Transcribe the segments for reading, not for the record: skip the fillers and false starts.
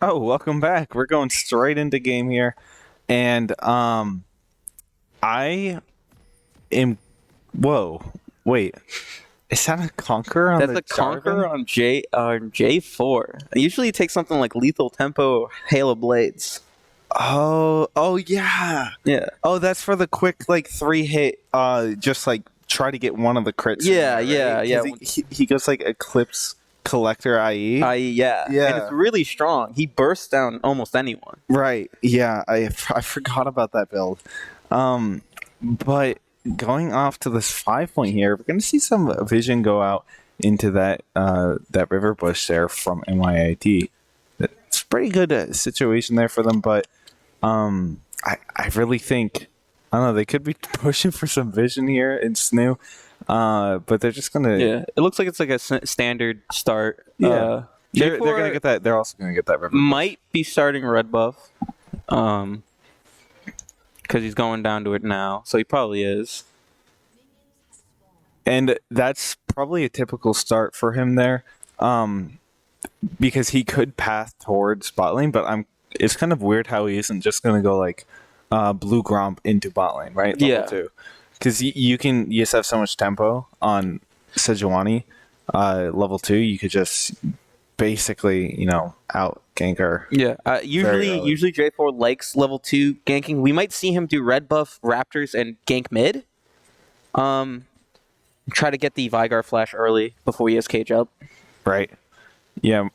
Oh, welcome back. We're going straight into game here. And I am whoa. Wait. Is that a conqueror on That's the a conqueror Jarvan? on J4. Usually it takes something like Lethal Tempo, Hail of Blades. Oh yeah. Yeah. Oh, that's for the quick like 3-hit just like try to get one of the crits in Yeah, there, yeah, right? yeah. Cuz he goes like Eclipse Collector IE. Yeah. And it's Yeah. really strong. He bursts down almost anyone. Right. Yeah, I forgot about that build. But going off to this 5 point here, we're going to see some vision go out into that river bush there from NYIT. It's a pretty good situation there for them, but I really think I don't know they could be pushing for some vision here in SNHU, but they're just gonna Yeah. It looks like it's like a standard start. yeah they're J4 gonna get that. They're also gonna get that river bush. might be starting red buff. Because he's going down to it now. So he probably is. And that's probably a typical start for him there, because he could path towards bot lane. But it's kind of weird how he isn't just going to go like blue Gromp into bot lane, right? Level 2, because you just have so much tempo on Sejuani. Level 2, you could just basically out gank her. Yeah. Usually J4 likes level 2 ganking. We might see him do red buff Raptors and gank mid. Try to get the Vigar flash early before he has cage up. Right. Yeah, I'm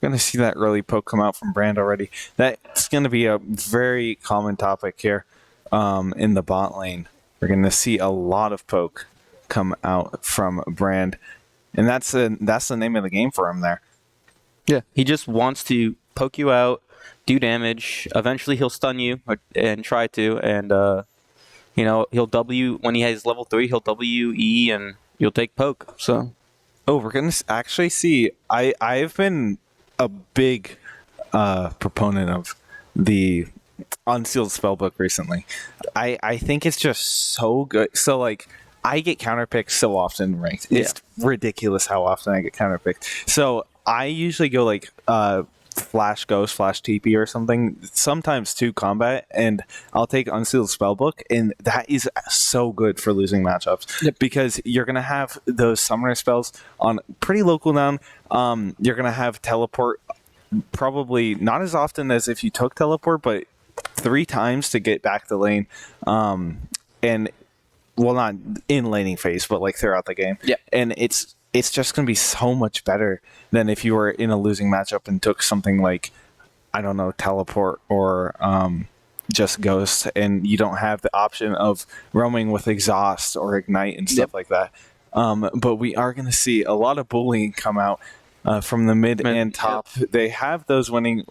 going to see that early poke come out from Brand already. That's going to be a very common topic here in the bot lane. We're going to see a lot of poke come out from Brand. And that's the name of the game for him there. Yeah. He just wants to poke you out, do damage. Eventually he'll stun you and try to. And, he'll W when he has level 3, he'll W, E, and you'll take poke. So, we're going to actually see. I've been a big proponent of the Unsealed Spellbook recently. I think it's just so good. So, like, I get counterpicked so often in ranked. It's ridiculous how often I get counterpicked. So, I usually go, like, Flash Ghost, Flash TP or something, sometimes 2 combat, and I'll take Unsealed Spellbook, and that is so good for losing matchups because you're going to have those summoner spells on pretty local down. You're going to have teleport probably not as often as if you took teleport, but 3 times to get back the lane. And well, not in laning phase, but like throughout the game. Yeah. And it's just going to be so much better than if you were in a losing matchup and took something like, I don't know, teleport or just ghost, and you don't have the option of roaming with exhaust or ignite and stuff like that. But we are going to see a lot of bullying come out from the mid and top. They have those winning.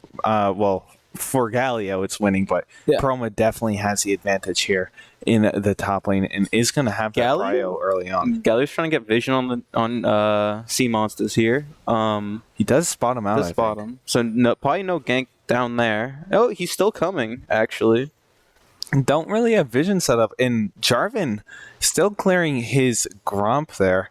For Galio, it's winning, but Chroma definitely has the advantage here in the top lane and is going to have that prio early on. Galio's trying to get vision on sea monsters here. He does spot him out. Him. So probably no gank down there. Oh, he's still coming, actually. Don't really have vision set up, and Jarvan still clearing his Gromp there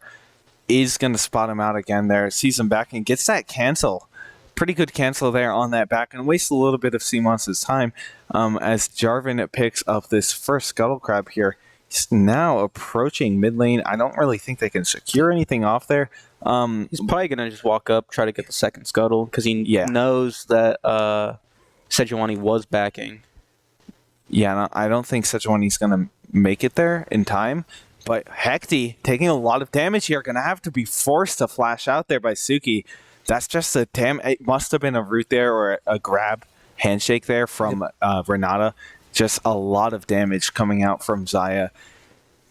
is going to spot him out again there, sees him back and gets that cancel. Pretty good cancel there on that back and wastes a little bit of Seamon's time as Jarvan picks up this first Scuttle Crab here. He's now approaching mid lane. I don't really think they can secure anything off there. He's probably going to just walk up, try to get the second Scuttle because he knows that Sejuani was backing. Yeah, no, I don't think Sejuani's going to make it there in time. But Hecty taking a lot of damage here. Going to have to be forced to flash out there by Suki. That's just a it must have been a root there or a grab handshake there from Renata. Just a lot of damage coming out from Xayah.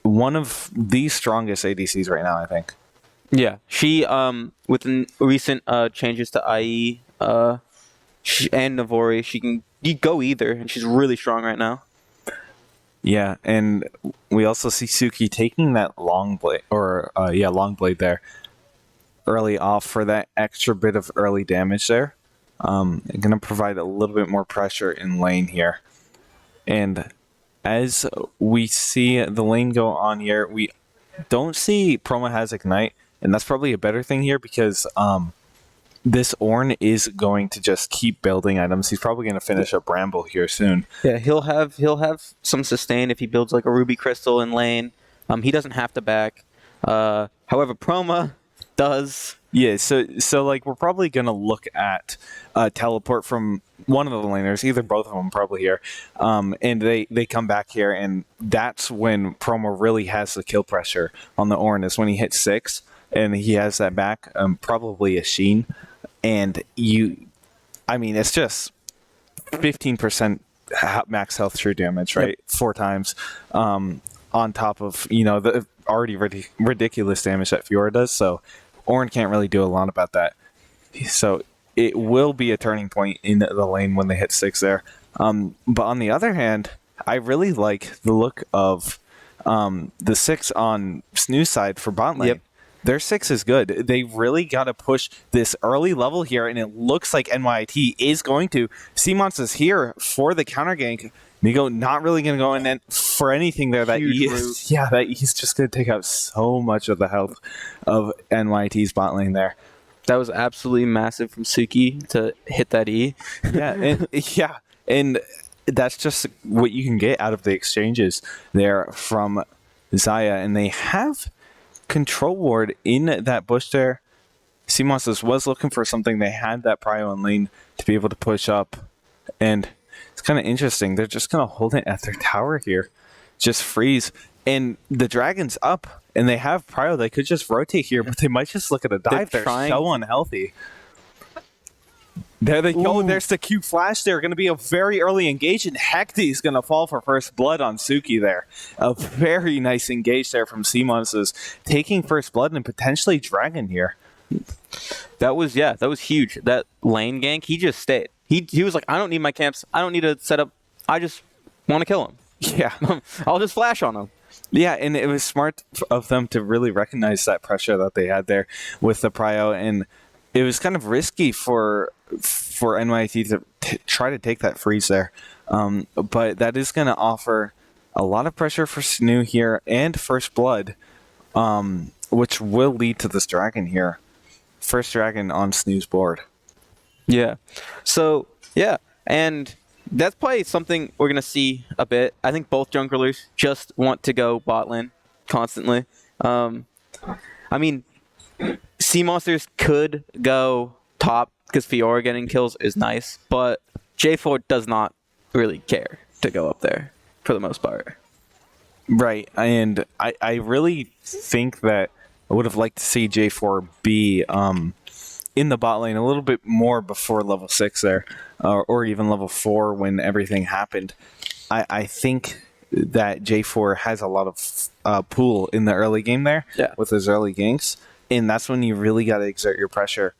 One of the strongest ADCs right now, I think. Yeah, she with the recent changes to IE and Navori, she can go either, and she's really strong right now. Yeah, and we also see Suki taking that long blade long blade there early off for that extra bit of early damage there. Going to provide a little bit more pressure in lane here. And as we see the lane go on here, we don't see Promo has Ignite, and that's probably a better thing here because this Ornn is going to just keep building items. He's probably going to finish up Bramble here soon. Yeah, he'll have some sustain if he builds like a Ruby Crystal in lane. He doesn't have to back. However, Proma does. Yeah, so like we're probably gonna look at teleport from one of the laners, either both of them probably here, and they come back here, and that's when Promo really has the kill pressure on the Ornn, is when he hits 6 and he has that back, probably a Sheen, and it's just 15% max health true damage, right? Yep. 4 times, on top of the already ridiculous damage that Fiora does, so Ornn can't really do a lot about that. So it will be a turning point in the lane when they hit 6 there. But on the other hand, I really like the look of the 6 on SNHU's side for bot lane. Yep. Their 6 is good. They really got to push this early level here, and it looks like NYIT is going to. CMONS is here for the counter gank. Nigo not really going to go in for anything there. That he's just going to take out so much of the health of NYT's bot lane there. That was absolutely massive from Suki to hit that E. And that's just what you can get out of the exchanges there from Xayah, and they have control ward in that bush there. CMONS was looking for something. They had that prio in lane to be able to push up, and it's kind of interesting. They're just going to hold it at their tower here. Just freeze. And the dragon's up, and they have prio. They could just rotate here, but they might just look at a dive. They're so unhealthy. There they go. There's the Q flash. They're going to be a very early engage, and Hecty's going to fall for first blood on Suki there. A very nice engage there from CMONS, taking first blood and potentially dragon here. That was huge. That lane gank, he just stayed. He was like, I don't need my camps. I don't need to set up. I just want to kill him. Yeah. I'll just flash on him. Yeah, and it was smart of them to really recognize that pressure that they had there with the prio, and it was kind of risky for NYT to try to take that freeze there. But that is going to offer a lot of pressure for SNHU here and first blood, which will lead to this dragon here. First dragon on SNHU's board. Yeah. So, yeah. And that's probably something we're going to see a bit. I think both junglers just want to go bot lane constantly. Sea Monsters could go top because Fiora getting kills is nice, but J4 does not really care to go up there for the most part. Right. And I really think that I would have liked to see J4 be in the bot lane a little bit more before level 6 there, or even level 4 when everything happened. I think that J4 has a lot of pool in the early game there with his early ganks, and that's when you really got to exert your pressure,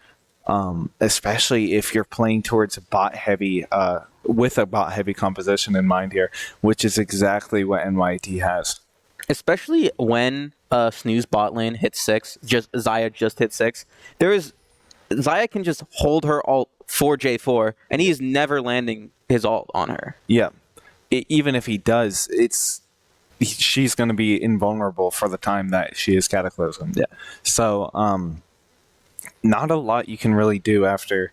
especially if you're playing towards a bot heavy, with a bot heavy composition in mind here, which is exactly what NYT has. Especially when SNHU's bot lane hits 6, Xayah just hit 6. Xayah can just hold her ult for J4, and he is never landing his ult on her. Yeah. Even if he does, she's going to be invulnerable for the time that she is Cataclysm. Yeah. So, not a lot you can really do after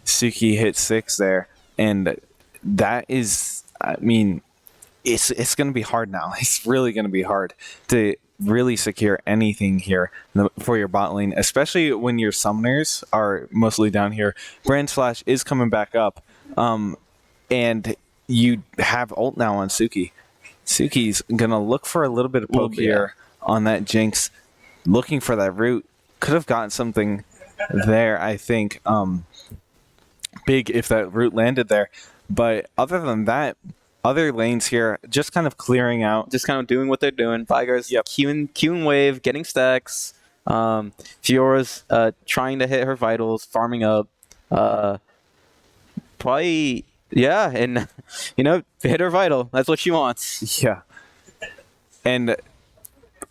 Suki hits 6 there, and that is, it's going to be hard now. It's really going to be hard to really secure anything here for your bot lane, especially when your summoners are mostly down here. Brand Flash is coming back up, and you have ult now on Suki. Suki's going to look for a little bit of poke here on that Jinx, looking for that root. Could have gotten something there, I think, big if that root landed there. But other than that, other lanes here just kind of clearing out. Just kind of doing what they're doing. Cyberars queuing wave, getting stacks. Fiora's trying to hit her vitals, farming up. Probably, and, hit her vital. That's what she wants. Yeah. And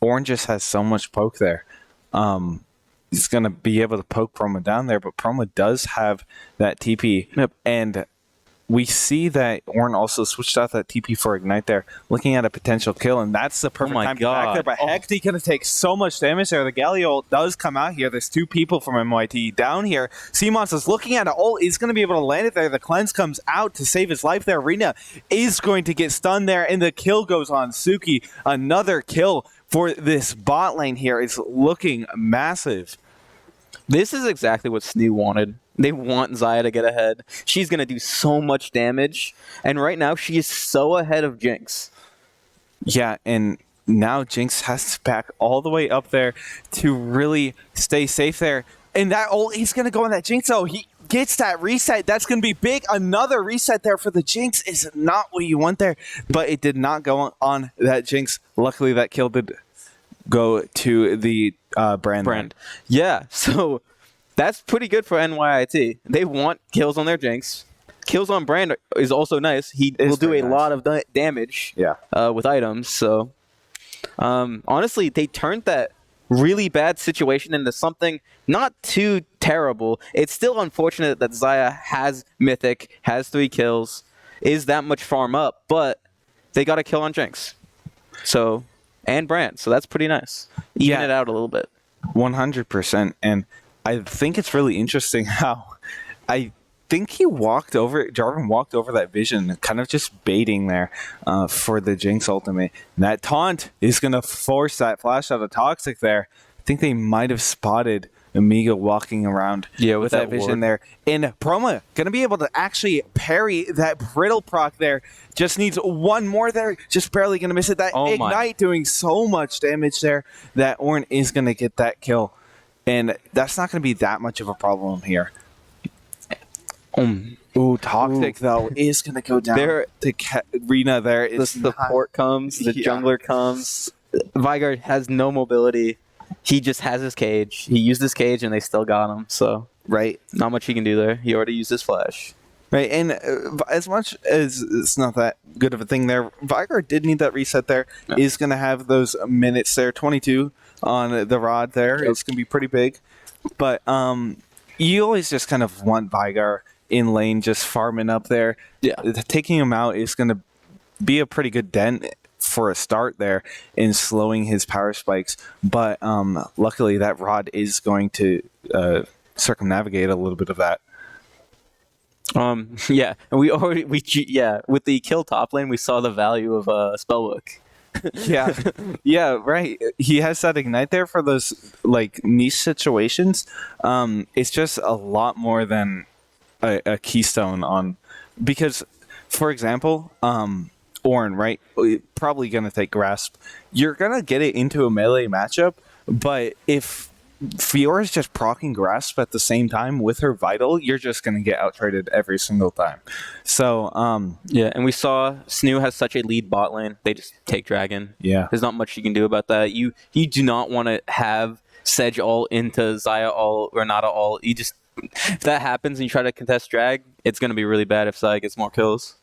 Ornn just has so much poke there. He's going to be able to poke Proma down there, but Proma does have that TP. Yep. And we see that Ornn also switched out that TP for Ignite there, looking at a potential kill, and that's the perfect time to back there. But Hecty going to take so much damage there. The Galio does come out here. There's 2 people from NYIT down here. CMOS is looking at it. He's going to be able to land it there. The cleanse comes out to save his life there. Rina is going to get stunned there, and the kill goes on Suki. Another kill for this bot lane here. It's looking massive. This is exactly what SNHU wanted. They want Xayah to get ahead. She's going to do so much damage. And right now, she is so ahead of Jinx. Yeah, and now Jinx has to back all the way up there to really stay safe there. And that he's going to go on that Jinx. Oh, he gets that reset. That's going to be big. Another reset there for the Jinx is not what you want there. But it did not go on that Jinx. Luckily, that kill did go to the Brand. Yeah, so that's pretty good for NYIT. They want kills on their Jinx. Kills on Brand is also nice. He will do a lot of damage with items. So honestly, they turned that really bad situation into something not too terrible. It's still unfortunate that Xayah has Mythic, has 3 kills, is that much farm up, but they got a kill on Jinx. So, and Brand, so that's pretty nice. Even it out a little bit. 100%. And I think it's really interesting how I think Jarvan walked over that vision, kind of just baiting there for the Jinx ultimate. And that taunt is going to force that flash out of Toxic there. I think they might have spotted Amiga walking around with that vision there. And Proma going to be able to actually parry that brittle proc there. Just needs one more there. Just barely going to miss it. That Ignite doing so much damage there that Ornn is going to get that kill. And that's not going to be that much of a problem here. Toxic, though, is going to go down to Rina there. The support comes. The jungler comes. Vigard has no mobility. He just has his cage. He used his cage, and they still got him. So, not much he can do there. He already used his flash. Right, and as much as it's not that good of a thing there, Vigard did need that reset there. Is going to have those minutes there, 22 on the rod there. It's going to be pretty big. But you always just kind of want Vigard in lane just farming up there. Taking him out is going to be a pretty good dent for a start there in slowing his power spikes. But luckily that rod is going to circumnavigate a little bit of that. And with the kill top lane, we saw the value of Spellbook. Right. He has that Ignite there for those like niche situations. It's just a lot more than a keystone on, because, for example, Ornn, right? Probably gonna take Grasp. You're gonna get it into a melee matchup, but if Fiora's just proccing Grasp at the same time with her Vital, you're just going to get out-traded every single time. So, and we saw SNHU has such a lead bot lane. They just take Dragon. Yeah. There's not much you can do about that. You do not want to have Sedge all into Xayah all, Renata all. If that happens and you try to contest Drag, it's going to be really bad if Xayah gets more kills.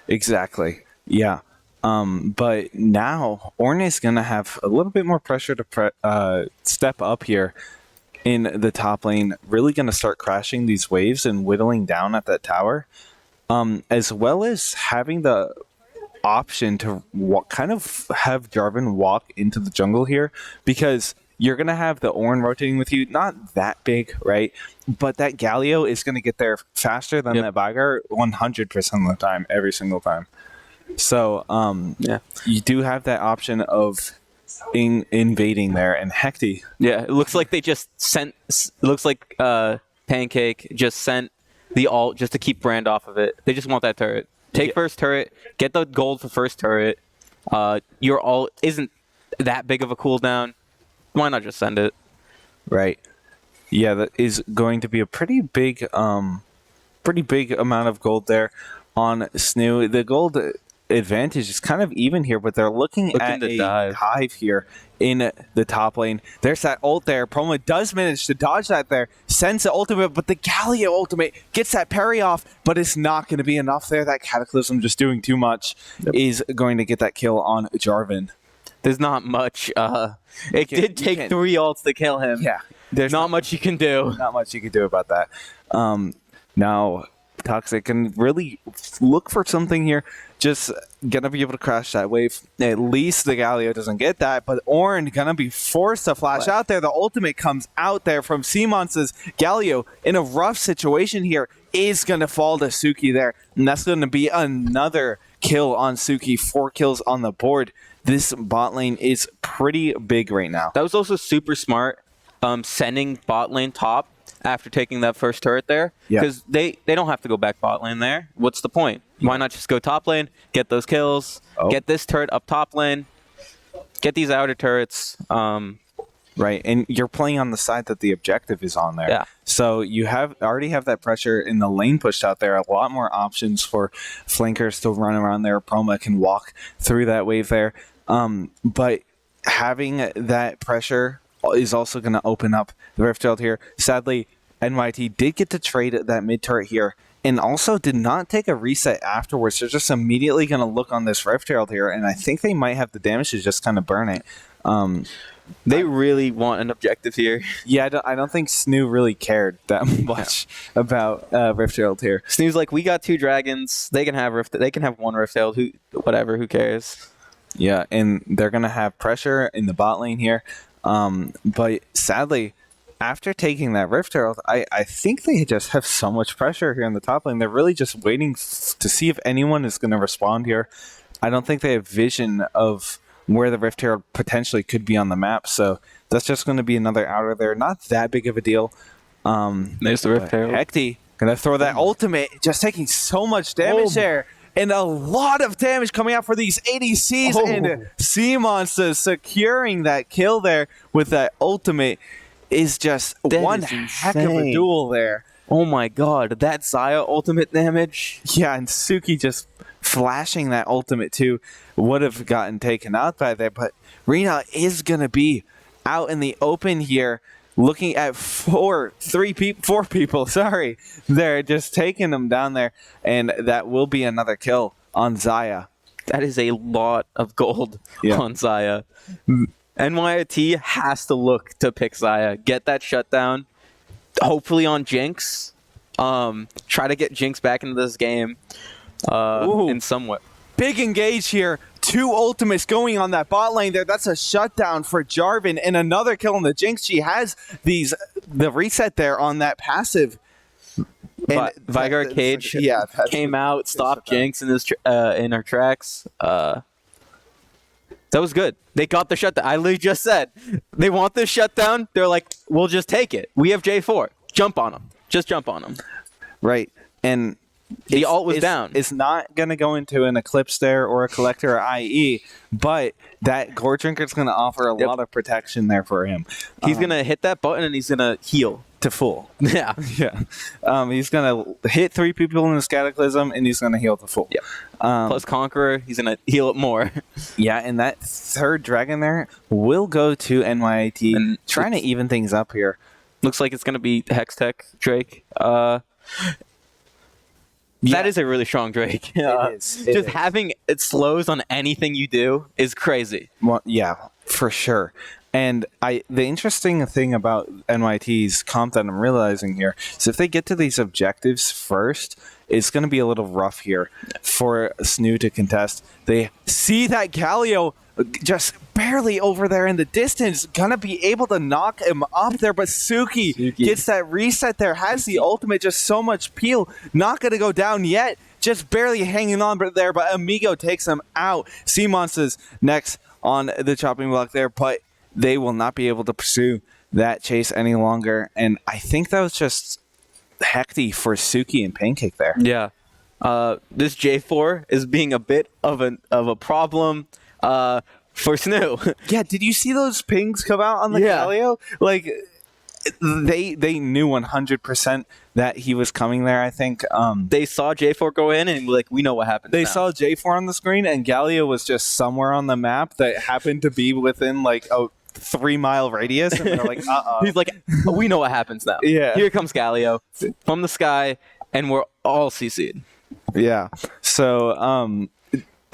Exactly. Yeah. But now Ornn is going to have a little bit more pressure to step up here in the top lane, really going to start crashing these waves and whittling down at that tower, as well as having the option to kind of have Jarvan walk into the jungle here, because you're going to have the Ornn rotating with you, not that big, right? But that Galio is going to get there faster than that Vigor 100% of the time, every single time. So, you do have that option of invading there, and Hecty. Yeah, it looks like they just sent. It looks like Pancake just sent the ult just to keep Brand off of it. They just want that turret. Take first turret, get the gold for first turret. Your ult isn't that big of a cooldown. Why not just send it? Right. Yeah, that is going to be a pretty big amount of gold there on SNHU. The gold advantage is kind of even here, but they're looking at a dive here in the top lane. There's that ult there. Proma does manage to dodge that there, sends the ultimate, but the Galio ultimate gets that parry off, but it's not going to be enough there. That Cataclysm just doing too much is going to get that kill on Jarvan. There's not much. It did take 3 ults to kill him. Yeah. There's not much you can do. Not much you can do about that. Now, Toxic and really look for something here. Just gonna be able to crash that wave. At least the Galio doesn't get that, but Ornn gonna be forced to flash out there. The ultimate comes out there from Seamons's Galio in a rough situation here. Is gonna fall to Suki there, and that's gonna be another kill on Suki. 4 kills on the board. This bot lane is pretty big right now. That was also super smart, sending bot lane top after taking that first turret there, because they don't have to go back bot lane there. What's the point? Why not just go top lane, get those kills, get this turret up top lane, get these outer turrets. Right, and you're playing on the side that the objective is on there. Yeah. So you already have that pressure in the lane pushed out there. A lot more options for flankers to run around there. Proma can walk through that wave there. But having that pressure is also going to open up the Rift Herald here. Sadly, NYIT did get to trade that mid turret here and also did not take a reset afterwards. They're just immediately going to look on this Rift Herald here, and I think they might have the damage to just kind of burn it. They really want an objective here. Yeah, I don't think SNHU really cared that much about Rift Herald here. SNHU's like, we got 2 dragons. They can have one Rift Herald. Who cares? Yeah, and they're gonna have pressure in the bot lane here. But sadly, after taking that Rift Herald, I think they just have so much pressure here in the top lane. They're really just waiting to see if anyone is going to respond here. I don't think they have vision of where the Rift Herald potentially could be on the map. So that's just going to be another outer there. Not that big of a deal. There's the Rift Herald. Hecty going to throw that ultimate, just taking so much damage there. And a lot of damage coming out for these ADCs. And Seamonster securing that kill there with that ultimate is just one heck of a duel there. Oh my god, that Xayah ultimate damage. Yeah, and Suki just flashing that ultimate too would have gotten taken out by there, but Rina is going to be out in the open here looking at 4 people, sorry. They're just taking them down there, and that will be another kill on Xayah. That is a lot of gold on Xayah. NYIT has to look to pick Xayah, get that shutdown, hopefully on Jinx. Try to get Jinx back into this game in some way. Big engage here. 2 ultimates going on that bot lane there. That's a shutdown for Jarvan and another kill on the Jinx. She has the reset there on that passive. And Vigor Cage came out, stopped Jinx in her tracks. That was good. They got the shutdown. I literally just said they want this shutdown. They're like, we'll just take it. We have J4. Jump on them. Just jump on them. Right. And the ult was down. It's not going to go into an Eclipse there or a Collector or IE, but that Gore Drinker is going to offer a lot of protection there for him. He's going to hit that button and he's going to heal. To full. Yeah. He's going to hit 3 people in his Cataclysm and he's going to heal to full. Yeah. Plus Conqueror, he's going to heal it more. Yeah, and that 3rd dragon there will go to NYIT and trying to even things up here. Looks like it's going to be Hextech Drake. That is a really strong Drake. It is. Having it slows on anything you do is crazy. Well, yeah, for sure. And the interesting thing about NYT's comp that I'm realizing here is if they get to these objectives first, it's going to be a little rough here for SNHU to contest. They see that Galio just barely over there in the distance, going to be able to knock him up there, but Suki gets that reset there, has the ultimate, just so much peel, not going to go down yet, just barely hanging on there, but Amigo takes him out. Seamonster's next on the chopping block there, but they will not be able to pursue that chase any longer, and I think that was just hectic for Suki and Pancake there. Yeah. This J4 is being a bit of a problem for SNHU. Yeah, did you see those pings come out on the Galio? Like, they knew 100% that he was coming there, I think. They saw J4 go in and like, we know what happens They now. saw J4 on the screen, and Galio was just somewhere on the map that happened to be within like a 3-mile radius, and they're like, He's like, we know what happens now. Yeah. Here comes Galio from the sky, and we're all CC'd. Yeah. So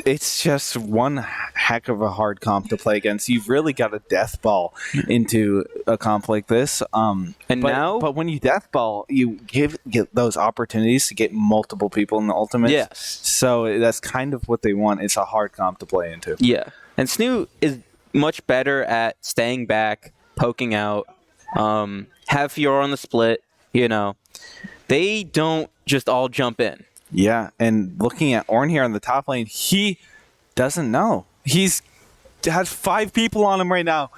it's just one heck of a hard comp to play against. You've really got to death ball into a comp like this. But when you death ball, you get those opportunities to get multiple people in the ultimates. Yes. So that's kind of what they want. It's a hard comp to play into. Yeah. And SNHU is much better at staying back, poking out, have Fiora on the split, They don't just all jump in. Yeah, and looking at Ornn here on the top lane, he doesn't know. Has 5 people on him right now,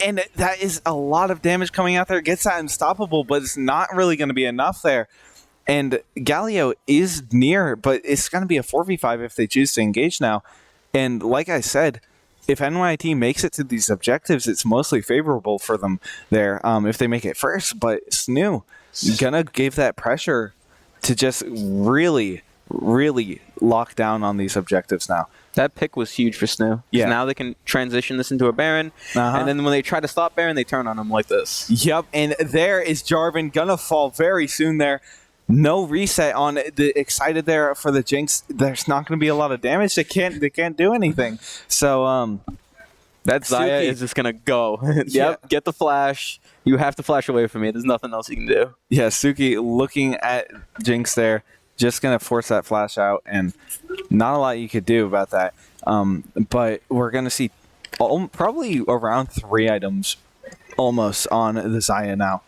and that is a lot of damage coming out there. Gets that unstoppable, but it's not really going to be enough there. And Galio is near, but it's going to be a 4v5 if they choose to engage now. And like I said, if NYIT makes it to these objectives, it's mostly favorable for them there if they make it first. But SNHU gonna give that pressure to just really, really lock down on these objectives now. That pick was huge for SNHU. Yeah. Now they can transition this into a Baron, and then when they try to stop Baron, they turn on him like this. Yep, and there is Jarvan gonna fall very soon there. No reset on the Excited there for the Jinx. There's not going to be a lot of damage. They can't do anything. So that Xayah is just going to go. Yep, get the flash. You have to flash away from me. There's nothing else you can do. Yeah, Suki looking at Jinx there, just going to force that flash out, and not a lot you could do about that. But we're going to see probably around 3 items almost on the Xayah now.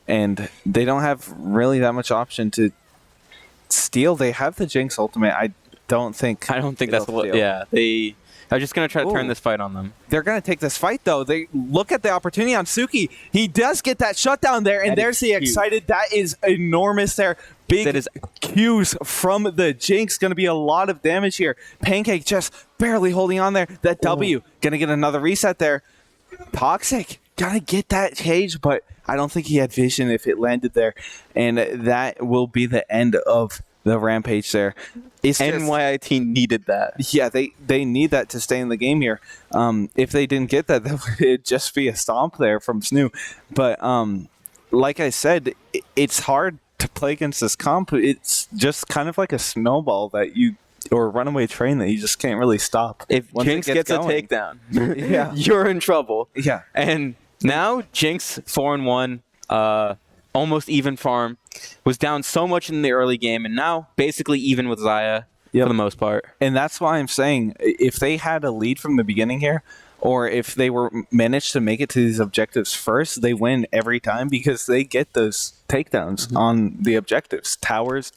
And they don't have really that much option to steal. They have the Jinx ultimate. I don't think that's what. Yeah, they are just gonna try to turn this fight on them. They're gonna take this fight though. They look at the opportunity on Suki. He does get that shutdown there, and there's the Excited. That is enormous there. Big cues from the Jinx. Going to be a lot of damage here. Pancake just barely holding on there. That W going to get another reset there. Toxic gonna get that cage, but I don't think he had vision if it landed there, and that will be the end of the rampage there. NYIT needed that. Yeah, they need that to stay in the game here. If they didn't get that, that would just be a stomp there from SNHU. But like I said, it's hard to play against this comp. It's just kind of like a snowball or a runaway train that you just can't really stop. If Jinx gets a takedown, you're in trouble. Yeah. And now Jinx 4-1, almost even farm, was down so much in the early game, and now basically even with Xayah for the most part. And that's why I'm saying if they had a lead from the beginning here, or if they were managed to make it to these objectives first, they win every time because they get those takedowns on the objectives. Towers,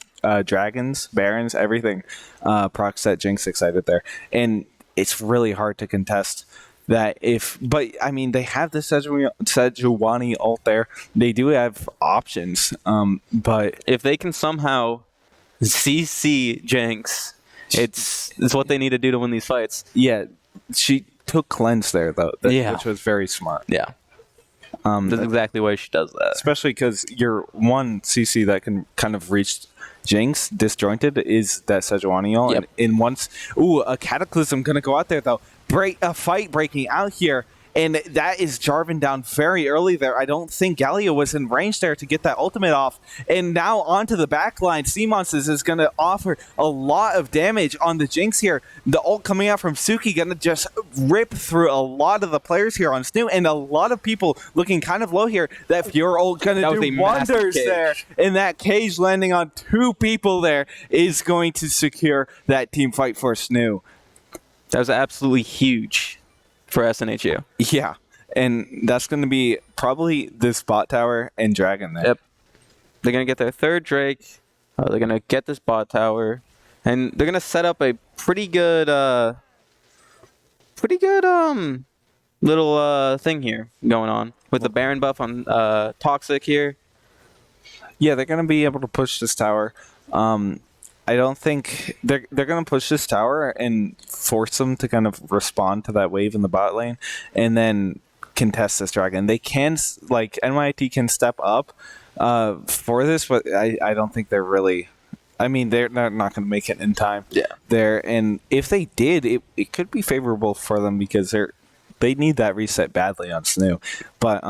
dragons, barons, everything procs that Jinx Excited there. And it's really hard to contest that but I mean, they have the Sejuani ult there. They do have options, but if they can somehow CC Jinx, it's what they need to do to win these fights. Yeah, she took cleanse there though, which was very smart. Yeah, that's exactly why she does that. Especially because your one CC that can kind of reach Jinx disjointed is that Sejuani ult. Yep. And once, a Cataclysm gonna go out there though. A fight breaking out here, and that is Jarvan down very early there. I don't think Galio was in range there to get that ultimate off. And now onto the backline, Seamonses is going to offer a lot of damage on the Jinx here. The ult coming out from Suki going to just rip through a lot of the players here on SNHU, and a lot of people looking kind of low here. That Fiora ult going to do wonders there. And that cage landing on 2 people there is going to secure that team fight for SNHU. That was absolutely huge for SNHU. Yeah, and that's going to be probably this bot tower and dragon there. Yep. They're going to get their 3rd Drake. They're going to get this bot tower. And they're going to set up a pretty good little thing here going on with the Baron buff on Toxic here. Yeah, they're going to be able to push this tower. I don't think they're going to push this tower and force them to kind of respond to that wave in the bot lane and then contest this dragon. They can, like, NYIT can step up for this, but I don't think they're really... I mean, they're not going to make it in time. Yeah. And if they did, it could be favorable for them because they need that reset badly on SNHU. But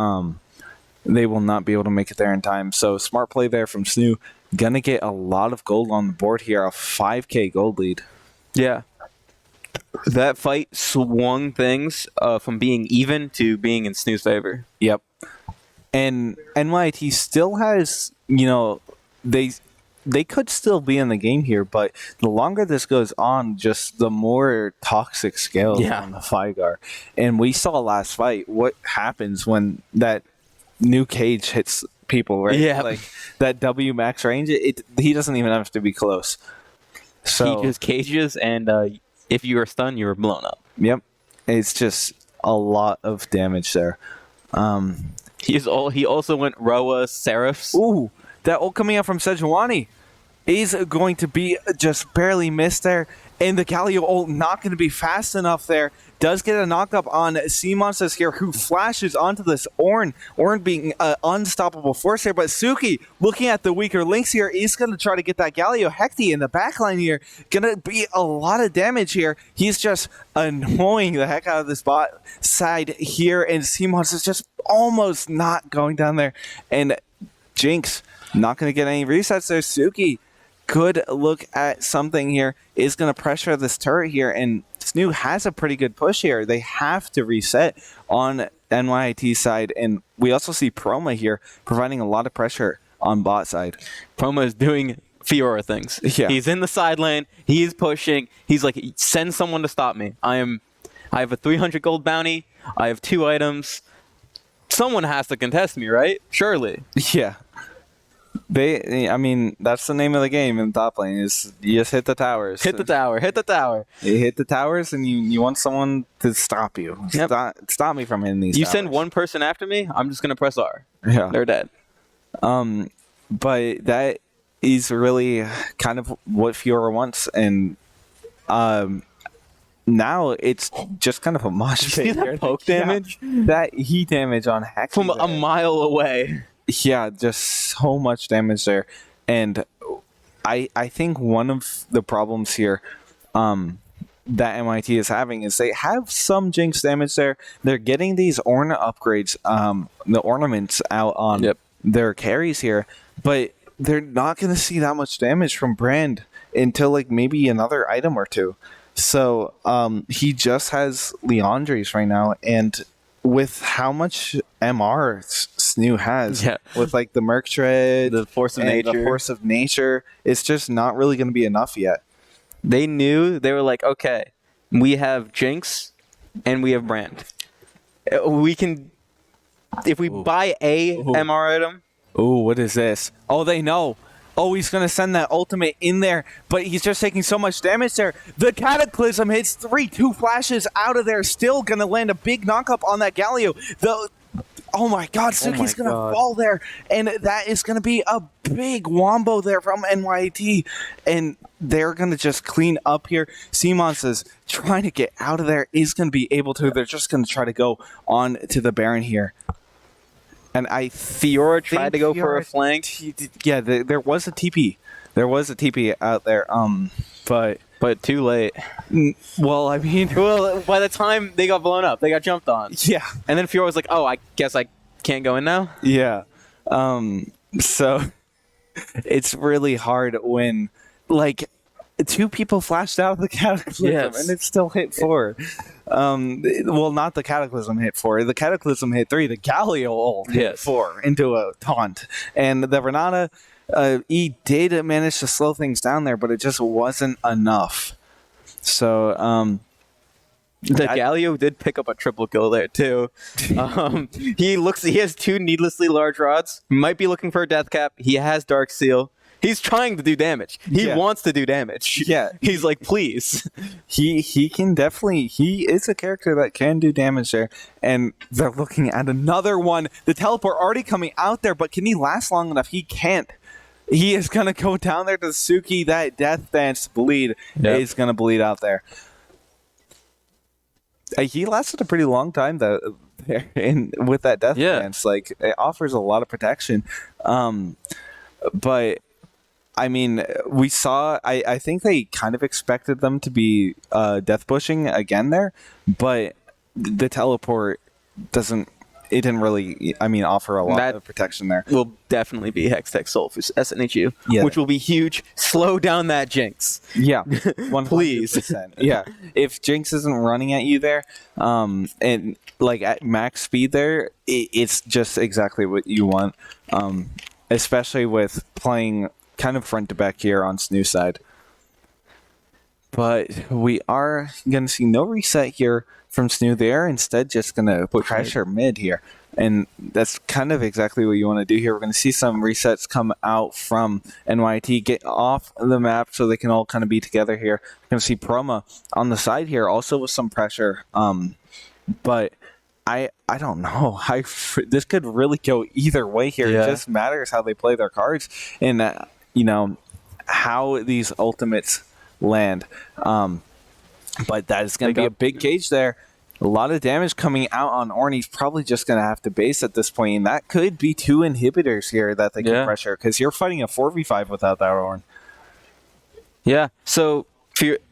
they will not be able to make it there in time. So smart play there from SNHU. Gonna get a lot of gold on the board here, a 5k gold lead. Yeah. That fight swung things from being even to being in SNHU's favor. Yep. And NYIT still has, they could still be in the game here, but the longer this goes on, just the more toxic scales on the Fygar. And we saw last fight what happens when that new cage hits people, right? Yeah. Like that W max range, he doesn't even have to be close. So He just cages, and if you were stunned, you were blown up. Yep. It's just a lot of damage there. He also went Roa Seraphs. Ooh, that ult coming out from Sejuani is going to be just barely missed there. And the Galio ult not going to be fast enough there. Does get a knock-up on C-Monsters here, who flashes onto this Ornn. Ornn being an unstoppable force here. But Suki, looking at the weaker links here, is going to try to get that Galio. Hecty in the backline here. Going to be a lot of damage here. He's just annoying the heck out of this bot side here. And C-Monsters just almost not going down there. And Jinx not going to get any resets there. Suki could look at something here, is going to pressure this turret here, and SNHU has a pretty good push here. They have to reset on NYIT side, and we also see Proma here providing a lot of pressure on bot side. Proma is doing Fiora things. Yeah. He's in the side lane. He's pushing. He's like, send someone to stop me. I have a 300 gold bounty. I have 2 items. Someone has to contest me, right? Surely. Yeah. That's the name of the game in top lane, is you just hit the towers. Hit the tower. Hit the tower. You hit the towers, and you want someone to stop you. Yep. Stop me from hitting these You towers. send one person after me, I'm just going to press R. Yeah. They're dead. But that is really kind of what Fiora wants, and now it's just kind of a mosh pit. See that here. poke damage? That heat damage on Hex From a mile away. Yeah, just so much damage there. And I think one of the problems here that MIT is having is they have some Jinx damage there. They're getting these Ornn upgrades, the ornaments out on their carries here, but they're not going to see that much damage from Brand until like maybe another item or two. So he just has Leandres right now, and with how much MR SNHU has, with like the Merc Tread, the Force of Nature, it's just not really going to be enough yet. They knew, they were like, okay, we have Jinx and we have Brand. We can, if we buy a MR item. Ooh, what is this? Oh, they know. Oh, he's going to send that ultimate in there, but he's just taking so much damage there. The Cataclysm hits 2 flashes out of there, still going to land a big knockup on that Galio. Oh my god, Suki's going to fall there, and that is going to be a big wombo there from NYT, and they're going to just clean up here. C-Mons is trying to get out of there, is going to be able to. They're just going to try to go on to the Baron here. And Fiora tried to go for a flank. There was a TP. There was a TP out there, but too late. Well, by the time they got blown up, they got jumped on. Yeah. And then Fiora was like, "Oh, I guess I can't go in now." Yeah. So it's really hard when like 2 people flashed out of the Cataclysm and it still hit 4. Well, not the Cataclysm hit 4. The Cataclysm hit 3. The Galio ult hit 4 into a taunt. And the Renata E did manage to slow things down there, but it just wasn't enough. So the Galio did pick up a triple kill there too. He has 2 needlessly large rods. Might be looking for a death cap. He has Dark Seal. He's trying to do damage. He wants to do damage. Yeah. He's like, please. He can definitely, he is a character that can do damage there. And they're looking at another one. The teleport already coming out there, but can he last long enough? He can't. He is going to go down there to Suki. That Death Dance bleed is going to bleed out there. He lasted a pretty long time though, and with that Death Dance. Like, it offers a lot of protection. But I mean, we saw, I think they kind of expected them to be death pushing again there, but the teleport doesn't, it didn't really, I mean, offer a lot That- of protection there. Will definitely be Hextech Soul for SNHU, Yeah. which will be huge. Slow down that Jinx. Yeah, Please. 100%. Yeah, if Jinx isn't running at you there, and like at max speed there, it's just exactly what you want. Especially with playing kind of front to back here on SNHU side. But we are going to see no reset here from SNHU. They are instead just going to pressure mid here. And that's kind of exactly what you want to do here. We're going to see some resets come out from NYIT, get off the map so they can all kind of be together here. We're going to see Proma on the side here, also with some pressure. But I don't know. This could really go either way here. Yeah. It just matters how they play their cards and, how these ultimates land. But that is going to be a big gauge there. A lot of damage coming out on Ornn. He's probably just going to have to base at this point, and that could be 2 inhibitors here that they can pressure, because you're fighting a 4v5 without that Ornn. Yeah, so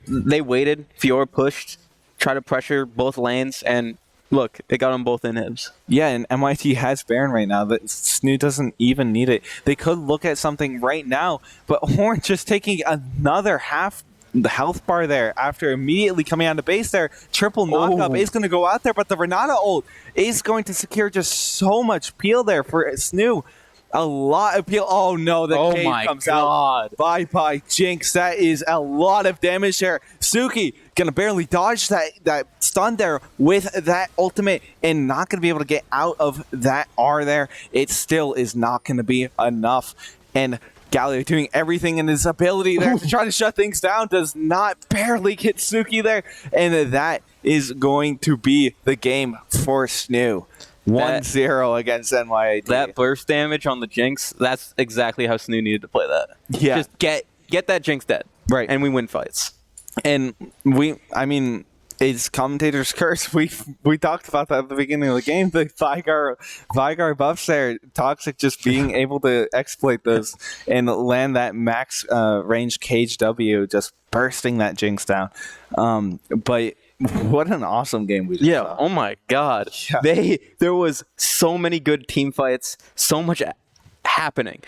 they waited, Fiora pushed, tried to pressure both lanes, and look, it got them both inhibs. Yeah, and NYIT has Baron right now. That SNHU doesn't even need it. They could look at something right now, but Ornn just taking another half the health bar there after immediately coming on the base there. Triple knockup is going to go out there, but the Renata ult is going to secure just so much peel there for SNHU. A lot of peel. Oh no, the cave comes out. Bye-bye, Jinx. That is a lot of damage there. Suki gonna barely dodge that stun there with that ultimate and not gonna be able to get out of that R there. It still is not gonna be enough. And Galio doing everything in his ability there to try to shut things down, does not barely get Suki there. And that is going to be the game for SNHU. 1-0 against NYIT. That burst damage on the Jinx, that's exactly how SNHU needed to play that. Yeah. Just get that Jinx dead. Right. And we win fights. And it's commentator's curse. We talked about that at the beginning of the game. The Vygar buffs there, Toxic just being able to exploit those and land that max range cage W, just bursting that Jinx down. But what an awesome game we just saw. Oh my god. Yeah. There was so many good team fights, so much happening.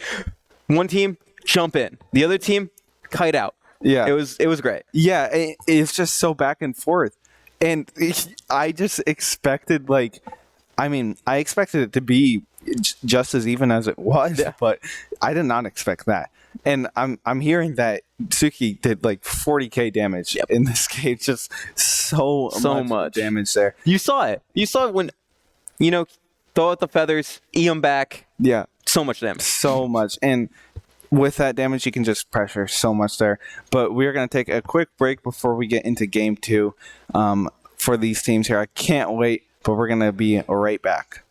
One team jump in, the other team kite out. Yeah. It was great. Yeah, it's just so back and forth. And I just expected I expected it to be just as even as it was, but I did not expect that. And I'm hearing that Suki did like 40k damage in this game. Just so much damage there. You saw it. You saw it when, throw out the feathers, E them back. Yeah. So much damage. So much. And with that damage, you can just pressure so much there. But we're going to take a quick break before we get into game 2 for these teams here. I can't wait, but we're going to be right back.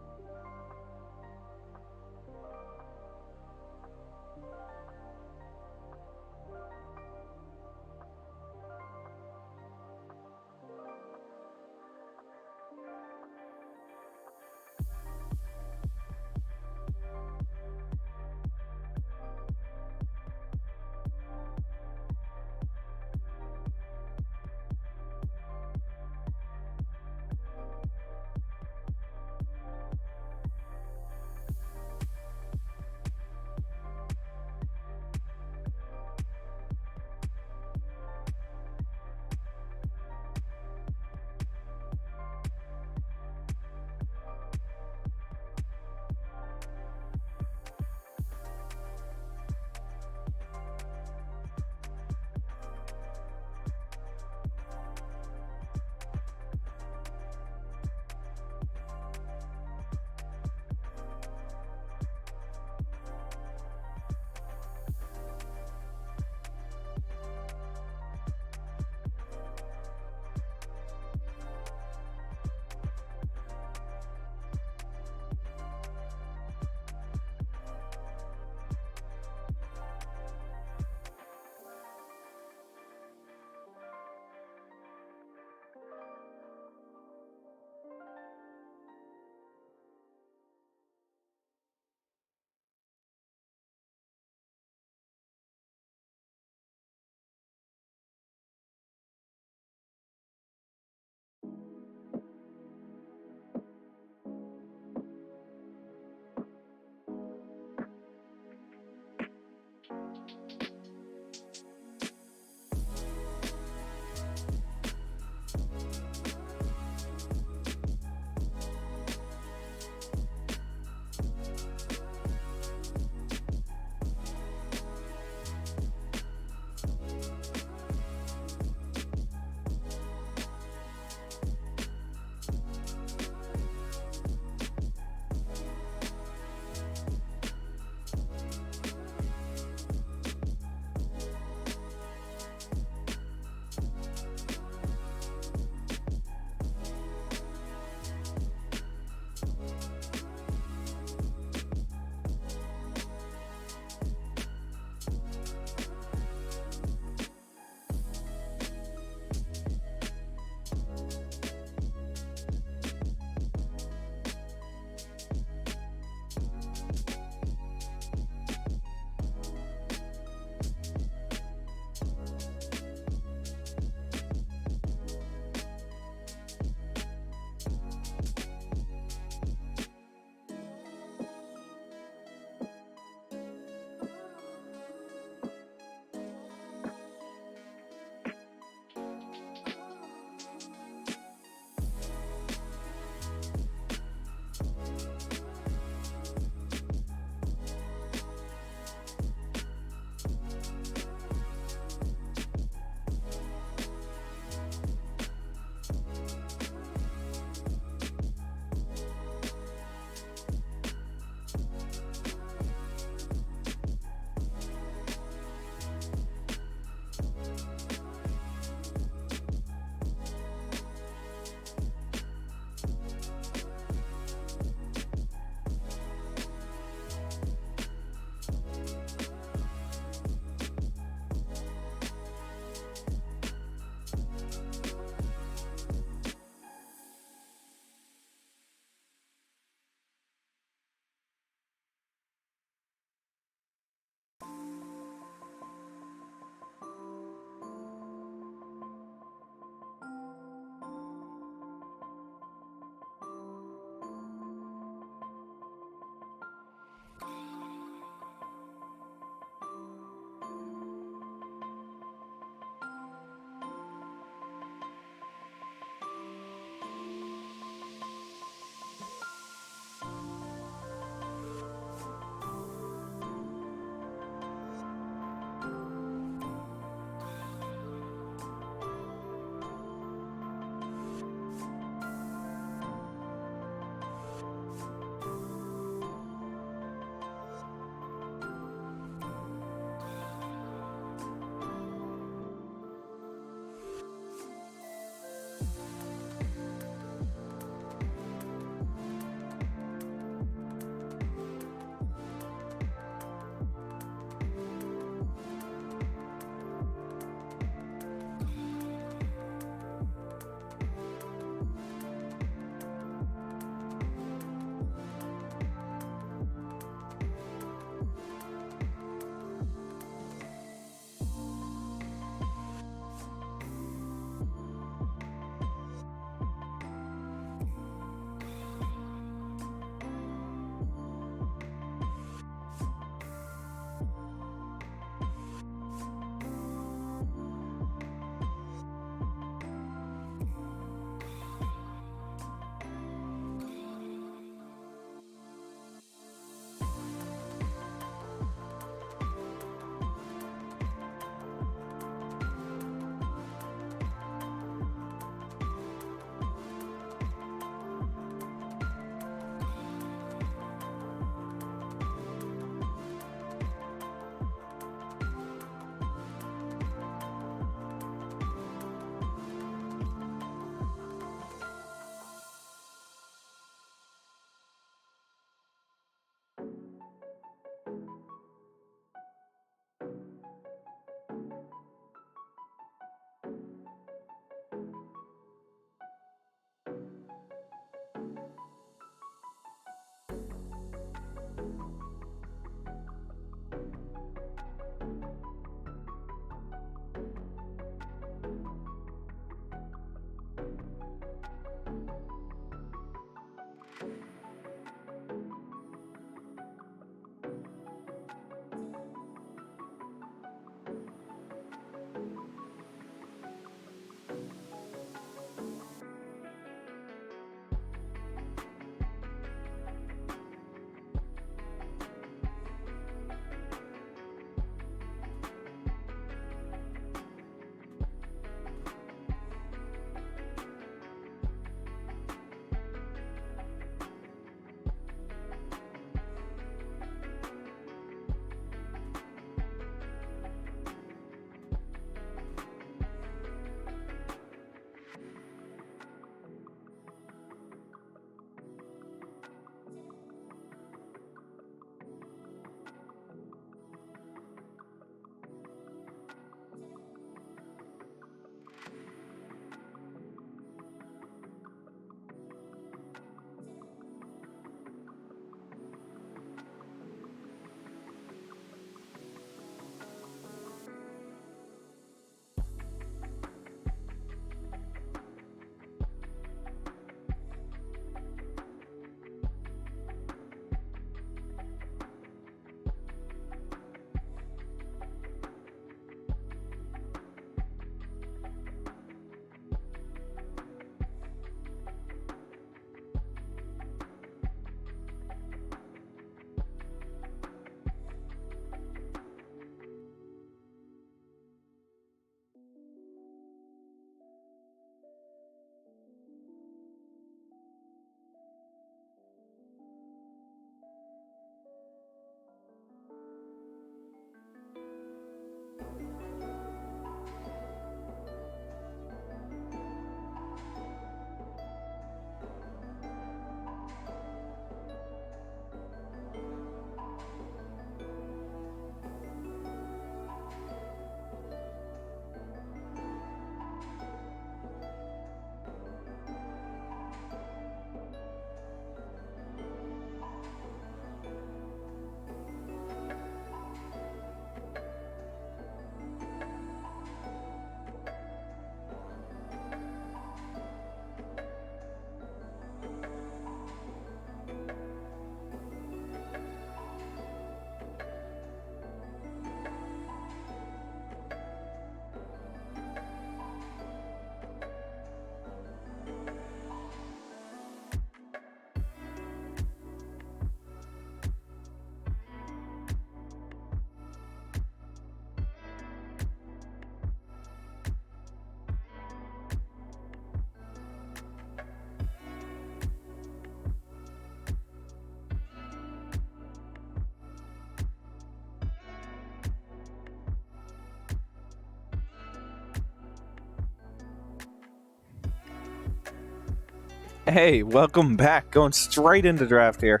Hey, welcome back. Going straight into draft here.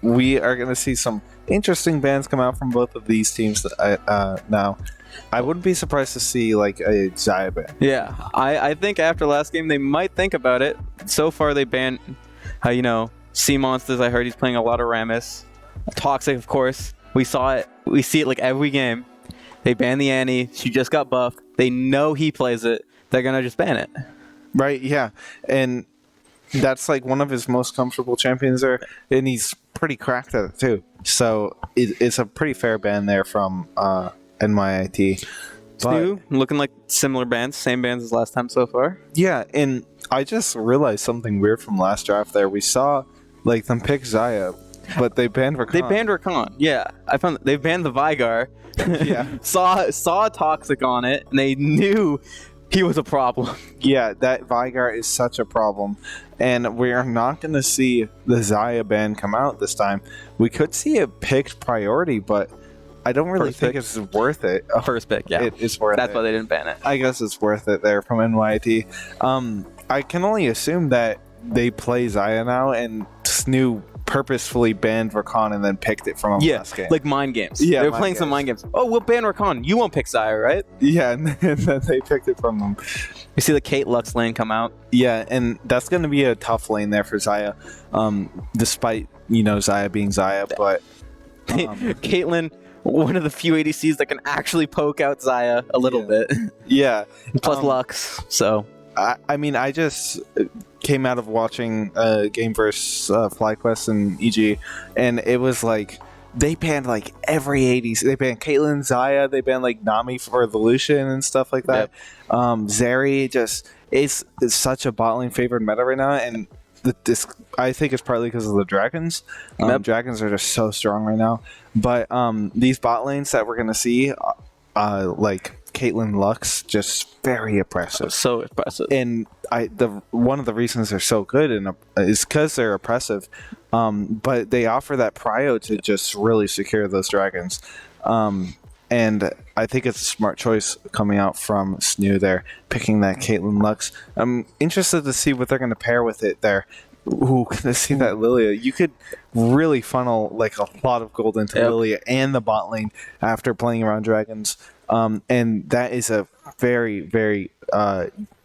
We are going to see some interesting bans come out from both of these teams now. I wouldn't be surprised to see like a Xayah ban. Yeah, I think after last game they might think about it. So far they banned, Sea Monsters. I heard he's playing a lot of Rammus. Toxic, of course. We saw it. We see it like every game. They banned the Annie. She just got buffed. They know he plays it. They're going to just ban it. Right, yeah. And that's like one of his most comfortable champions there. And he's pretty cracked at it too. So it's a pretty fair ban there from NYIT. SNHU, looking like similar bans. Same bans as last time so far. Yeah, and I just realized something weird from last draft there. We saw like them pick Xayah, but they banned Rakan. They banned Rakan. Yeah, I found they banned the Vygar. Yeah. saw Toxic on it, and they knew he was a problem. Yeah, that Vygar is such a problem. And we are not going to see the Xayah ban come out this time. We could see it picked priority, but I don't really think it's worth it. First pick, yeah. It's worth it. That's why they didn't ban it. I guess it's worth it there from NYT. I can only assume that they play Xayah now, and SNHU purposefully banned Rakan and then picked it from him last game. Like mind games. Yeah, they were playing some mind games. Oh, we'll ban Rakan. You won't pick Xayah, right? Yeah, and then they picked it from them. You see the Kate Lux lane come out. Yeah, and that's going to be a tough lane there for Xayah, despite, Xayah being Xayah, but... Caitlyn, one of the few ADCs that can actually poke out Xayah a little bit. Yeah. Plus Lux, so... I just came out of watching game versus FlyQuest and EG, and it was like they banned like every 80s. They banned Caitlyn, Xayah, they banned like Nami for the Lucian and stuff like that. Yep. Zeri just is such a bot lane favored meta right now, and this I think it's partly because of the dragons. Dragons are just so strong right now, but these bot lanes that we're gonna see, like Caitlyn Lux, just very oppressive. So oppressive. And one of the reasons they're so good is because they're oppressive. But they offer that prio to just really secure those dragons. And I think it's a smart choice coming out from SNHU there, picking that Caitlyn Lux. I'm interested to see what they're going to pair with it there. Ooh, gonna see that Lilia. You could really funnel like a lot of gold into Lilia and the bot lane after playing around dragons. And that is a very, very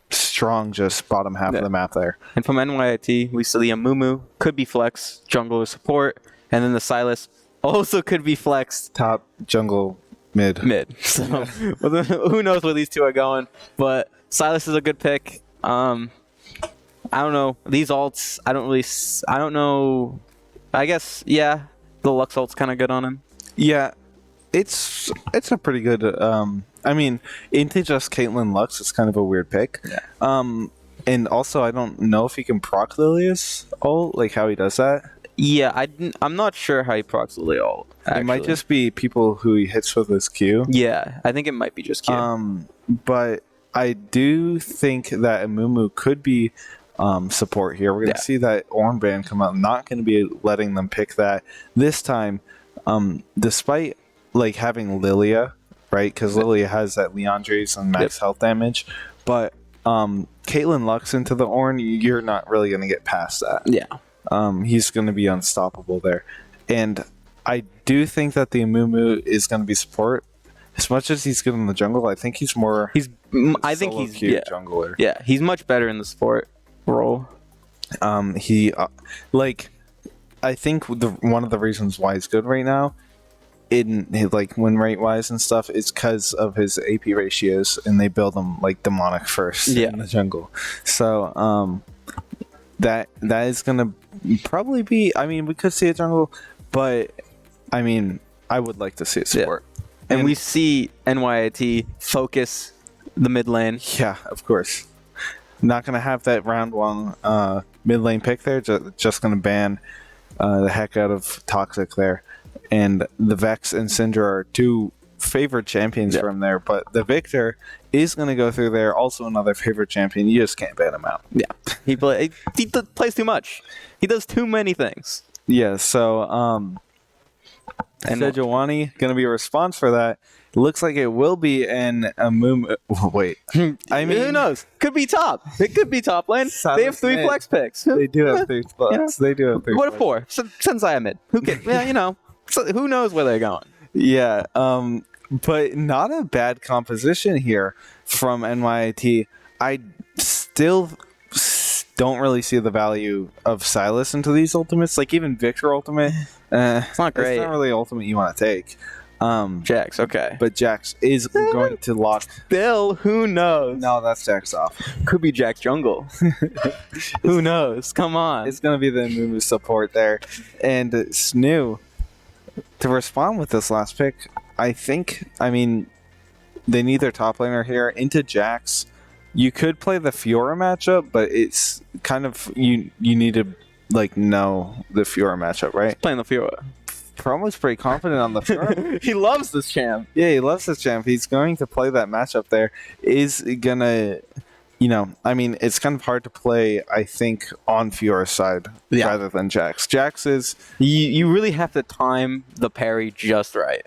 strong just bottom half of the map there. And from NYIT, we see the Amumu could be flex, jungle support, and then the Sylas also could be flex. Top, jungle, mid. So who knows where these two are going, but Sylas is a good pick. I don't know. These alts, I don't know. I guess, yeah, the Lux ult's kind of good on him. Yeah, it's a pretty good, into just Caitlyn Lux, it's kind of a weird pick. Yeah. And also, I don't know if he can proc Lilia's ult, like how he does that. Yeah, I'm not sure how he procs Lilia ult, actually. It might just be people who he hits with his Q. Yeah, I think it might be just Q. But I do think that Amumu could be support here. We're going to see that Ornn ban come out. I'm not going to be letting them pick that this time, despite like having Lilia, right? Because Lilia has that Leandre's and max health damage. But Caitlyn Lux into the Ornn, you're not really going to get past that. Yeah. He's going to be unstoppable there. And I do think that the Amumu is going to be support. As much as he's good in the jungle, I think he's more... I think he's jungler. Yeah, he's much better in the support role. I think one of the reasons why he's good right now, in like win rate wise and stuff, is because of his AP ratios, and they build him like demonic first in the jungle. So that is gonna probably be. I mean, we could see a jungle, but I mean, I would like to see it support. Yeah. And we see NYIT focus the mid lane. Yeah, of course. Not going to have that round one mid lane pick there. Just going to ban the heck out of Toxic there. And the Vex and Syndra are two favorite champions from there. But the Victor is going to go through there. Also another favorite champion. You just can't ban him out. Yeah. He plays too much. He does too many things. Yeah, so And Sejuani going to be a response for that. It looks like it will be in a Wait. I mean, who knows? Could be top. It could be top lane. They have 3 flex picks. They do have 3 spots. They do have 3 What a spots. 4? Sensei mid. Who can? Yeah, so who knows where they're going? Yeah, but not a bad composition here from NYIT. I still don't really see the value of Silas into these ultimates. Like even Victor ultimate, It's not great. It's not really ultimate you want to take. Jax, okay. But Jax is going to lock. Still, who knows? No, that's Jax off. Could be Jax jungle. Who knows? Come on. It's going to be the Mumu support there. And SNHU, to respond with this last pick, I mean, they need their top laner here into Jax. You could play the Fiora matchup, but it's kind of, you need to, know the Fiora matchup, right? Playing the Fiora. Promo's pretty confident on the Fiora. He loves this champ. Yeah, he loves this champ. He's going to play that matchup there. Is gonna, it's kind of hard to play, I think, on Fiora's side rather than Jax. Jax is... You really have to time the parry just right.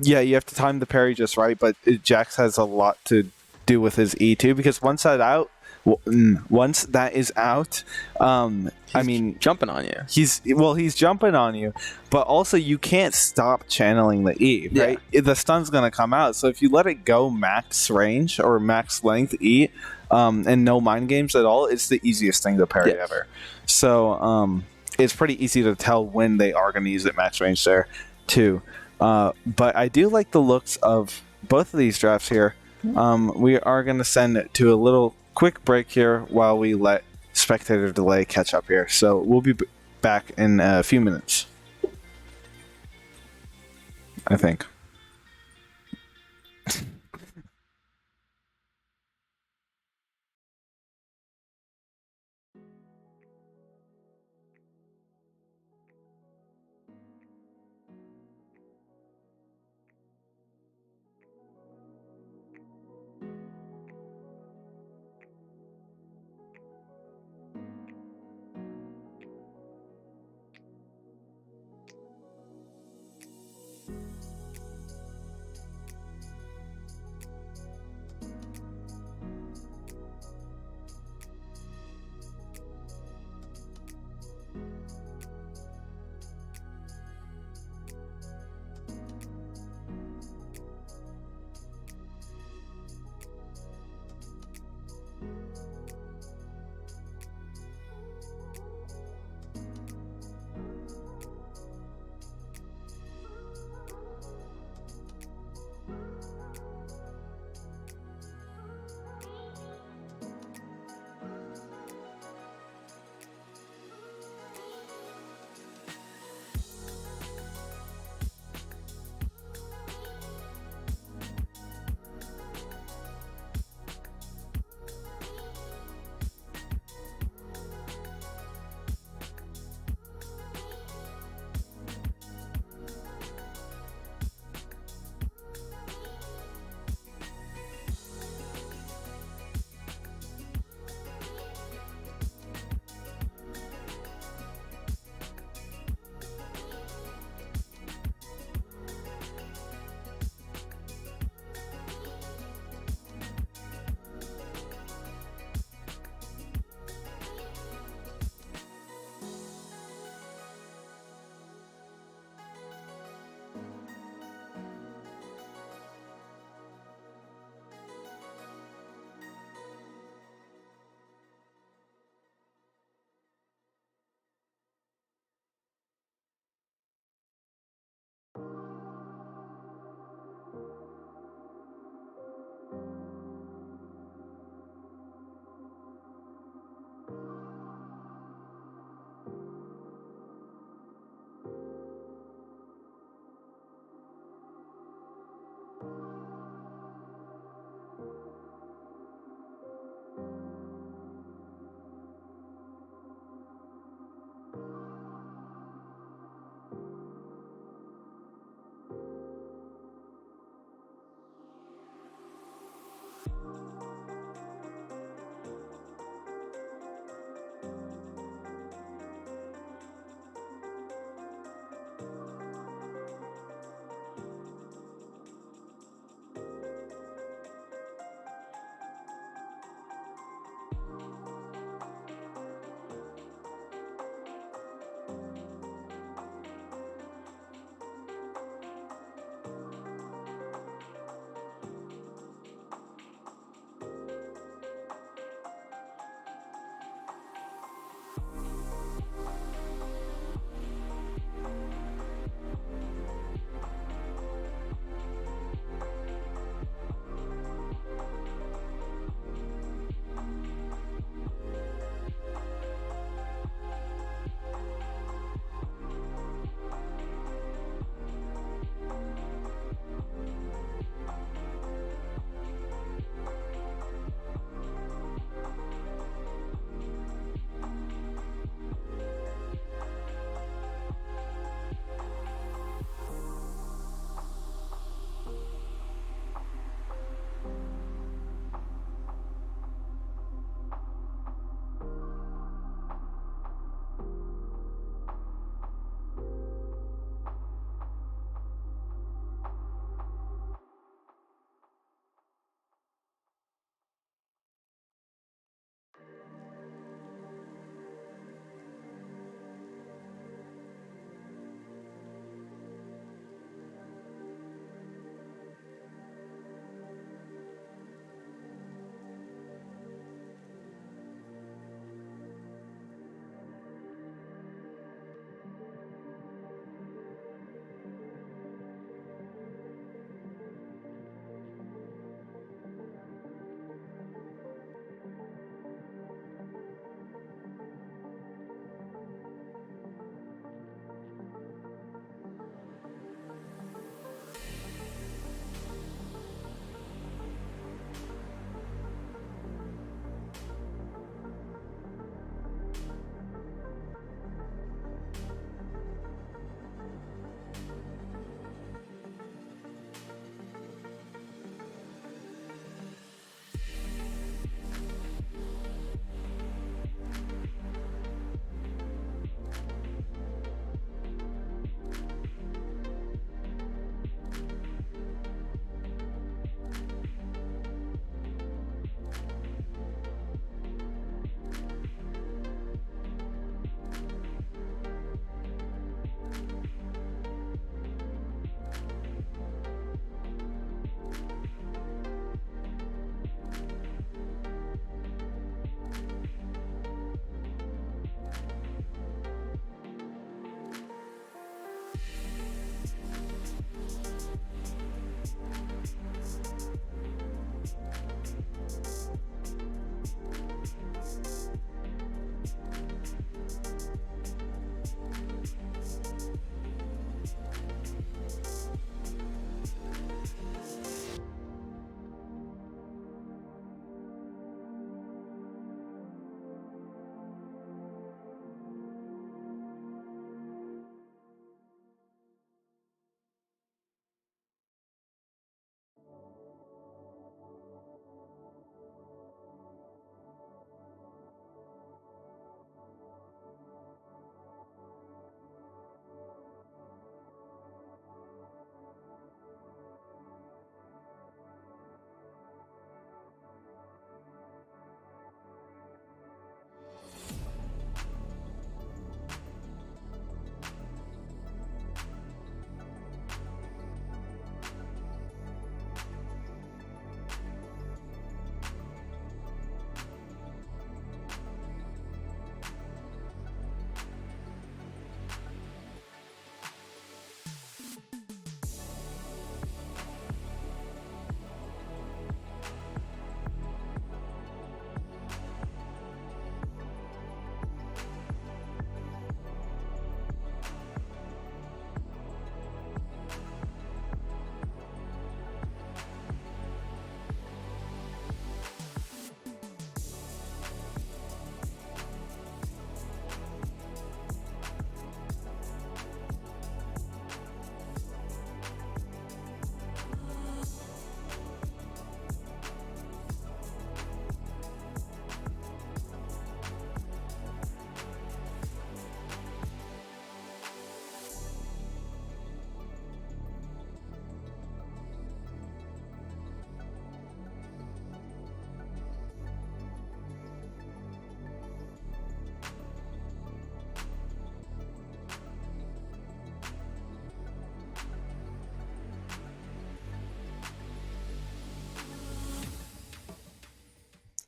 Yeah, you have to time the parry just right, but Jax has a lot to do with his E2, because once that is out, He's jumping on you. He's jumping on you, but also you can't stop channeling the E, right? The stun's gonna come out, so if you let it go max range or max length E, and no mind games at all, it's the easiest thing to parry ever. So it's pretty easy to tell when they are gonna use it max range there too. But I do like the looks of both of these drafts here. We are going to send it to a little quick break here while we let spectator delay catch up here. So we'll be back in a few minutes, I think.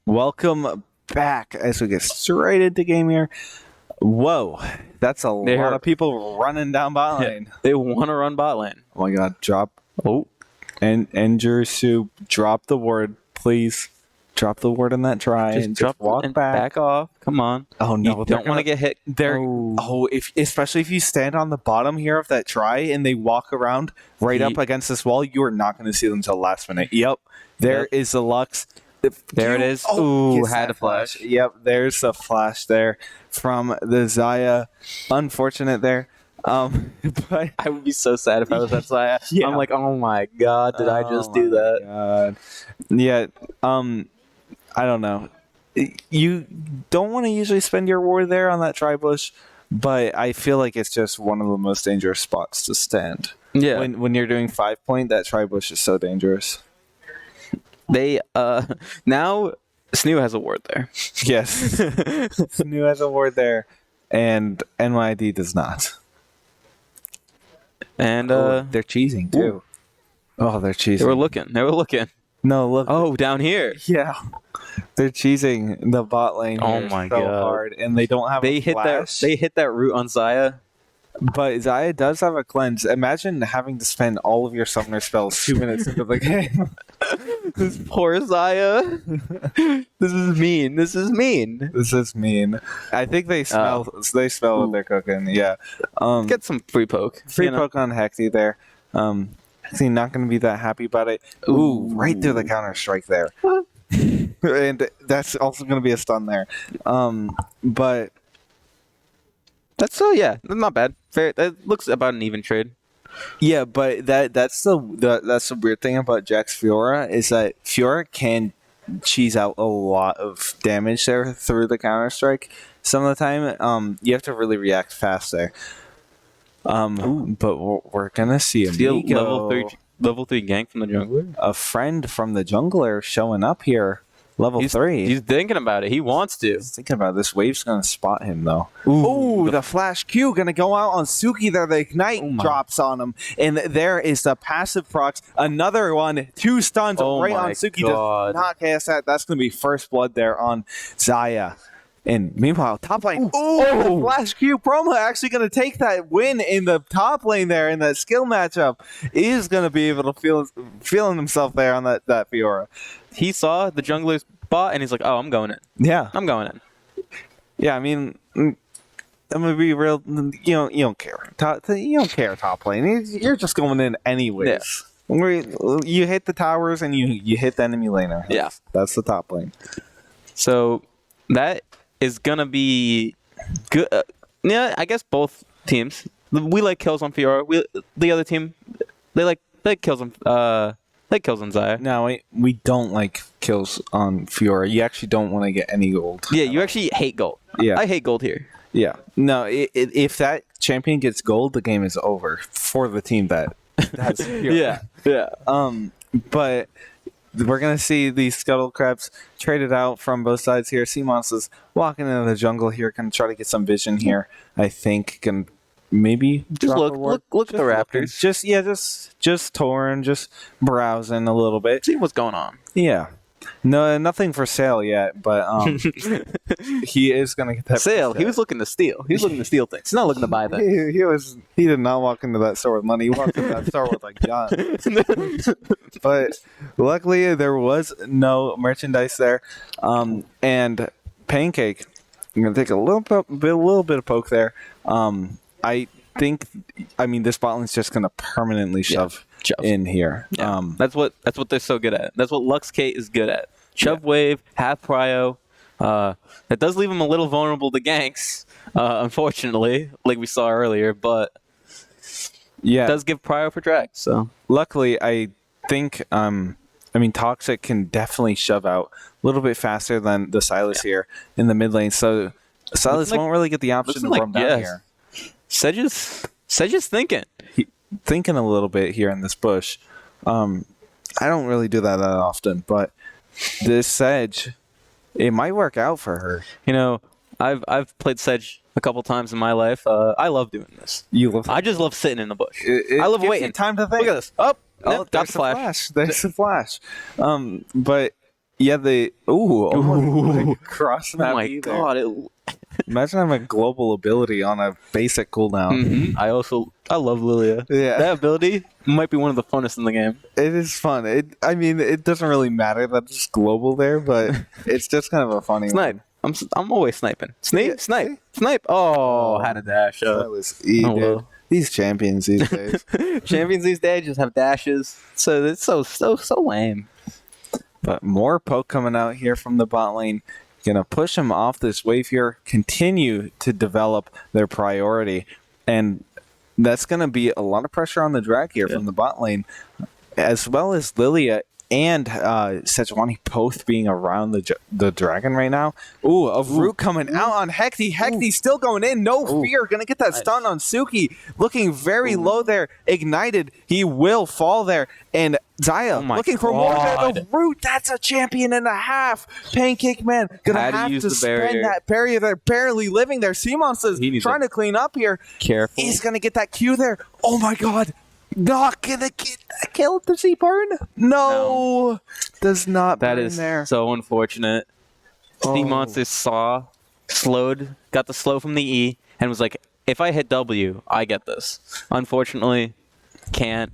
Welcome back as we get straight into game here. Whoa, that's a lot of people running down bot lane. They want to run bot lane. Oh my god, drop. Oh. And your soup, drop the ward, please. Drop the ward in that try and just walk back. Back off. Come on. Oh no, you don't want to get hit. Especially if you stand on the bottom here of that try and they walk around up against this wall, you are not going to see them until the last minute. Yep, there is the Lux. There it is. Ooh, had a flash. Yep, there's a flash there from the Xayah. Unfortunate there. But I would be so sad if I was that Xayah. Yeah. I'm like, oh my god, did I just do that? God. Yeah. I don't know. You don't want to usually spend your ward there on that tri-bush, but I feel like it's just one of the most dangerous spots to stand. Yeah. When you're doing 5-point, that tri-bush is so dangerous. They now SNHU has a ward there. Yes. SNHU has a ward there, and NYIT does not. And they're cheesing too. Ooh. Oh, they're cheesing. They were looking. No, look. Oh, down here. Yeah. They're cheesing the bot lane here my so god. hard, and they don't have they a hit flash. They hit that root on Xayah. But Xayah does have a cleanse. Imagine having to spend all of your summoner spells 2 minutes into the game. This poor Xayah. This is mean. This is mean. I think they smell what they're cooking. Yeah. Get some free poke. Free poke on Hecty there. Hecty not going to be that happy about it. Ooh, right through the counter strike there. And that's also going to be a stun there. But that's not bad. Fair. That looks about an even trade. Yeah, but that's the weird thing about Jack's Fiora is that Fiora can cheese out a lot of damage there through the counter strike. Some of the time, you have to really react fast there. But we're gonna see a level 3 gank from the jungler. A friend from the jungler showing up here. Level 3. He's thinking about it. He wants to. He's thinking about it. This wave's going to spot him, though. Ooh, the flash Q going to go out on Suki there. The Ignite drops on him. And there is the passive procs. Another one. 2 stuns right on Suki. Does not cast that. That's going to be first blood there on Xayah. And meanwhile, top lane. The Flash Q promo actually going to take that win in the top lane there in that skill matchup. Is going to be able to feeling himself there on that Fiora. He saw the jungler's bot and he's like, oh, I'm going in. Yeah. I'm going in. Yeah, I mean, I'm going to be real. You don't care. You don't care top lane. You're just going in anyways. Yeah. You hit the towers and you hit the enemy laner. That's the top lane. So that is gonna be good. I guess both teams. We like kills on Fiora. The other team, they like kills on kills on Xayah. No, we don't like kills on Fiora. You actually don't want to get any gold. Yeah, you actually hate gold. Yeah, I hate gold here. Yeah, no. If that champion gets gold, the game is over for the team that has Fiora. Yeah. But we're going to see these Scuttle Crabs traded out from both sides here. Seamoss is walking into the jungle here, going to try to get some vision here. I think can maybe just look at the Raptors. Just touring, just browsing a little bit. See what's going on. Yeah. No, nothing for sale yet, but he is going to get that sale. He was looking to steal. He was looking to steal things. He's not looking to buy things. He did not walk into that store with money. He walked into that store with a gun. But luckily, there was no merchandise there. And Pancake, I'm going to take a little bit of poke there. I think, this bot lane's just going to permanently shove in here. Yeah. That's what they're so good at. That's what Lux K is good at. Shove wave, half prio. That does leave him a little vulnerable to ganks, unfortunately, like we saw earlier, but it does give prio for drag. So luckily, I think Toxic can definitely shove out a little bit faster than the Silas here in the mid lane. So Silas won't really get the option to roam down here. Sedge's thinking. Thinking a little bit here in this bush. I don't really do that often, but this Sedge, it might work out for her. I've played Sedge a couple times in my life. I love doing this. I just love sitting in the bush. I love waiting. Time to think. Look at this. Got there's a flash. There's a flash. But Yeah, almost cross map. Oh my either. god! Imagine having a global ability on a basic cooldown. I love Lilia. Yeah. That ability might be one of the funnest in the game. It is fun. It doesn't really matter that it's global there, but it's just kind of a funny Snipe. one. I'm always sniping. Yeah, Snipe. Oh, had a dash. That was dude. well. These champions these days. Champions these days just have dashes. So it's so lame. But more poke coming out here from the bot lane. Gonna push them off this wave here, continue to develop their priority. And that's gonna be a lot of pressure on the drag here from the bot lane, as well as Lilia and Sejuani both being around the dragon right now. Ooh, a root coming out on Hecty. Hecty's still going in. No fear. Gonna get that stun on Suki. Looking very low there. Ignited. He will fall there. And Xayah looking for more than a root. That's a champion and a half. Pancake Man gonna have to spend that barrier. They're barely living there. C-Monster's trying to clean up here. Careful. He's gonna get that Q there. Oh my god. Not gonna get that kill at the C burn. No. Does not burn That is there. so unfortunate. C-Monster got the slow from the E, and was like, if I hit W, I get this. Unfortunately, can't.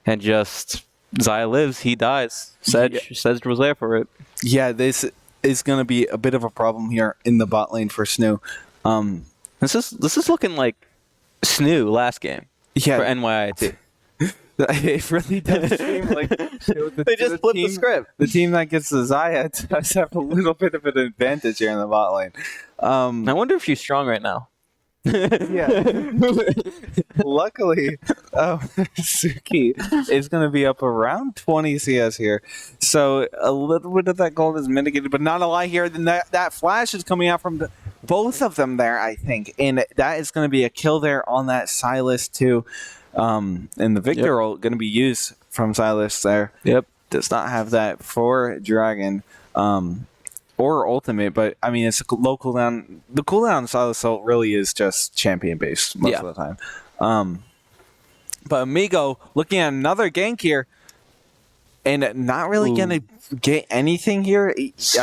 And just Xayah lives, he dies. Sedge was there for it. Yeah, this is going to be a bit of a problem here in the bot lane for SNHU. This is looking like SNHU last game for NYIT. It really does seem like they just flipped the script. The team that gets the Xayah does have a little bit of an advantage here in the bot lane. I wonder if she's strong right now. Yeah. Luckily, Suki is going to be up around 20 CS here. So a little bit of that gold is mitigated, but not a lot here. Then that flash is coming out from both of them there, I think. And that is going to be a kill there on that Sylas too. And the Victor ult going to be used from Sylas there. Yep. Does not have that for Dragon. Or ultimate, but I mean it's a low cooldown. The cooldown Sylas ult really is just champion based most of the time. But Amigo looking at another gank here, and not really gonna get anything here. He's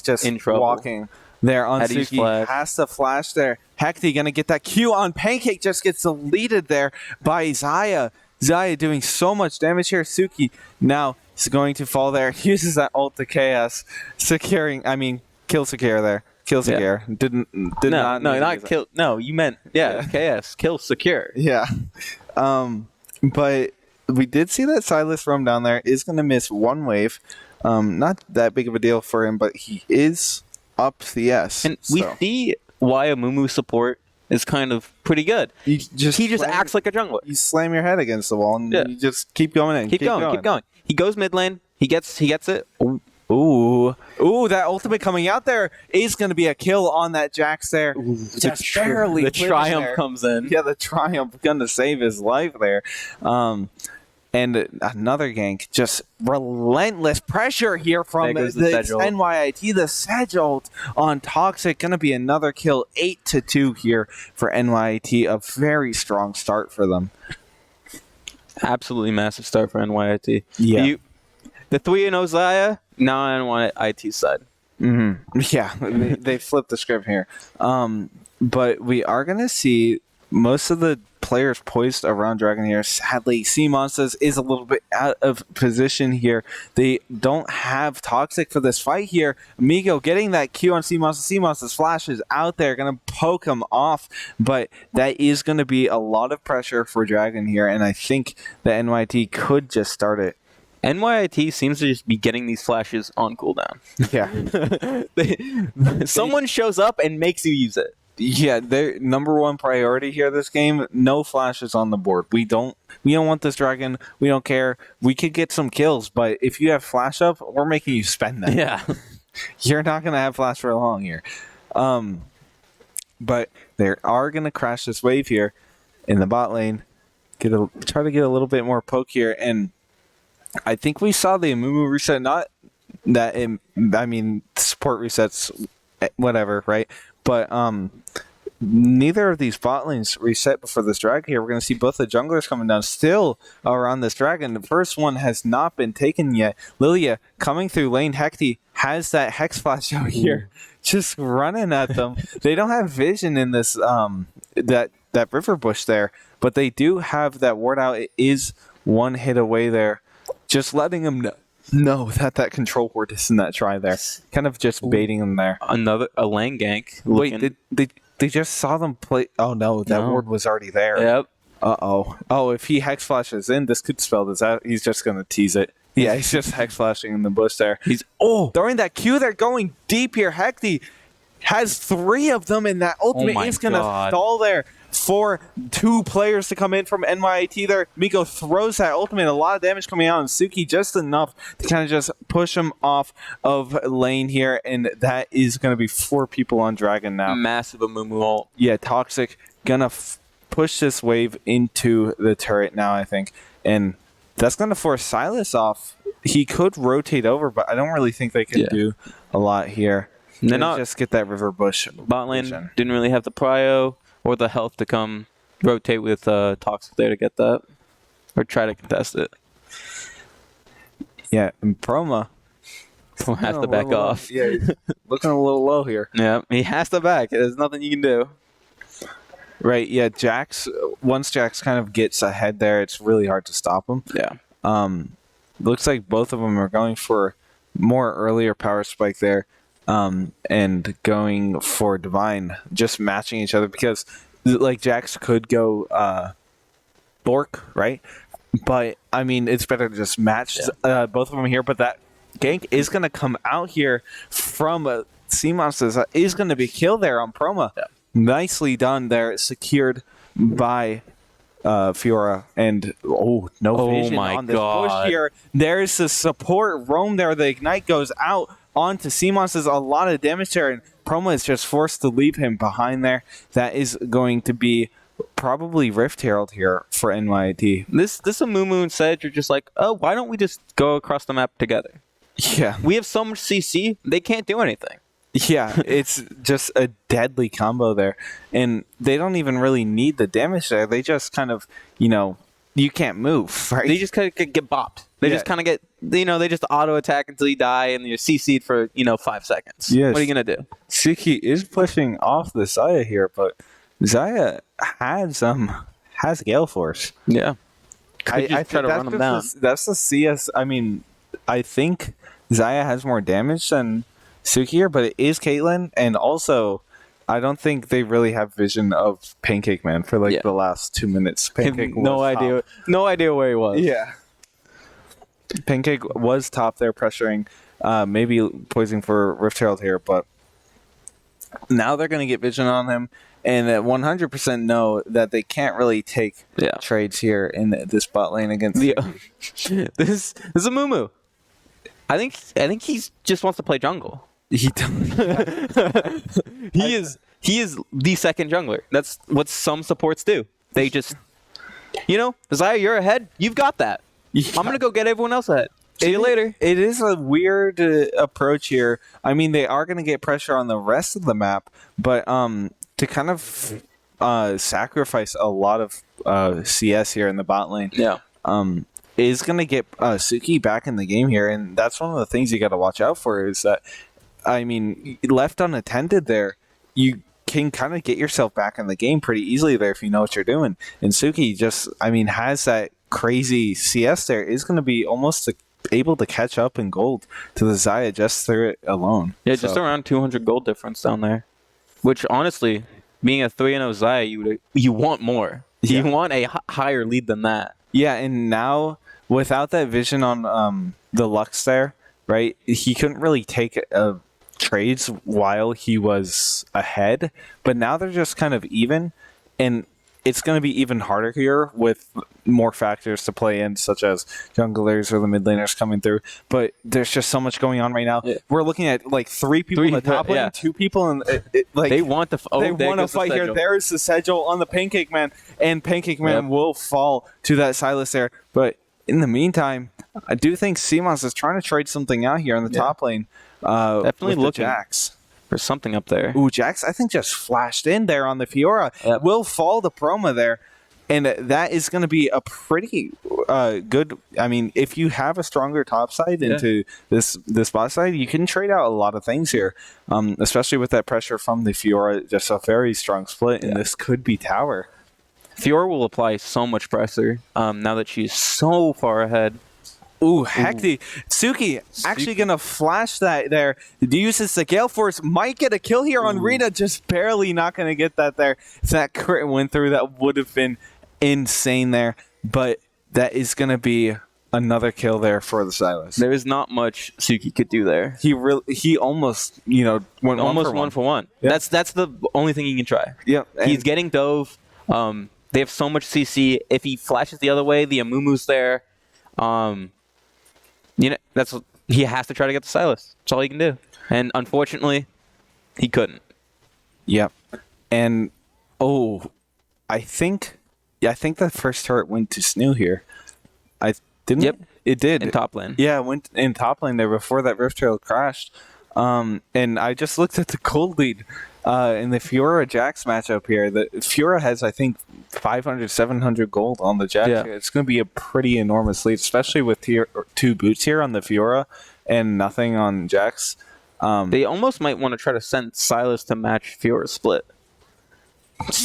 just in trouble. Walking there on Suki. Has to flash there. Hecty gonna get that Q on Pancake. Just gets deleted there by Xayah. Xayah doing so much damage here. Suki now is going to fall there. Uses that ult to KS. Kill Secure there. Kill Secure. No, you meant KS. Kill Secure. Yeah. But we did see that Sylas roam down there is going to miss one wave. Not that big of a deal for him, but he is up CS. And we see why a Mumu support is kind of pretty good. He just acts like a jungler. You slam your head against the wall and you just keep going in. Keep going. He goes mid lane. He gets it. Ooh, that ultimate coming out there is going to be a kill on that Jax there. Just barely. The Triumph comes in. Yeah, the Triumph going to save his life there. And another gank. Just relentless pressure here from the NYIT. The Sedge ult on Toxic. Going to be another kill. 8-2 here for NYIT. A very strong start for them. Absolutely massive start for NYIT. Yeah. The 3-0 Xayah, now on NYIT side. Mm-hmm. Yeah, they flipped the script here. But we are going to see most of the players poised around Dragon here. Sadly, C-Monsters is a little bit out of position here. They don't have Toxic for this fight here. Amigo getting that Q on C-Monsters. C-Monsters flashes out there, going to poke him off. But that is going to be a lot of pressure for Dragon here, and I think the NYT could just start it. NYIT seems to just be getting these flashes on cooldown. Yeah. Someone shows up and makes you use it. Yeah, their number one priority here this game, no flashes on the board. We don't want this Dragon. We don't care. We could get some kills, but if you have flash up, we're making you spend that. Yeah. You're not going to have flash for long here. But they are going to crash this wave here in the bot lane. Try to get a little bit more poke here, and I think we saw the Amumu reset, not that support resets, whatever, right? But neither of these bot lanes reset before this dragon here. We're going to see both the junglers coming down still around this dragon. The first one has not been taken yet. Lilia coming through lane. Hecty has that Hex Flash out here, just running at them. They don't have vision in this that river bush there, but they do have that ward out. It is one hit away there. Just letting them know that control ward is in that try there. Kind of just baiting them there. A lane gank. Wait, they just saw them play. Oh no, that ward was already there. Yep. Oh, if he Hex Flashes in, this could spell this out. He's just going to tease it. Yeah, he's just Hex Flashing in the bush there. He's throwing that Q there, going deep here. Hecty has 3 of them, and that ultimate is going to stall there for 2 players to come in from NYIT there. Miko throws that ultimate, a lot of damage coming out, and Suki just enough to kind of just push him off of lane here, and that is going to be 4 people on Dragon now. Massive Amumu ult. Yeah, Toxic gonna push this wave into the turret now, I think, and that's going to force Silas off. He could rotate over, but I don't really think they can do a lot here. They're not just get that river bush. Bot lane didn't really have the prio or the health to come rotate with Toxic there to get that, or try to contest it. Yeah, and Proma has to back off. Yeah, he's looking a little low here. Yeah, he has to back. There's nothing you can do. Right, yeah, once Jax kind of gets ahead there, it's really hard to stop him. Yeah. Looks like both of them are going for more earlier power spike there, and going for Divine, just matching each other, because like Jax could go Bork, right? But I mean, it's better to just match both of them here. But that gank is going to come out here from C-Monsters. Is going to be killed there on Proma. Yeah. Nicely done there, secured by Fiora, and no vision on this push here. There's the support roam there. The ignite goes out onto C-Monsters. A lot of damage there, and Proma is just forced to leave him behind there. That is going to be probably Rift Herald here for NYIT. This Amumu and Sedge are just like, oh, why don't we just go across the map together? Yeah. We have so much CC, they can't do anything. Yeah, it's just a deadly combo there. And they don't even really need the damage there. They just kind of, you can't move, right? They just kind of get bopped. They just kind of get, they just auto attack until you die and you're CC'd for, 5 seconds. Yes. What are you going to do? Suki is pushing off the Xayah here, but Xayah has Gale Force. Yeah. I try to run them down. That's the CS. I mean, I think Xayah has more damage than Suki here, but it is Caitlyn, and also I don't think they really have vision of Pancake Man for the last 2 minutes. Pancake no idea where he was. Yeah, Pancake was top there, pressuring, maybe poising for Rift Herald here, but now they're going to get vision on him, and 100% know that they can't really take trades here in this bot lane against this is a Mumu. I think he just wants to play jungle. He is the second jungler. That's what some supports do. They just, Xayah, you're ahead. You've got that. Yeah. I'm gonna go get everyone else ahead. See you later. It is a weird approach here. I mean, they are gonna get pressure on the rest of the map, but to kind of sacrifice a lot of CS here in the bot lane. Yeah. Is going to get Suki back in the game here, and that's one of the things you got to watch out for, is that, I mean, left unattended there, you can kind of get yourself back in the game pretty easily there if you know what you're doing. And Suki just, has that crazy CS there, is going to be almost able to catch up in gold to the Xayah just through it alone. Yeah, just around 200 gold difference down there, which honestly, being a 3-0 Xayah, you want more. Yeah. You want a higher lead than that. Yeah, and now without that vision on the Lux there, right, he couldn't really take trades while he was ahead, but now they're just kind of even, and it's going to be even harder here with more factors to play in, such as junglers or the mid laners coming through, but there's just so much going on right now. Yeah. We're looking at 3 people in the top lane, 2 people in they want to fight here. There's the Sedgel on the Pancake Man, and Pancake Man will fall to that Silas there, but in the meantime, I do think C-Monsters is trying to trade something out here in the top lane. Definitely with looking. Jax. or something up there. Ooh, Jax, I think just flashed in there on the Fiora. Yep. Will fall the Proma there. And that is going to be a pretty good. I mean, if you have a stronger top side into this bot side, you can trade out a lot of things here, especially with that pressure from the Fiora. Just a very strong split, and this could be tower. Fiora will apply so much pressure now that she's so far ahead. Ooh, Hecty. Suki actually going to flash that there. Uses the Gale Force. Might get a kill here on Rita. Just barely not going to get that there. If that crit went through, that would have been insane there. But that is going to be another kill there for the Silas. There is not much Suki could do there. He almost, went almost one for one. Yep. That's the only thing he can try. Yep. He's getting dove. They have so much CC. If he flashes the other way, the Amumu's there. He has to try to get the Silas. That's all he can do. And unfortunately, he couldn't. Yep. And I think the first turret went to SNHU here. Yep. It did. In top lane. Yeah, it went in top lane there before that Rift Trail crashed. And I just looked at the gold lead in the Fiora Jax matchup here. The Fiora has, I think, 500, 700 gold on the Jax. Yeah. It's going to be a pretty enormous lead, especially with tier 2 boots here on the Fiora and nothing on Jax. They almost might want to try to send Silas to match Fiora's split.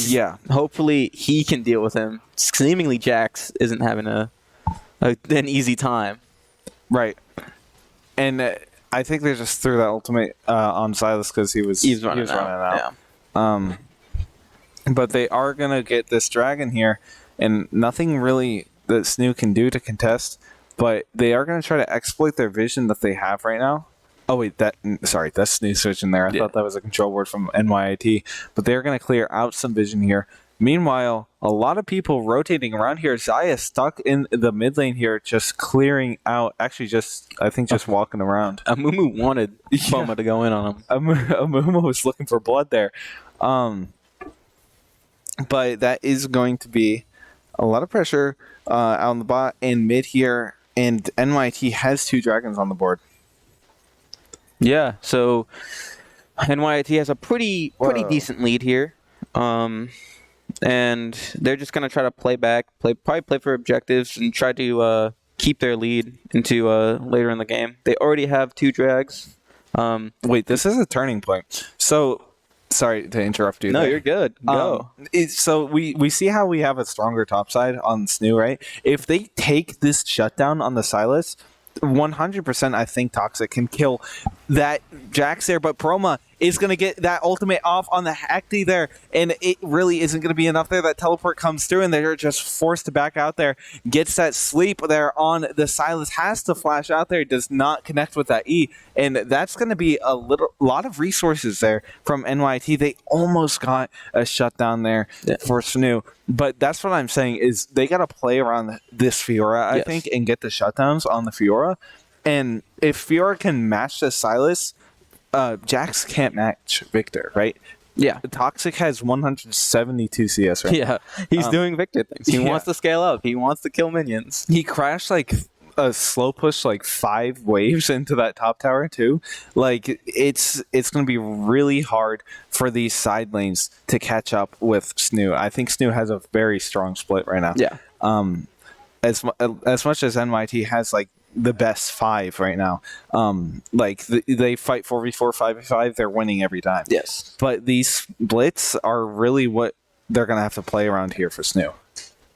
Yeah. Hopefully he can deal with him. Seemingly Jax isn't having an easy time. Right. And I think they just threw that ultimate on Silas because he was running out. Yeah. But they are going to get this dragon here, and nothing really that SNHU can do to contest, but they are going to try to exploit their vision that they have right now. Oh, wait, that's SNHU switching there. I thought that was a control word from NYIT, but they're going to clear out some vision here. Meanwhile, a lot of people rotating around here. Zaya stuck in the mid lane here, just clearing out. Actually, just walking around. Amumu wanted Foma to go in on him. Amumu was looking for blood there. But that is going to be a lot of pressure out on the bot and mid here. And NYT has 2 dragons on the board. Yeah, so NYIT has a pretty decent lead here. And they're just going to try to probably play for objectives and try to keep their lead into later in the game. They already have 2 drags. Wait, this is a turning point. So, sorry to interrupt you. No, you're good. Go. So we see how we have a stronger topside on SNHU, right? If they take this shutdown on the Silas, 100% I think Toxic can kill that Jax there, but Proma is going to get that ultimate off on the Hecty there, and it really isn't going to be enough there. That teleport comes through, and they're just forced to back out there. Gets that sleep there on the Silas, has to flash out there, does not connect with that E, and that's going to be a lot of resources there from NYT. They almost got a shutdown there for SNHU, but that's what I'm saying is they got to play around this Fiora, I think, and get the shutdowns on the Fiora. And if Fiora can match the Silas, Jax can't match Victor, right? Yeah. Toxic has 172 CS right now. Yeah, he's doing Victor things. He wants to scale up. He wants to kill minions. He crashed like a slow push like 5 waves into that top tower too. Like it's going to be really hard for these side lanes to catch up with SNHU. I think SNHU has a very strong split right now. Yeah. As much as NYT has like the best 5 right now. They fight 4v4, 5v5, they're winning every time. Yes. But these splits are really what they're going to have to play around here for SNHU.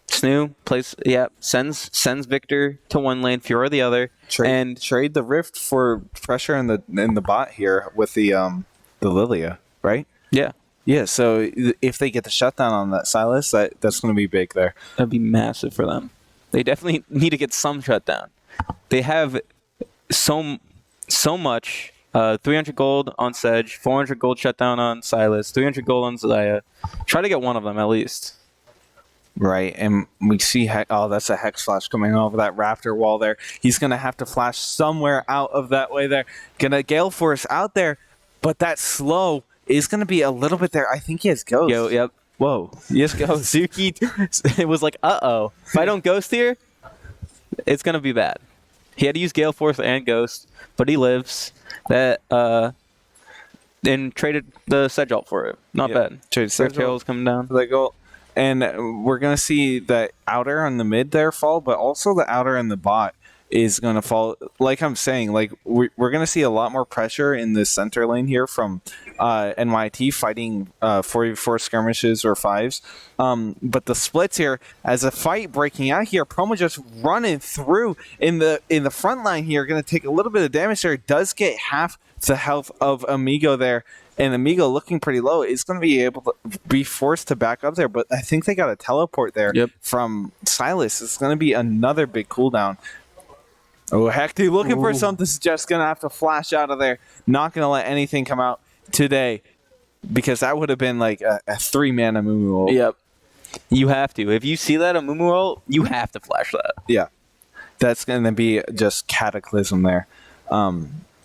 SNHU plays, sends Victor to one lane, Fiora the other, and trade the Rift for pressure in the bot here with the Lilia, right? Yeah. Yeah, so if they get the shutdown on that Silas, that's going to be big there. That'd be massive for them. They definitely need to get some shutdown. They have so much. 300 gold on Sedge, 400 gold shutdown on Silas, 300 gold on Zaya. Try to get one of them at least. Right, and we see that's a Hex Flash coming over that Raptor wall there. He's going to have to flash somewhere out of that way there. Gonna Gale Force out there, but that slow is going to be a little bit there. I think he has Ghost. Yep. Whoa. Yes, Ghost. Suki, it was like, uh-oh. If I don't Ghost here, it's going to be bad. He had to use Gale Force and Ghost, but he lives. That and traded the Sedge ult for it. Not bad. Traded Red Tail's coming down. They go, and we're gonna see the outer on the mid there fall, but also the outer and the bot is gonna fall. Like I'm saying, like we're gonna see a lot more pressure in the center lane here from NYIT fighting 44 skirmishes or 5s. But the splits here, as a fight breaking out here, Promo just running through in the front line here, gonna take a little bit of damage there. Does get half the health of Amigo there. And Amigo looking pretty low is going to be able to be forced to back up there. But I think they got a teleport there from Silas. It's going to be another big cooldown. Oh, Hecty looking for something's just going to have to flash out of there. Not going to let anything come out today. Because that would have been like a 3-mana Mumu ult. Yep. You have to. If you see that a Mumu ult, you have to flash that. Yeah. That's going to be just cataclysm there.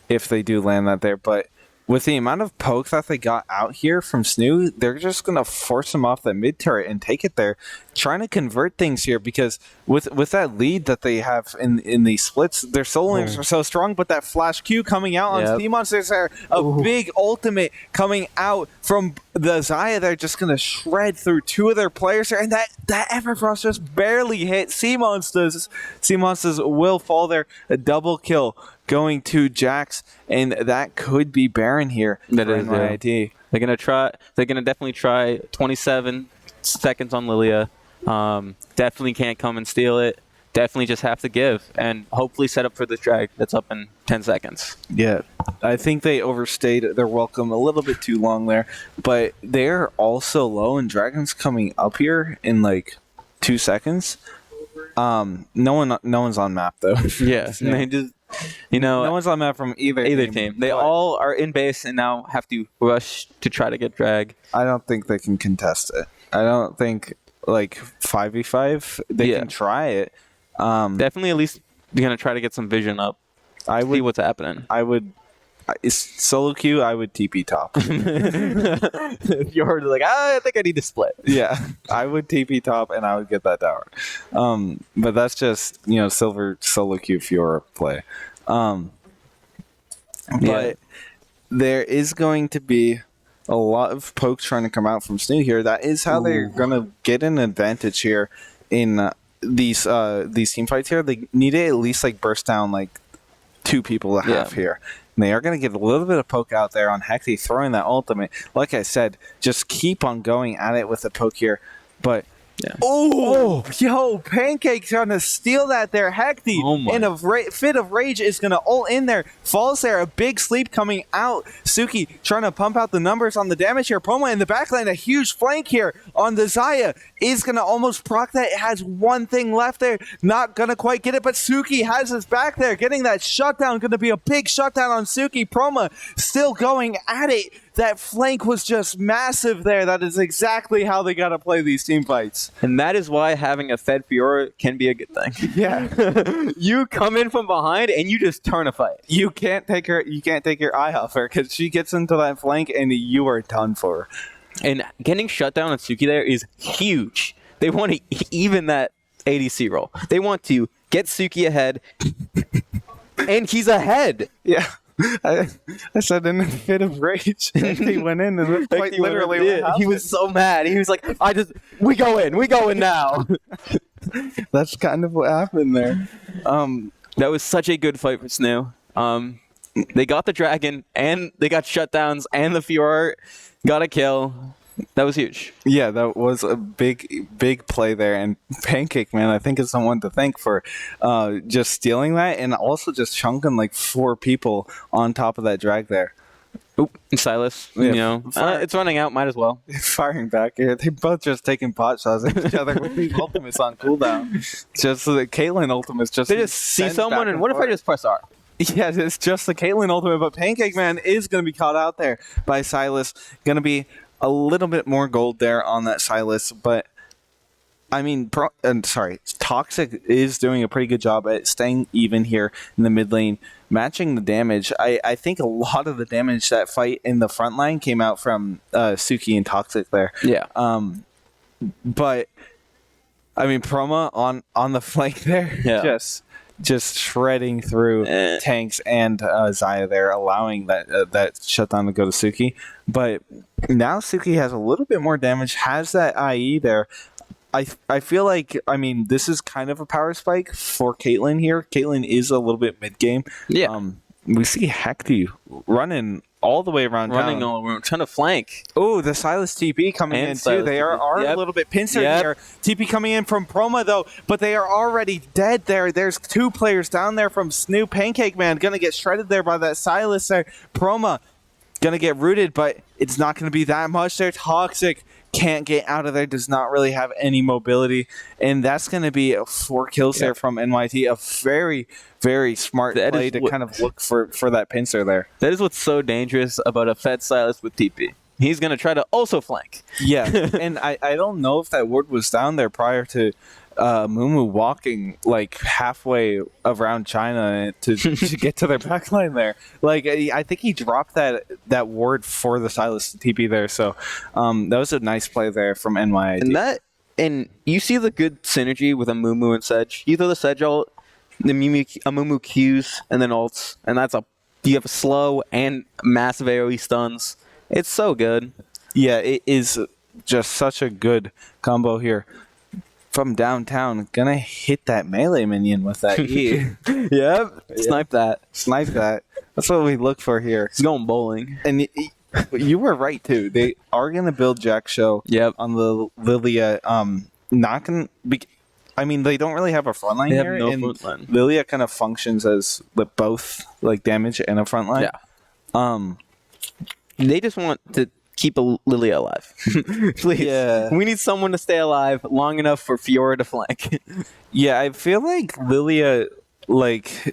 If they do land that there. But with the amount of poke that they got out here from SNHU, they're just going to force him off that mid turret and take it there, trying to convert things here because with that lead that they have in these splits, their soloings are so strong, but that flash Q coming out on Steam Monsters there, big ultimate coming out from the Xayah, they're just going to shred through 2 of their players there, and that Everfrost just barely hit Sea Monsters. Sea Monsters will fall there, a double kill going to Jax, and that could be Baron here for NYIT. They're gonna definitely try 27 seconds on Lilia. Definitely can't come and steal it. Definitely just have to give and hopefully set up for this drag that's up in 10 seconds. Yeah, I think they overstayed their welcome a little bit too long there, but they're also low and Dragon's coming up here in like 2 seconds. No one's on map though. Yeah, they just, no one's on map from either team. They all are in base and now have to rush to try to get drag. I don't think they can contest it. I don't think like 5v5 they can try it. Definitely at least you're gonna try to get some vision up. See what's happening. Solo queue, I would TP top. If you're like, I think I need to split. Yeah, I would TP top and I would get that tower. But that's just, silver solo queue Fiora play. But there is going to be a lot of pokes trying to come out from SNHU here. That is how they're going to get an advantage here in these team fights here. They need to at least like burst down like 2 people and a half here. And they are going to get a little bit of poke out there on Hecty throwing that ultimate. Like I said, just keep on going at it with the poke here. But Pancake trying to steal that there. Hecty in a fit of rage is going to ult in there. Falls there. A big sleep coming out. Suki trying to pump out the numbers on the damage here. Promo in the backline. A huge flank here on the Xayah. Is going to almost proc that. It has one thing left there. Not going to quite get it, but Suki has his back there. Getting that shutdown. Going to be a big shutdown on Suki. Promo still going at it. That flank was just massive there. That is exactly how they got to play these team fights. And that is why having a fed Fiora can be a good thing. Yeah. You come in from behind and you just turn a fight. You can't take your eye off her because she gets into that flank and you are done for. And getting shut down on Suki there is huge. They want to even that ADC roll. They want to get Suki ahead and he's ahead. Yeah. I said in a fit of rage, he went in and that's quite literally what happened. He was so mad. He was like, we go in now. That's kind of what happened there. That was such a good fight for SNHU. They got the dragon and they got shutdowns and the Fiora got a kill. That was huge. Yeah, that was a big play there. And Pancake, man, I think is someone to thank for just stealing that and also just chunking like 4 people on top of that drag there. Oop, and Silas, it's running out. Might as well. Firing back here. They both just taking pot shots at each other with these ultimates on cooldown. Just so that Caitlyn ultimates just... They just see someone and what if I just press R? Yeah, it's just the Caitlyn ultimate, but Pancake Man is going to be caught out there by Silas. Going to be a little bit more gold there on that Silas, but I mean, Toxic is doing a pretty good job at staying even here in the mid lane, matching the damage. I think a lot of the damage that fight in the front line came out from Suki and Toxic there. Yeah. But I mean, Proma on the flank there, just shredding through tanks and Zaya there, allowing that shutdown to go to Suki. But now Suki has a little bit more damage, has that IE there. I feel like, I mean, this is kind of a power spike for Caitlyn here. Caitlyn is a little bit mid-game. Yeah. We see Hecty running all the way around town. All around, trying to flank. Oh, the Silas TP coming And in, Silas too. They TP. are Yep. a little bit pincered Yep. here. TP coming in from Proma, though, but they are already dead there. There's 2 players down there from SNHU. Pancake Man going to get shredded there by that Silas there. Proma going to get rooted, but it's not going to be that much. They're toxic. Can't get out of there, does not really have any mobility, and that's going to be 4 kills there from NYT. A very, very smart play to kind of look for that pincer there. That is what's so dangerous about a Fed Silas with TP. He's going to try to also flank. Yeah, and I don't know if that ward was down there prior to Mumu walking like halfway around China to get to their backline there. Like, I think he dropped that ward for the Silas TP there. So that was a nice play there from NYIT. And you see the good synergy with a Mumu and Sedge. You throw the Sedge ult, the Mumu Qs, and then ults, and you have a slow and massive AoE stuns. It's so good. Yeah, it is just such a good combo here. From downtown, gonna hit that melee minion with that E. Yep. Snipe that. Snipe that. That's what we look for here. He's going bowling. And you were right too. They are gonna build Jack Show. Yep. On the Lilia. Not gonna be. I mean, they don't really have a front line They here. have no and front line. Lilia kind of functions as both like damage and a front line. Yeah. They just want to keep a Lilia alive. Please. Yeah. We need someone to stay alive long enough for Fiora to flank. Yeah, I feel like Lilia works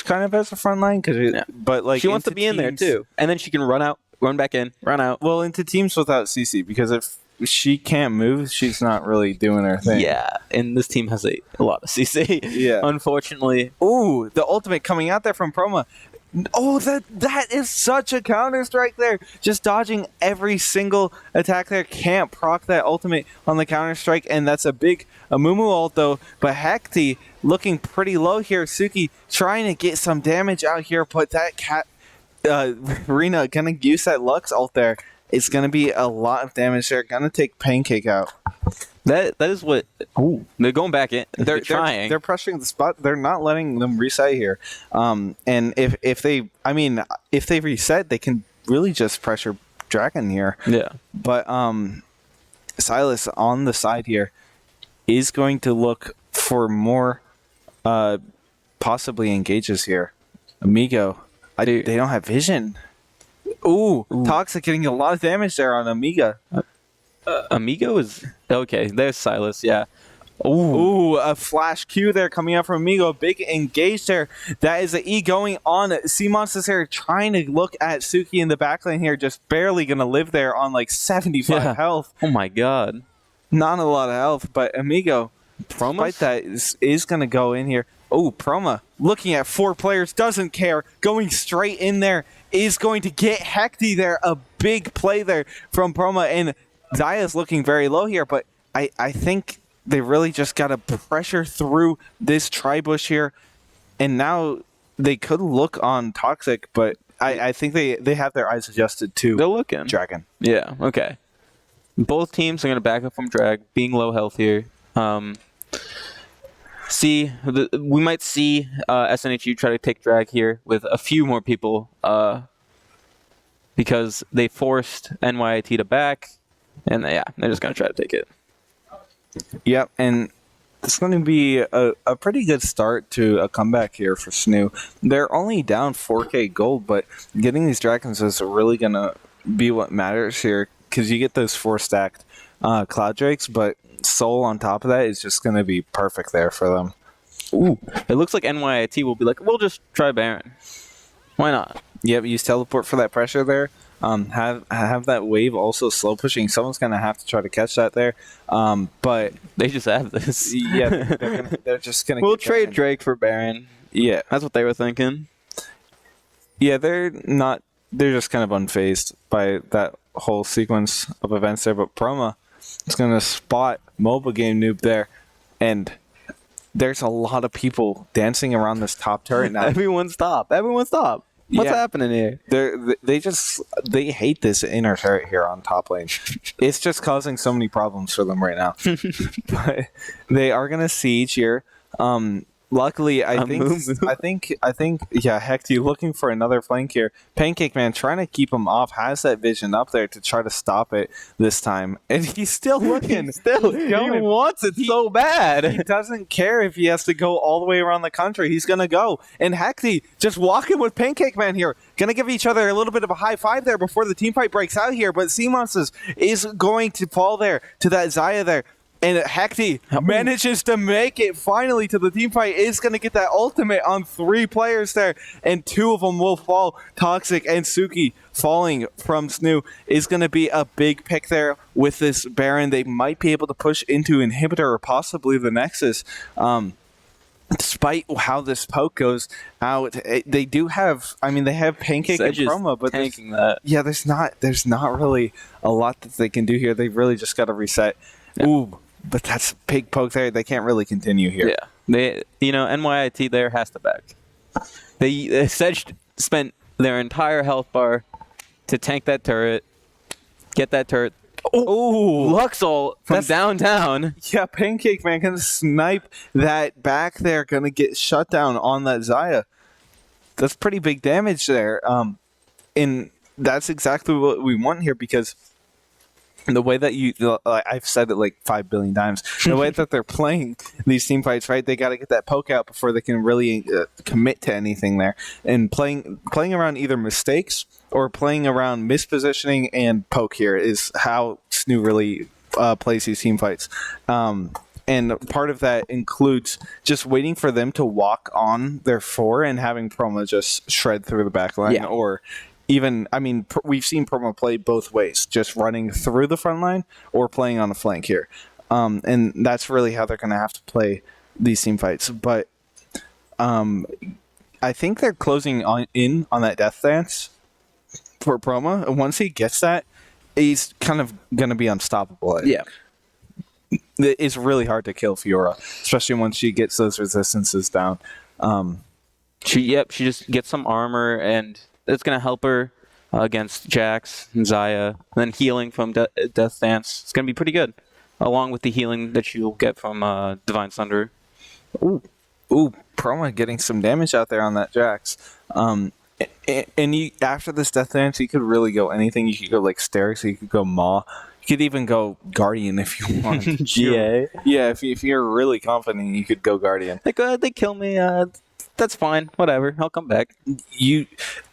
kind of as a front line but like she wants to be in there too, and then she can run out, run back in, run out. Well, into teams without CC, because if she can't move, she's not really doing her thing. Yeah, and this team has a lot of CC. Yeah, unfortunately. Ooh, the ultimate coming out there from Proma. Oh, that is such a counter strike there. Just dodging every single attack there. Can't proc that ultimate on the counter strike, and that's a Mumu ult though. But Hecty looking pretty low here. Suki trying to get some damage out here, but that Rena gonna use that Lux ult there. It's gonna be a lot of damage there. Gonna take Pancake out. That is what. Ooh, they're going back in. They're trying. They're pressuring the spot. They're not letting them reset here. And if they reset, they can really just pressure Dragon here. Yeah. But Silas on the side here is going to look for more possibly engages here. Amigo, they don't have vision. Ooh, Toxic getting a lot of damage there on Amiga. Amigo is okay. There's Silas. Yeah. Ooh, a flash Q there coming out from Amigo. A big engage there. That is an E going on. Sea Monsters here trying to look at Suki in the backline here. Just barely going to live there on like 75 health. Oh my god. Not a lot of health, but Amigo, despite that, is going to go in here. Oh, Proma looking at 4 players. Doesn't care. Going straight in there. Is going to get Hecty there. A big play there from Proma. And Zaya's looking very low here, but I think they really just got to pressure through this tri-bush here, and now they could look on Toxic, but I think they have their eyes adjusted to They're looking. Dragon. Yeah, okay. Both teams are going to back up from Drag, being low health here. We might see SNHU try to take Drag here with a few more people because they forced NYIT to back. And they're just going to try to take it. Yep, and it's going to be a pretty good start to a comeback here for SNHU. They're only down 4k gold, but getting these dragons is really going to be what matters here, because you get those 4 stacked Cloud Drakes, but Soul on top of that is just going to be perfect there for them. Ooh, it looks like NYIT will be like, we'll just try Baron. Why not? Yep, use Teleport for that pressure there. Have that wave also slow pushing. Someone's gonna have to try to catch that there. But they just have this. Yeah, they're just gonna. We'll trade Drake for Baron. Yeah, that's what they were thinking. Yeah, they're not. They're just kind of unfazed by that whole sequence of events there. But Proma is gonna spot mobile game noob there, and there's a lot of people dancing around this top turret now. Everyone stop. What's happening here? They hate this inner turret here on top lane. It's just causing so many problems for them right now. But they are gonna siege here. Luckily, I think, yeah, Hecty looking for another flank here. Pancake Man trying to keep him off, has that vision up there to try to stop it this time. And he's still looking. He wants it so bad. He doesn't care if he has to go all the way around the country. He's going to go. And Hecty just walking with Pancake Man here. Going to give each other a little bit of a high five there before the team fight breaks out here. But Seamonsters is going to fall there to that Xayah there. And Hecty manages to make it finally to the team fight. Is going to get that ultimate on 3 players there. And 2 of them will fall. Toxic and Suki falling from SNHU is going to be a big pick there with this Baron. They might be able to push into Inhibitor or possibly the Nexus. Despite how this poke goes out, they do have, they have Pancake and Promo, but tanking that. Yeah, there's not really a lot that they can do here. They really just got to reset. Yeah. Ooh. But that's a big poke there. They can't really continue here. Yeah. NYIT there has to back. They spent their entire health bar to tank that turret, get that turret. Oh, Luxol from downtown. Yeah, Pancake Man can snipe that back there. Going to get shut down on that Xayah. That's pretty big damage there. And that's exactly what we want here because the way that I've said it like 5 billion times, the way that they're playing these team fights, right? They got to get that poke out before they can really commit to anything there. And playing around either mistakes or playing around mispositioning and poke here is how SNHU really plays these team fights. And part of that includes just waiting for them to walk on their 4 and having Promo just shred through the back line or even, we've seen Promo play both ways, just running through the front line or playing on a flank here. And that's really how they're going to have to play these team fights. But I think they're closing in on that death dance for Promo. And once he gets that, he's kind of going to be unstoppable. It's really hard to kill Fiora, especially once she gets those resistances down. She just gets some armor and it's going to help her against Jax and Xayah. And then healing from Death Dance. It's going to be pretty good. Along with the healing that you'll get from Divine Thunder. Ooh, Promo getting some damage out there on that Jax. And after this Death Dance, you could really go anything. You could go like Stairs, you could go Maw. You could even go Guardian if you want. GA? Yeah, if you're really confident, you could go Guardian. They go ahead, they kill me. That's fine. Whatever. I'll come back.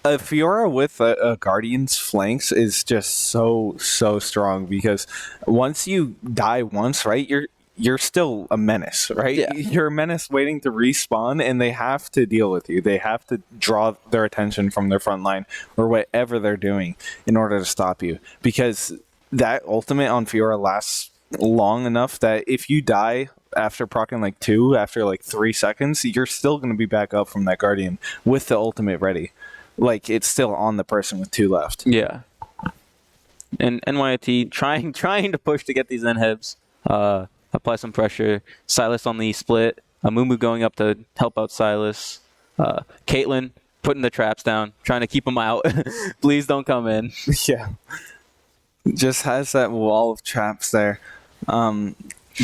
Fiora with a Guardian's flanks is just so strong because once you die once, right, you're still a menace, right? Yeah. You're a menace waiting to respawn, and they have to deal with you. They have to draw their attention from their front line or whatever they're doing in order to stop you because that ultimate on Fiora lasts long enough that if you die after proccing like 2, after like 3 seconds, you're still going to be back up from that Guardian with the ultimate ready. Like, it's still on the person with 2 left. Yeah. And NYIT trying to push to get these inhibs, apply some pressure. Silas on the split. Mumu going up to help out Silas. Caitlyn putting the traps down, trying to keep them out. Please don't come in. Yeah. Just has that wall of traps there.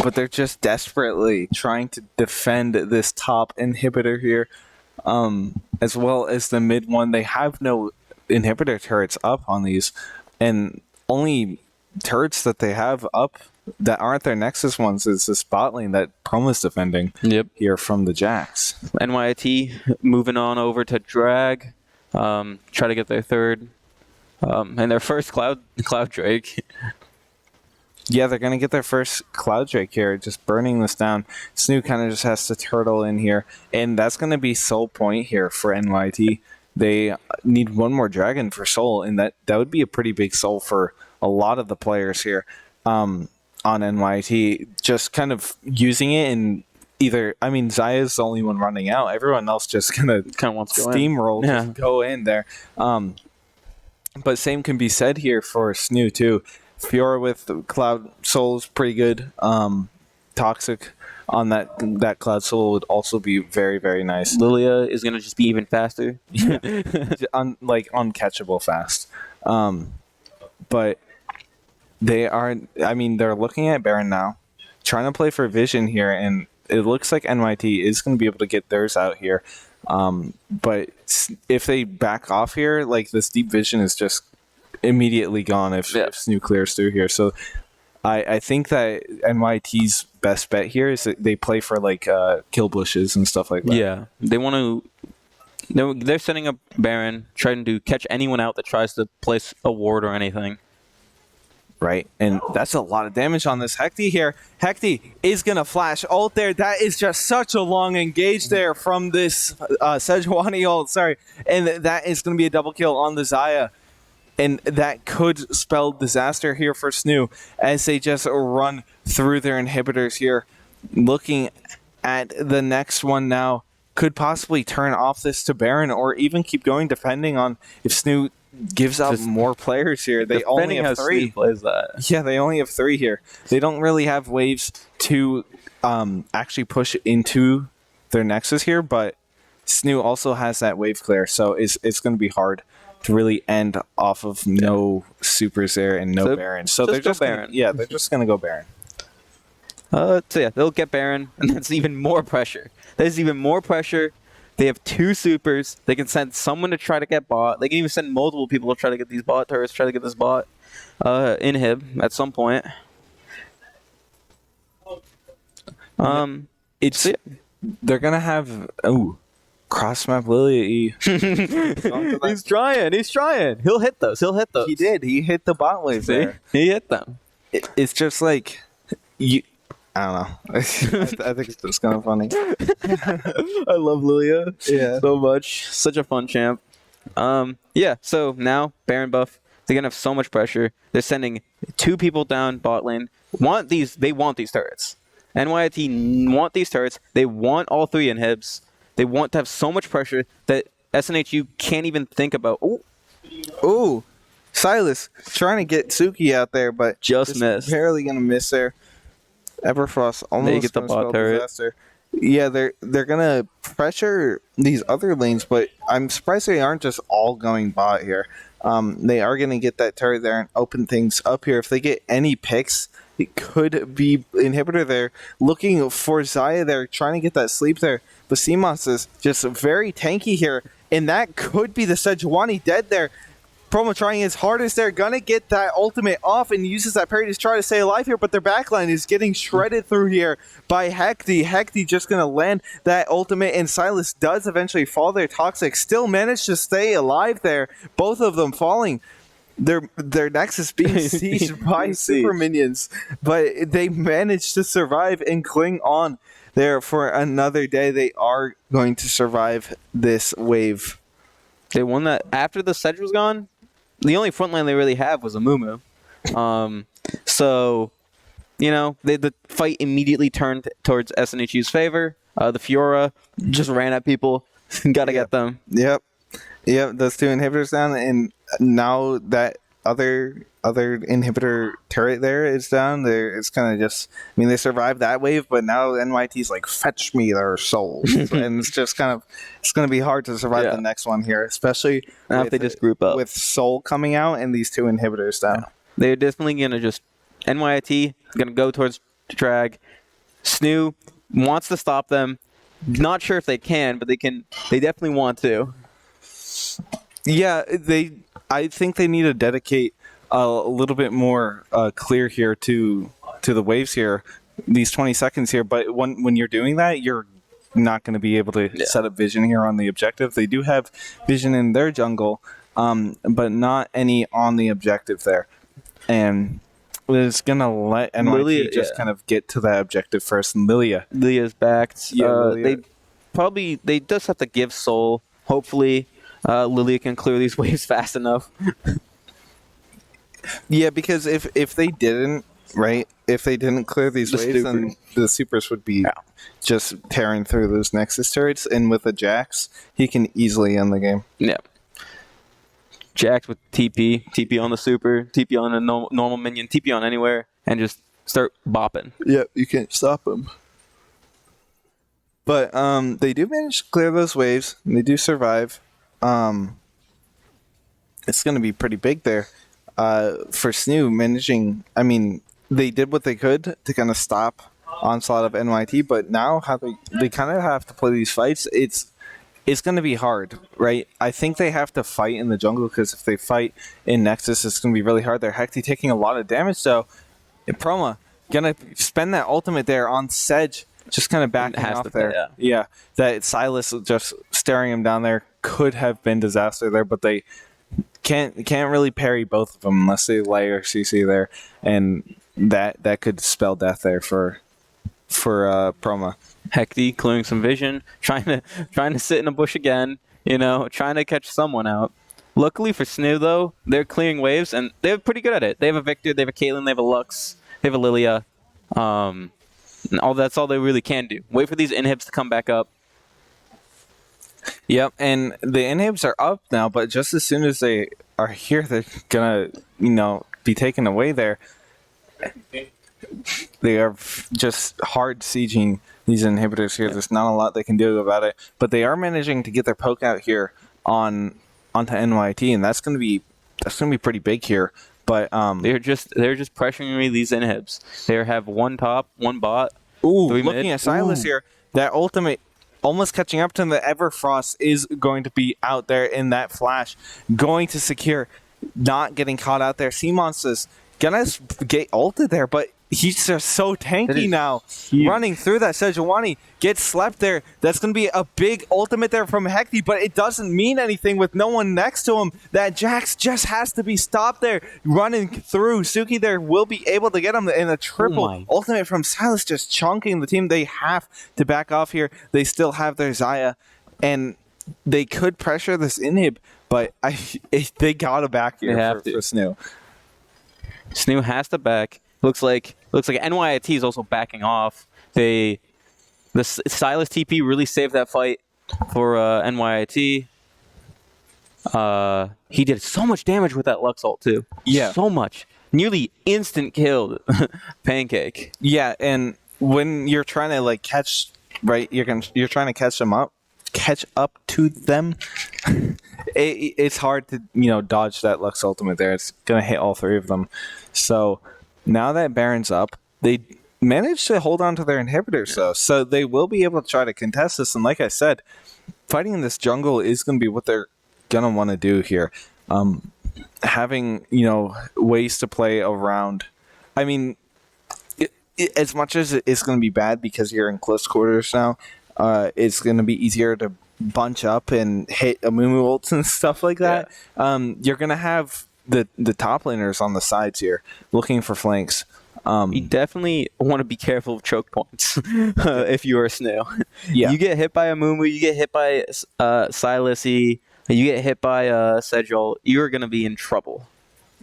But they're just desperately trying to defend this top inhibitor here, as well as the mid one. They have no inhibitor turrets up on these, and only turrets that they have up that aren't their Nexus ones is the spot lane that Promo's defending here from the Jax. NYIT moving on over to Drag, try to get their third, and their first Cloud Drake. Yeah, they're going to get their first Cloud Drake here, just burning this down. SNHU kind of just has to turtle in here, and that's going to be Soul Point here for NYT. They need one more Dragon for Soul, and that would be a pretty big Soul for a lot of the players here on NYT. Just kind of using it in either, Xayah's the only one running out. Everyone else just going to steamroll, just go in there. But same can be said here for SNHU too. Fiora with Cloud Soul is pretty good. Toxic on that Cloud Soul would also be very, very nice. Lilia is gonna just be even faster. Uncatchable fast. But they're looking at Baron now, trying to play for Vision here, and it looks like NYT is going to be able to get theirs out here. But if they back off here, like, this Deep Vision is just immediately gone if SNHU clears through here. So I think that NYT's best bet here is that they play for like kill bushes and stuff like that. Yeah, they want to. They're setting up Baron, trying to catch anyone out that tries to place a ward or anything. Right, and that's a lot of damage on this Hecty here. Hecty is going to flash ult there. That is just such a long engage there from this Sejuani ult, sorry. And that is going to be a double kill on the Xayah. And that could spell disaster here for SNHU as they just run through their inhibitors here. Looking at the next one now, could possibly turn off this to Baron or even keep going depending on if SNHU gives up more players here. They only have 3. Plays that. Yeah, they only have 3 here. They don't really have waves to actually push into their Nexus here, but SNHU also has that wave clear, so it's going to be hard to really end off of no supers there and no Baron. So they're just Baron. They're just going to go Baron. So yeah, they'll get Baron, and that's even more pressure. There's even more pressure. They have 2 supers. They can send someone to try to get bot. They can even send multiple people to try to get these bot turrets, try to get this bot inhib at some point. They're gonna have cross map Lilia E. He's trying. He'll hit those. He did. He hit the bot wave there. He hit them. It's just like I don't know. I think it's just kind of funny. I love Lilia so much. Such a fun champ. So now Baron buff. They're going to have so much pressure. They're sending 2 people down bot lane. They want these turrets. NYIT want these turrets. They want all 3 inhibs. They want to have so much pressure that SNHU can't even think about. Ooh. Silas trying to get Suki out there, but just missed. Barely going to miss there. Everfrost almost get the bot turret. Disaster. Yeah, they're gonna pressure these other lanes, but I'm surprised they aren't just all going bot here. They are gonna get that turret there and open things up here. If they get any picks, it could be inhibitor there. Looking for Xayah there, trying to get that sleep there. But CMOS is just very tanky here, and that could be the Sejuani dead there. Promo trying his hardest there, gonna get that ultimate off and uses that parry to try to stay alive here, but their backline is getting shredded through here by Hecty. Hecty just gonna land that ultimate, and Silas does eventually fall there. Toxic still managed to stay alive there, both of them falling. Their Nexus being sieged by super minions, but they managed to survive and cling on there for another day. They are going to survive this wave. They won that after the Sedge was gone. The only front line they really have was a Mumu. So, the fight immediately turned towards SNHU's favor. The Fiora just ran at people. Got to get them. Yep, those 2 inhibitors down, and now that other inhibitor turret there is down. It's kind of just, they survived that wave, but now NYT's like, fetch me their souls. And it's just it's going to be hard to survive the next one here, especially if they just group up. With Soul coming out and these 2 inhibitors down. Yeah. They're definitely going to just, NYT going to go towards Drag. SNHU wants to stop them. Not sure if they can, but they definitely want to. Yeah, I think they need to dedicate a little bit more clear here to the waves here, these 20 seconds here. But when you're doing that, you're not going to be able to set up vision here on the objective. They do have vision in their jungle, but not any on the objective there. And it's going to let NYT just kind of get to that objective first. And Lilia's backed. Lilia. They just have to give Soul. Hopefully, Lilia can clear these waves fast enough. Yeah, because if they didn't, right? If they didn't clear these waves, then the supers would be just tearing through those Nexus turrets. And with the Jax, he can easily end the game. Yeah. Jax with TP on the super, TP on a normal minion, TP on anywhere, and just start bopping. Yeah, you can't stop him. But they do manage to clear those waves. And they do survive. It's going to be pretty big there for SNHU managing. I mean, they did what they could to kind of stop onslaught of NYT, but now how they kind of have to play these fights. It's going to be hard, right? I think they have to fight in the jungle because if they fight in Nexus, it's going to be really hard. They're Hecty taking a lot of damage, so Proma going to spend that ultimate there on Sedge, just kind of backing off there. Yeah, that Silas just staring him down there could have been disaster there, but they can't really parry both of them unless they layer CC there, and that could spell death there for Proma. Hecty clearing some vision, trying to sit in a bush again, trying to catch someone out. Luckily for SNHU, though, they're clearing waves, and they're pretty good at it. They have a Victor, they have a Caitlyn, they have a Lux, they have a Lilia. And that's all they really can do. Wait for these inhibs to come back up. Yep, and the inhibs are up now, but just as soon as they are here, they're gonna, be taken away there. They are just hard sieging these inhibitors here. There's not a lot they can do about it, but they are managing to get their poke out here onto NYT, and that's gonna be pretty big here. But they're just pressuring these inhibs. They have one top, one bot. Ooh, looking at Silas here, that ultimate almost catching up to him. The Everfrost is going to be out there in that flash, going to secure, not getting caught out there. Sea Monster's gonna get ulted there, but he's just so tanky now. Huge. Running through that Sejuani, gets slept there. That's going to be a big ultimate there from Hecty, but it doesn't mean anything with no one next to him. That Jax just has to be stopped there. Running through, Suki there will be able to get him in a triple ultimate from Silas, just chunking the team. They have to back off here. They still have their Xayah, and they could pressure this inhib, but they got to back here for SNHU. SNHU has to back. Looks like NYIT is also backing off. The Silas TP really saved that fight for NYIT. He did so much damage with that Lux ult too. Yeah, so much, nearly instant killed Pancake. Yeah, and when you're trying to catch, right, you're trying to catch up to them. It's hard to dodge that Lux ultimate there. It's gonna hit all three of them. So now that Baron's up, they managed to hold on to their inhibitors, though. So they will be able to try to contest this. And like I said, fighting in this jungle is going to be what they're going to want to do here. Having, ways to play around. I mean, as much as it's going to be bad because you're in close quarters now, it's going to be easier to bunch up and hit Amumu ults and stuff like that. Yeah. You're going to have the top laners on the sides here looking for flanks. You definitely want to be careful of choke points if you are SNHU. Yeah. You get hit by Amumu, you get hit by Silasy, you get hit by Sejol, you're going to be in trouble.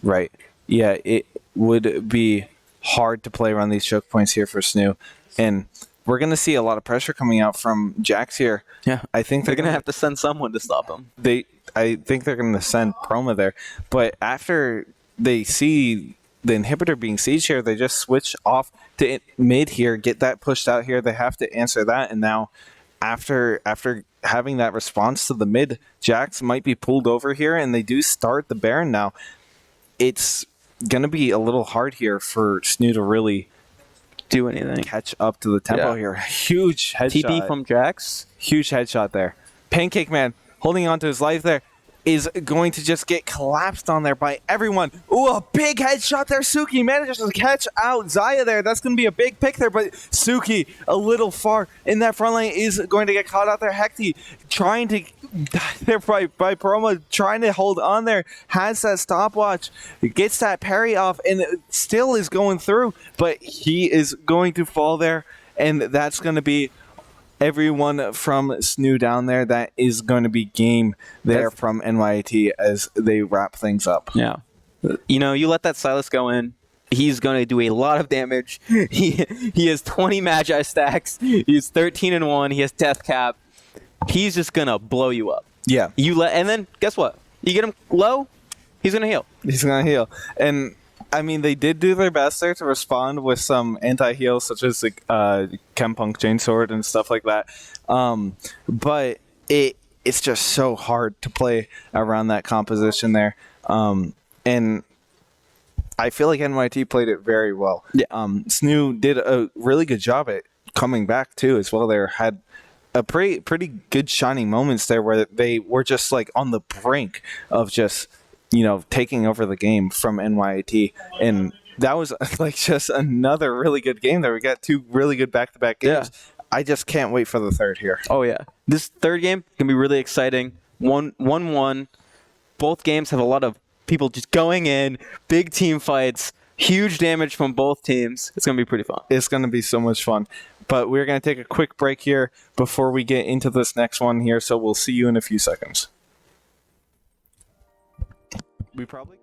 Right. Yeah, it would be hard to play around these choke points here for SNHU. And we're going to see a lot of pressure coming out from Jax here. Yeah. I think they're going to have to send someone to stop him. I think they're going to send Proma there. But after they see the inhibitor being sieged here, they just switch off to mid here, get that pushed out here. They have to answer that. And now after having that response to the mid, Jax might be pulled over here, and they do start the Baron now. It's going to be a little hard here for SNHU to really do anything. Catch up to the tempo here. Huge headshot. TP from Jax. Huge headshot there. Pancake Man holding on to his life there is going to just get collapsed on there by everyone. Ooh, a big headshot there. Suki manages to catch out Xayah there. That's going to be a big pick there, but Suki a little far in that front lane is going to get caught out there. Hecty trying to die there by Proma, trying to hold on there, has that stopwatch, gets that parry off, and still is going through, but he is going to fall there, and that's going to be everyone from SNHU down there. That is going to be game there from NYIT as they wrap things up. Yeah. You let that Silas go in, he's going to do a lot of damage. He has 20 Magi stacks. He's 13-1. He has death cap. He's just going to blow you up. Yeah. And then guess what? You get him low, he's going to heal. He's going to heal. And I mean, they did do their best there to respond with some anti-heal, such as like Chempunk Chainsword and stuff like that. But it's just so hard to play around that composition there. And I feel like NYT played it very well. Yeah. SNHU did a really good job at coming back too as well. They had a pretty good shining moments there where they were just like on the brink of just taking over the game from NYIT, and that was like just another really good game there. We got two really good back-to-back games. Yeah. I just can't wait for the third here. Oh yeah, this third game can be really exciting. 1-1. Both games have a lot of people just going in, big team fights, huge damage from both teams. It's gonna be pretty fun. It's going to be so much fun. But we're going to take a quick break here before we get into this next one here, so we'll see you in a few seconds. We probably...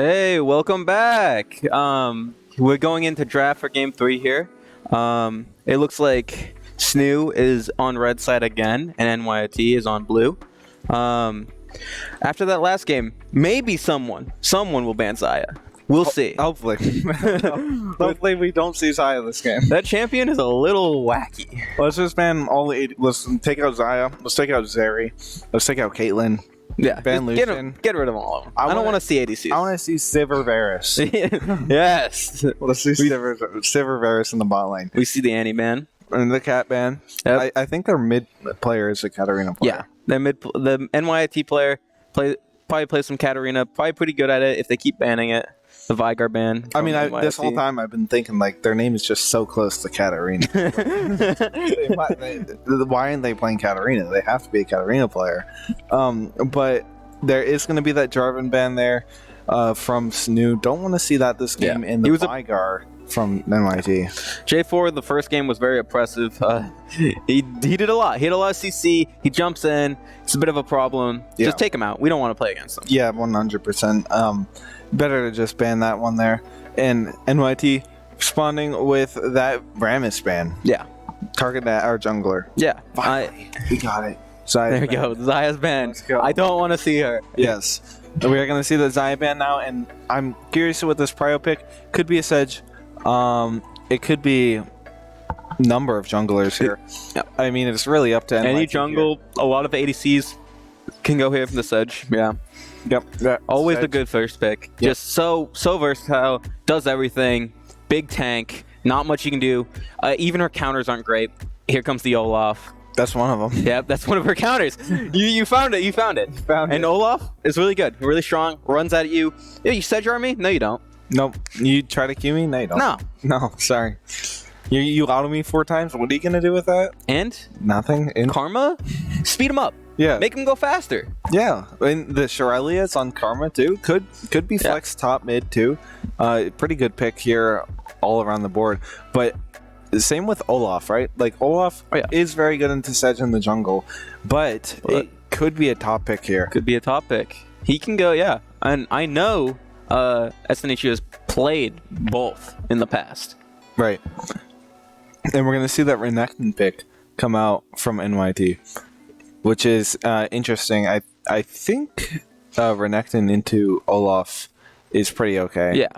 Hey, welcome back. We're going into draft for game 3 here. It looks like SNHU is on red side again, and NYIT is on blue. After that last game, maybe someone will ban Zaya. We'll see. Hopefully. Hopefully we don't see Zaya this game. That champion is a little wacky. Let's just ban all the... Let's take out Zaya. Let's take out Zeri. Let's take out Caitlyn. Yeah, ban Lucian. Get rid of them all. I don't want to see ADCs. I want to see Cyberars. Yes. Let's see Cyberars in the bot lane. We see the Annie ban. And the Cat ban. Yep. I think their mid player is a Katarina player. Yeah, the NYIT player probably plays some Katarina. Probably pretty good at it if they keep banning it. The Vigar ban. I mean, this whole time I've been thinking like their name is just so close to Katarina. Why aren't they playing Katarina? They have to be a Katarina player. But there is going to be that Jarvan ban there from SNHU. Don't want to see that this game in the Vigar from NYT. J4, the first game was very oppressive. He did a lot. He had a lot of CC. He jumps in. It's a bit of a problem. Yeah. Just take him out. We don't want to play against him. Yeah, 100%. Better to just ban that one there. And NYT responding with that Rammus ban. Yeah. Target that our jungler. Yeah. We got it. Zaya there we go. Zaya's ban. I don't want to see her. Yes. We are going to see the Zaya ban now, and I'm curious what this prio pick could be. A Sedge. It could be number of junglers here. Yep. I mean, it's really up to NYT any jungle. Here. A lot of ADCs can go here from the Sedge. Yeah. Yep. Always Sedge. A good first pick. Yep. Just so versatile. Does everything. Big tank. Not much you can do. Even her counters aren't great. Here comes the Olaf. That's one of them. Yep, that's one of her counters. You found it. And Olaf is really good. Really strong. Runs at you. Yeah, you Sedge army? No, you don't. Nope. You try to Q me? No, you don't. No, sorry. You auto me 4 times. What are you gonna do with that? And nothing. Karma, speed him up. Yeah, make him go faster. Yeah, and the Shirelia's on Karma too. Could be flex top mid too. Pretty good pick here, all around the board. But same with Olaf, right? Like Olaf is very good into Sedge in the jungle, but it could be a top pick here. Could be a top pick. He can go, yeah. And I know SNHU has played both in the past. Right. And we're going to see that Renekton pick come out from NYT, which is interesting. I think Renekton into Olaf is pretty okay. Yeah.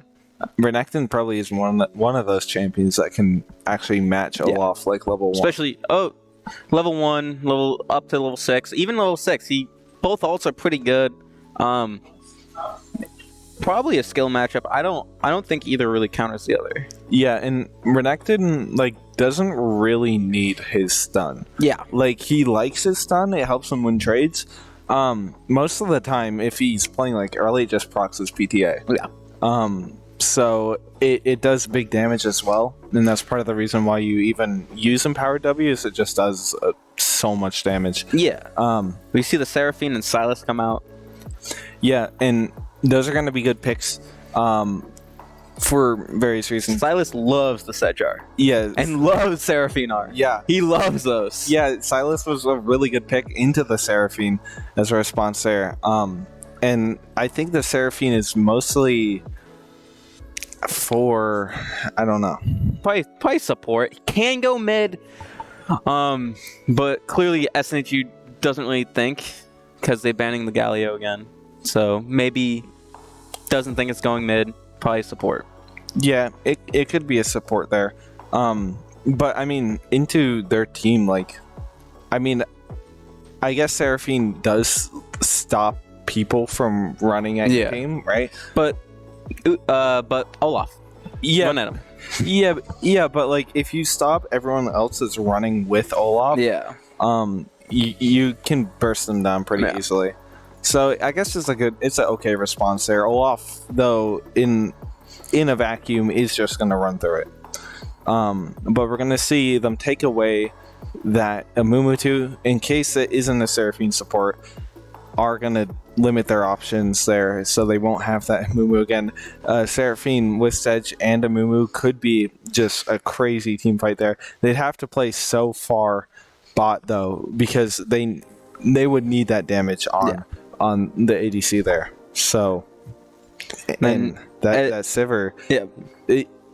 Renekton probably is one of those champions that can actually match Olaf like level 1. Especially, level 1, level up to level 6. Even level 6, both ults are pretty good. Probably a skill matchup. I don't think either really counters the other. Yeah, and Renekton doesn't really need his stun. Yeah. He likes his stun, it helps him win trades. Most of the time if he's playing early, it just procs his PTA. Yeah. So it does big damage as well, and that's part of the reason why you even use Empowered W is it just does so much damage. Yeah. We see the Seraphine and Sylas come out. Yeah, and those are going to be good picks for various reasons. Sylas loves the Sedgar. Yeah. And loves Seraphine R. Yeah. He loves those. Yeah, Sylas was a really good pick into the Seraphine as a response there. And I think the Seraphine is mostly for, I don't know. Probably support. Can go mid. But clearly SNHU doesn't really think because they're banning the Galio again. So maybe doesn't think it's going mid. Probably support. Yeah, it could be a support there. But I mean, into their team, I guess Seraphine does stop people from running at your team, right? But Olaf. Yeah. Run at him. Yeah, but if you stop everyone else that's running with Olaf, you can burst them down pretty easily. So I guess it's an okay response there. Olaf, though, in a vacuum, is just going to run through it. But we're going to see them take away that Amumutu, in case it isn't a Seraphine support, are going to limit their options there, so they won't have that Amumu again. Seraphine with Sedge and Amumu could be just a crazy team fight there. They'd have to play so far bot, though, because they would need that damage on the ADC there. So And that Sivir, Yeah.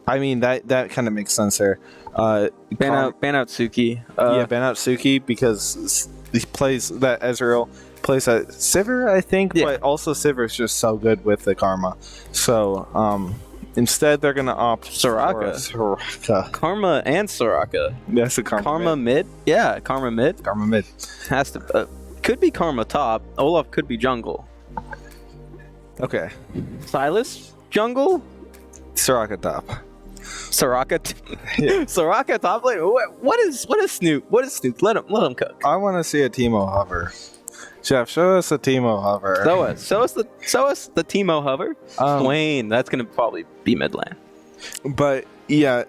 I mean that kind of makes sense there. Ban out Suki. Ban out Suki because he plays that Ezreal plays that Sivir, I think, but also Sivir's just so good with the Karma. So instead they're gonna opt Soraka. for Soraka. Karma and Soraka. That's a Karma mid. Yeah, Karma mid. Karma mid Has to could be Karma top. Olaf could be jungle. Okay. Silas jungle. Soraka top. Soraka Soraka top lane. What is Snoop? What is Snoop? Let him cook. I want to see a Teemo hover. Jeff, show us a Teemo hover. Show us the Teemo hover. Swain, that's gonna probably be mid lane. But yeah,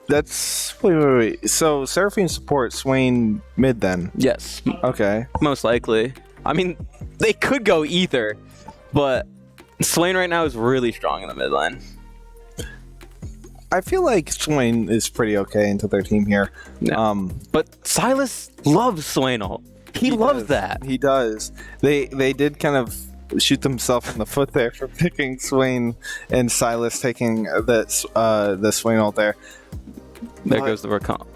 that's wait. So Seraphine support Swain mid then? Yes. Okay. Most likely. I mean, they could go either, but Swain right now is really strong in the mid lane. I feel like Swain is pretty okay into their team here. No. But Silas loves Swain ult. He loves that. He does. They did kind of shoot themselves in the foot there for picking Swain and Silas taking the Swain ult there. There goes the recon.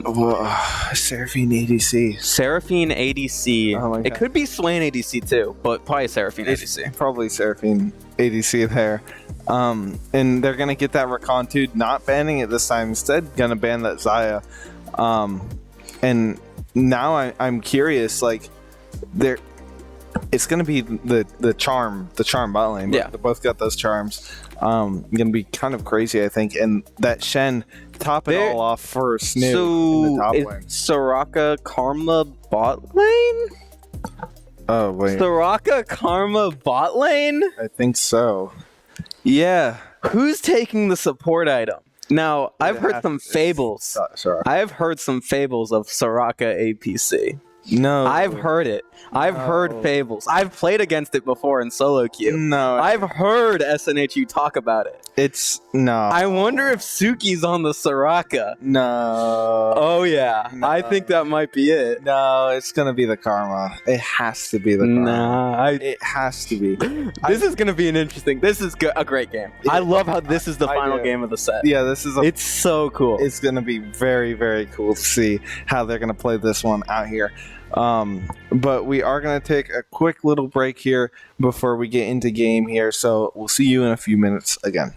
Seraphine ADC. Seraphine ADC. Oh my God. It could be Swain ADC too, but probably Seraphine ADC. Probably Seraphine ADC there. And they're gonna get that recon too, not banning it this time. Instead, gonna ban that Xayah. And now I'm curious, like, it's gonna be the charm bot lane. Yeah, they both got those charms. Gonna be kind of crazy, I think. And that Shen top it all off for Snoop in the top lane. Soraka Karma bot lane? Oh wait, Soraka Karma bot lane? I think so. Yeah. Who's taking the support item? Now, I've heard some fables. I've heard some fables of Soraka APC. No. I've heard it. I've heard fables. I've played against it before in solo queue. No. I've heard SNHU talk about it. It's no. I wonder if Suki's on the Soraka. No. Oh yeah. No. I think that might be it. No, it's gonna be the Karma. It has to be the Karma. It has to be. This is gonna be an interesting. This is a great game. I love how this is the final game of the set. Yeah, this is. It's so cool. It's gonna be very, very cool to see how they're gonna play this one out here. But we are going to take a quick little break here before we get into game here. So we'll see you in a few minutes again.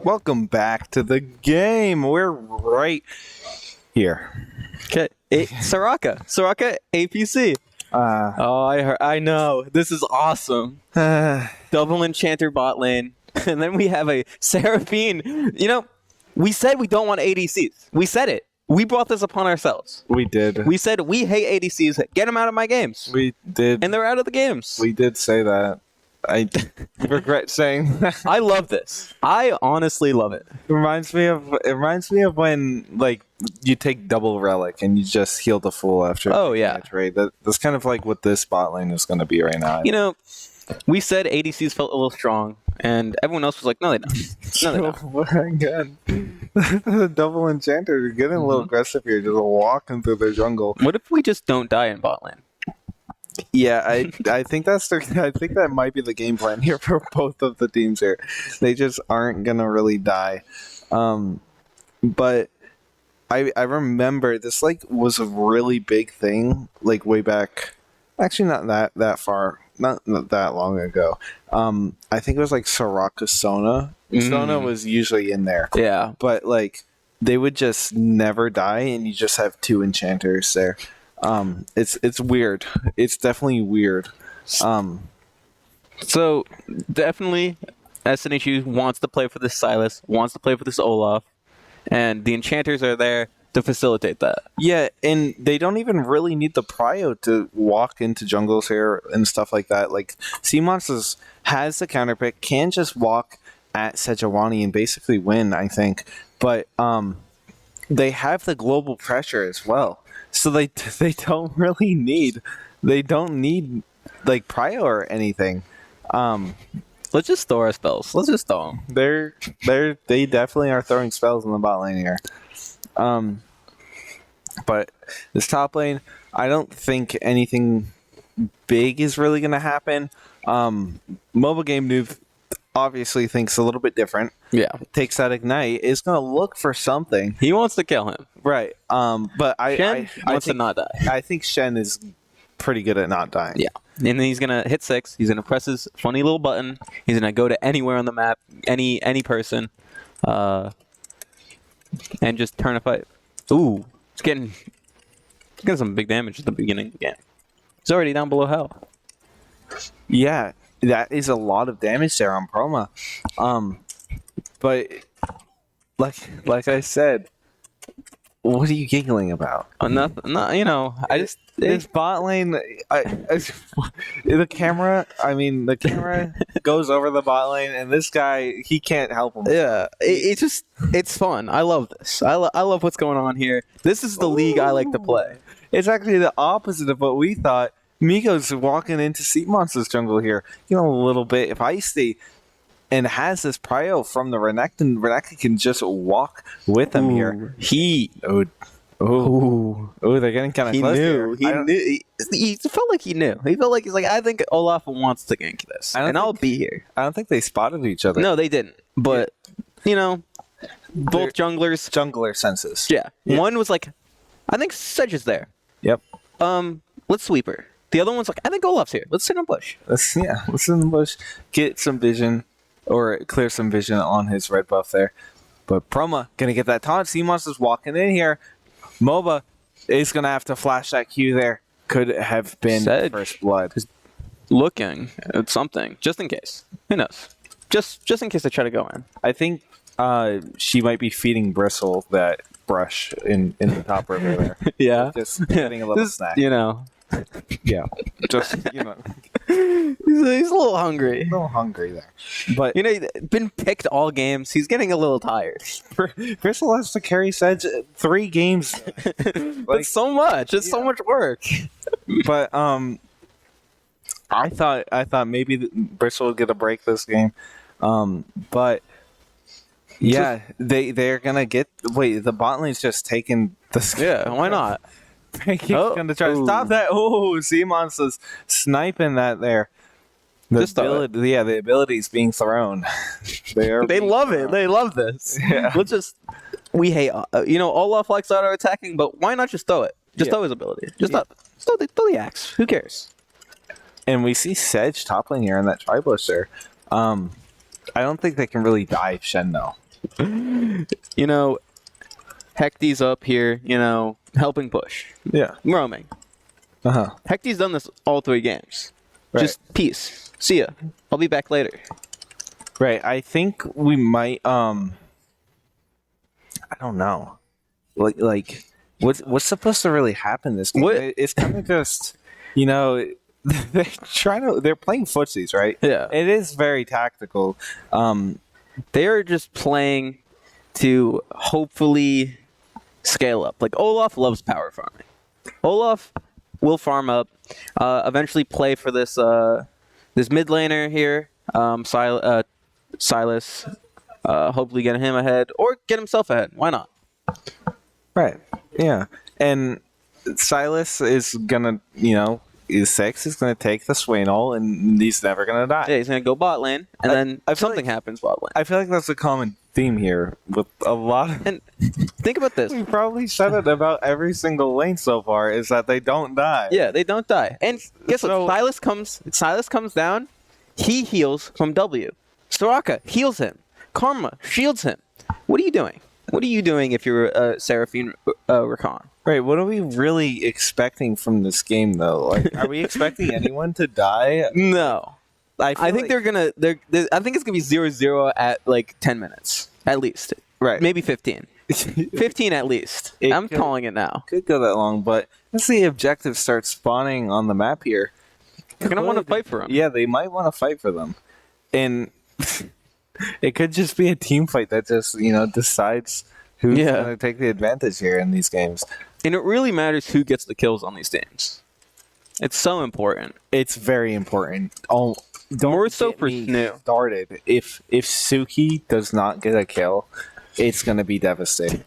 Welcome back to the game. We're right here. Okay, Soraka APC. I know. This is awesome. Double Enchanter bot lane. And then we have a Seraphine. You know, we said we don't want ADCs. We said it. We brought this upon ourselves. We did. We said we hate ADCs. Get them out of my games. We did. And they're out of the games. We did say that. I regret saying that. I love this. I honestly love it. It reminds me of when like you take double relic and you just heal the full after. Oh yeah. Right. That's kind of like what this bot lane is going to be right now. You know, we said ADCs felt a little strong, and everyone else was like, "No, they don't. No, they don't." Again, the double enchanter are getting a little aggressive here, just walking through their jungle. What if we just don't die in bot lane? Yeah, I think I think that might be the game plan here for both of the teams here. They just aren't gonna really die. But I remember this like was a really big thing like way back. Actually, not that far, not that long ago. I think it was like Soraka Sona. Sona was usually in there. Yeah, but like they would just never die, and you just have two enchanters there. It's weird. It's definitely weird. So definitely SNHU wants to play for this Silas, wants to play for this Olaf, and the enchanters are there to facilitate that. Yeah, and they don't even really need the prio to walk into jungles here and stuff like that. Like Sea Monsters has the counter pick, can just walk at Sejuani and basically win, I think. But they have the global pressure as well. So they don't really need like prio or anything. Let's just throw our spells. Let's just throw them. They definitely are throwing spells in the bot lane here. But this top lane, I don't think anything big is really going to happen. Mobile Game Noob obviously thinks a little bit different. Yeah. Takes that Ignite, is going to look for something. He wants to kill him. Right. But Shen wants to not die. I think Shen is pretty good at not dying. Yeah. And then he's going to hit 6. He's going to press his funny little button. He's going to go to anywhere on the map, any person, and just turn a fight. Ooh. It's getting some big damage at the beginning of the game. He's already down below hell. Yeah. That is a lot of damage there on Proma. But like I said, what are you giggling about? Nothing. No, you know, I just this bot lane. The camera goes over the bot lane, and this guy he can't help him. Yeah, it's fun. I love this. I love what's going on here. This is the league I like to play. It's actually the opposite of what we thought. Miko's walking into Sea Monster's jungle here, a little bit feisty, and has this prio from the Renekton. And Renekton can just walk with him here. They're getting kind of close here. He knew. He felt like he knew. He felt like he's like, I think Olaf wants to gank this, and I'll be here. I don't think they spotted each other. No, they didn't. But, both junglers. Jungler senses. Yeah. One was like, I think Sedge is there. Yep. Let's sweep her. The other one's like, I think Olaf's here. Let's sit in a bush. Let's sit in the bush. Get some vision, or clear some vision on his red buff there. But Proma gonna get that taunt. Sea Monster's walking in here. MOBA is gonna have to flash that Q there. Could have been Sedge first blood. Looking at something, just in case. Who knows? Just in case they try to go in. I think she might be feeding Bristle that brush in the top river there. Yeah. Just getting a little snack. Yeah. Just, he's a little hungry. A little hungry there. But, he's been picked all games. He's getting a little tired. Bristle has to carry Sedge 3 games. That's so much. It's so much work. But, I thought maybe Bristle would get a break this game. But, yeah, they're going to get... Wait, the bot lane's just taking the... Yeah, why not? He's going to try to stop that. Oh, Sea Monster's sniping that there. The ability's being thrown. They love it. They love this. Yeah. We hate, Olaf likes auto attacking, but why not just throw it? Just throw his ability. Just throw the axe. Who cares? And we see Sedge top lane here in that tri-bush there. I don't think they can really dive Shen though. You know, Hecty's up here, helping push. Yeah. Roaming. Hecty's done this all 3 games. Right. Just peace. See ya. I'll be back later. Right. I think we might. I don't know. Like, what's supposed to really happen this game? What- It's kind of just, they're playing footsies, right? Yeah. It is very tactical. They are just playing to hopefully scale up. Like, Olaf loves power farming. Olaf will farm up, eventually play for this mid laner here, Silas, hopefully get him ahead, or get himself ahead. Why not? Right. Yeah. And Silas is gonna, is 6. He's gonna take the Swainol, and he's never gonna die. Yeah, he's going to go bot lane, and then I feel something like- happens bot lane. I feel like that's a common theme here with a lot of. And think about this. We probably said it about every single lane so far, is that they don't die. Yeah, they don't die. And guess So- what? Silas comes down, he heals from W. Soraka heals him. Karma shields him. What are you doing? What are you doing if you're Seraphine Rakan? Right. What are we really expecting from this game, though? Like, are we expecting anyone to die? No. feel I think like- they're gonna. I think it's gonna be 0-0 at like 10 minutes at least. Right. Maybe 15. 15 at least. It I'm could- calling it now. could go that long, but as the objectives start spawning on the map here, They're gonna want to could- fight for him. Yeah, they might want to fight for them, and it could just be a team fight that just decides who's Yeah. going to take the advantage here in these games. And it really matters who gets the kills on these teams. It's so important. It's very important. Oh, don't More so get for me SNHU. started. If Suki does not get a kill, it's going to be devastating.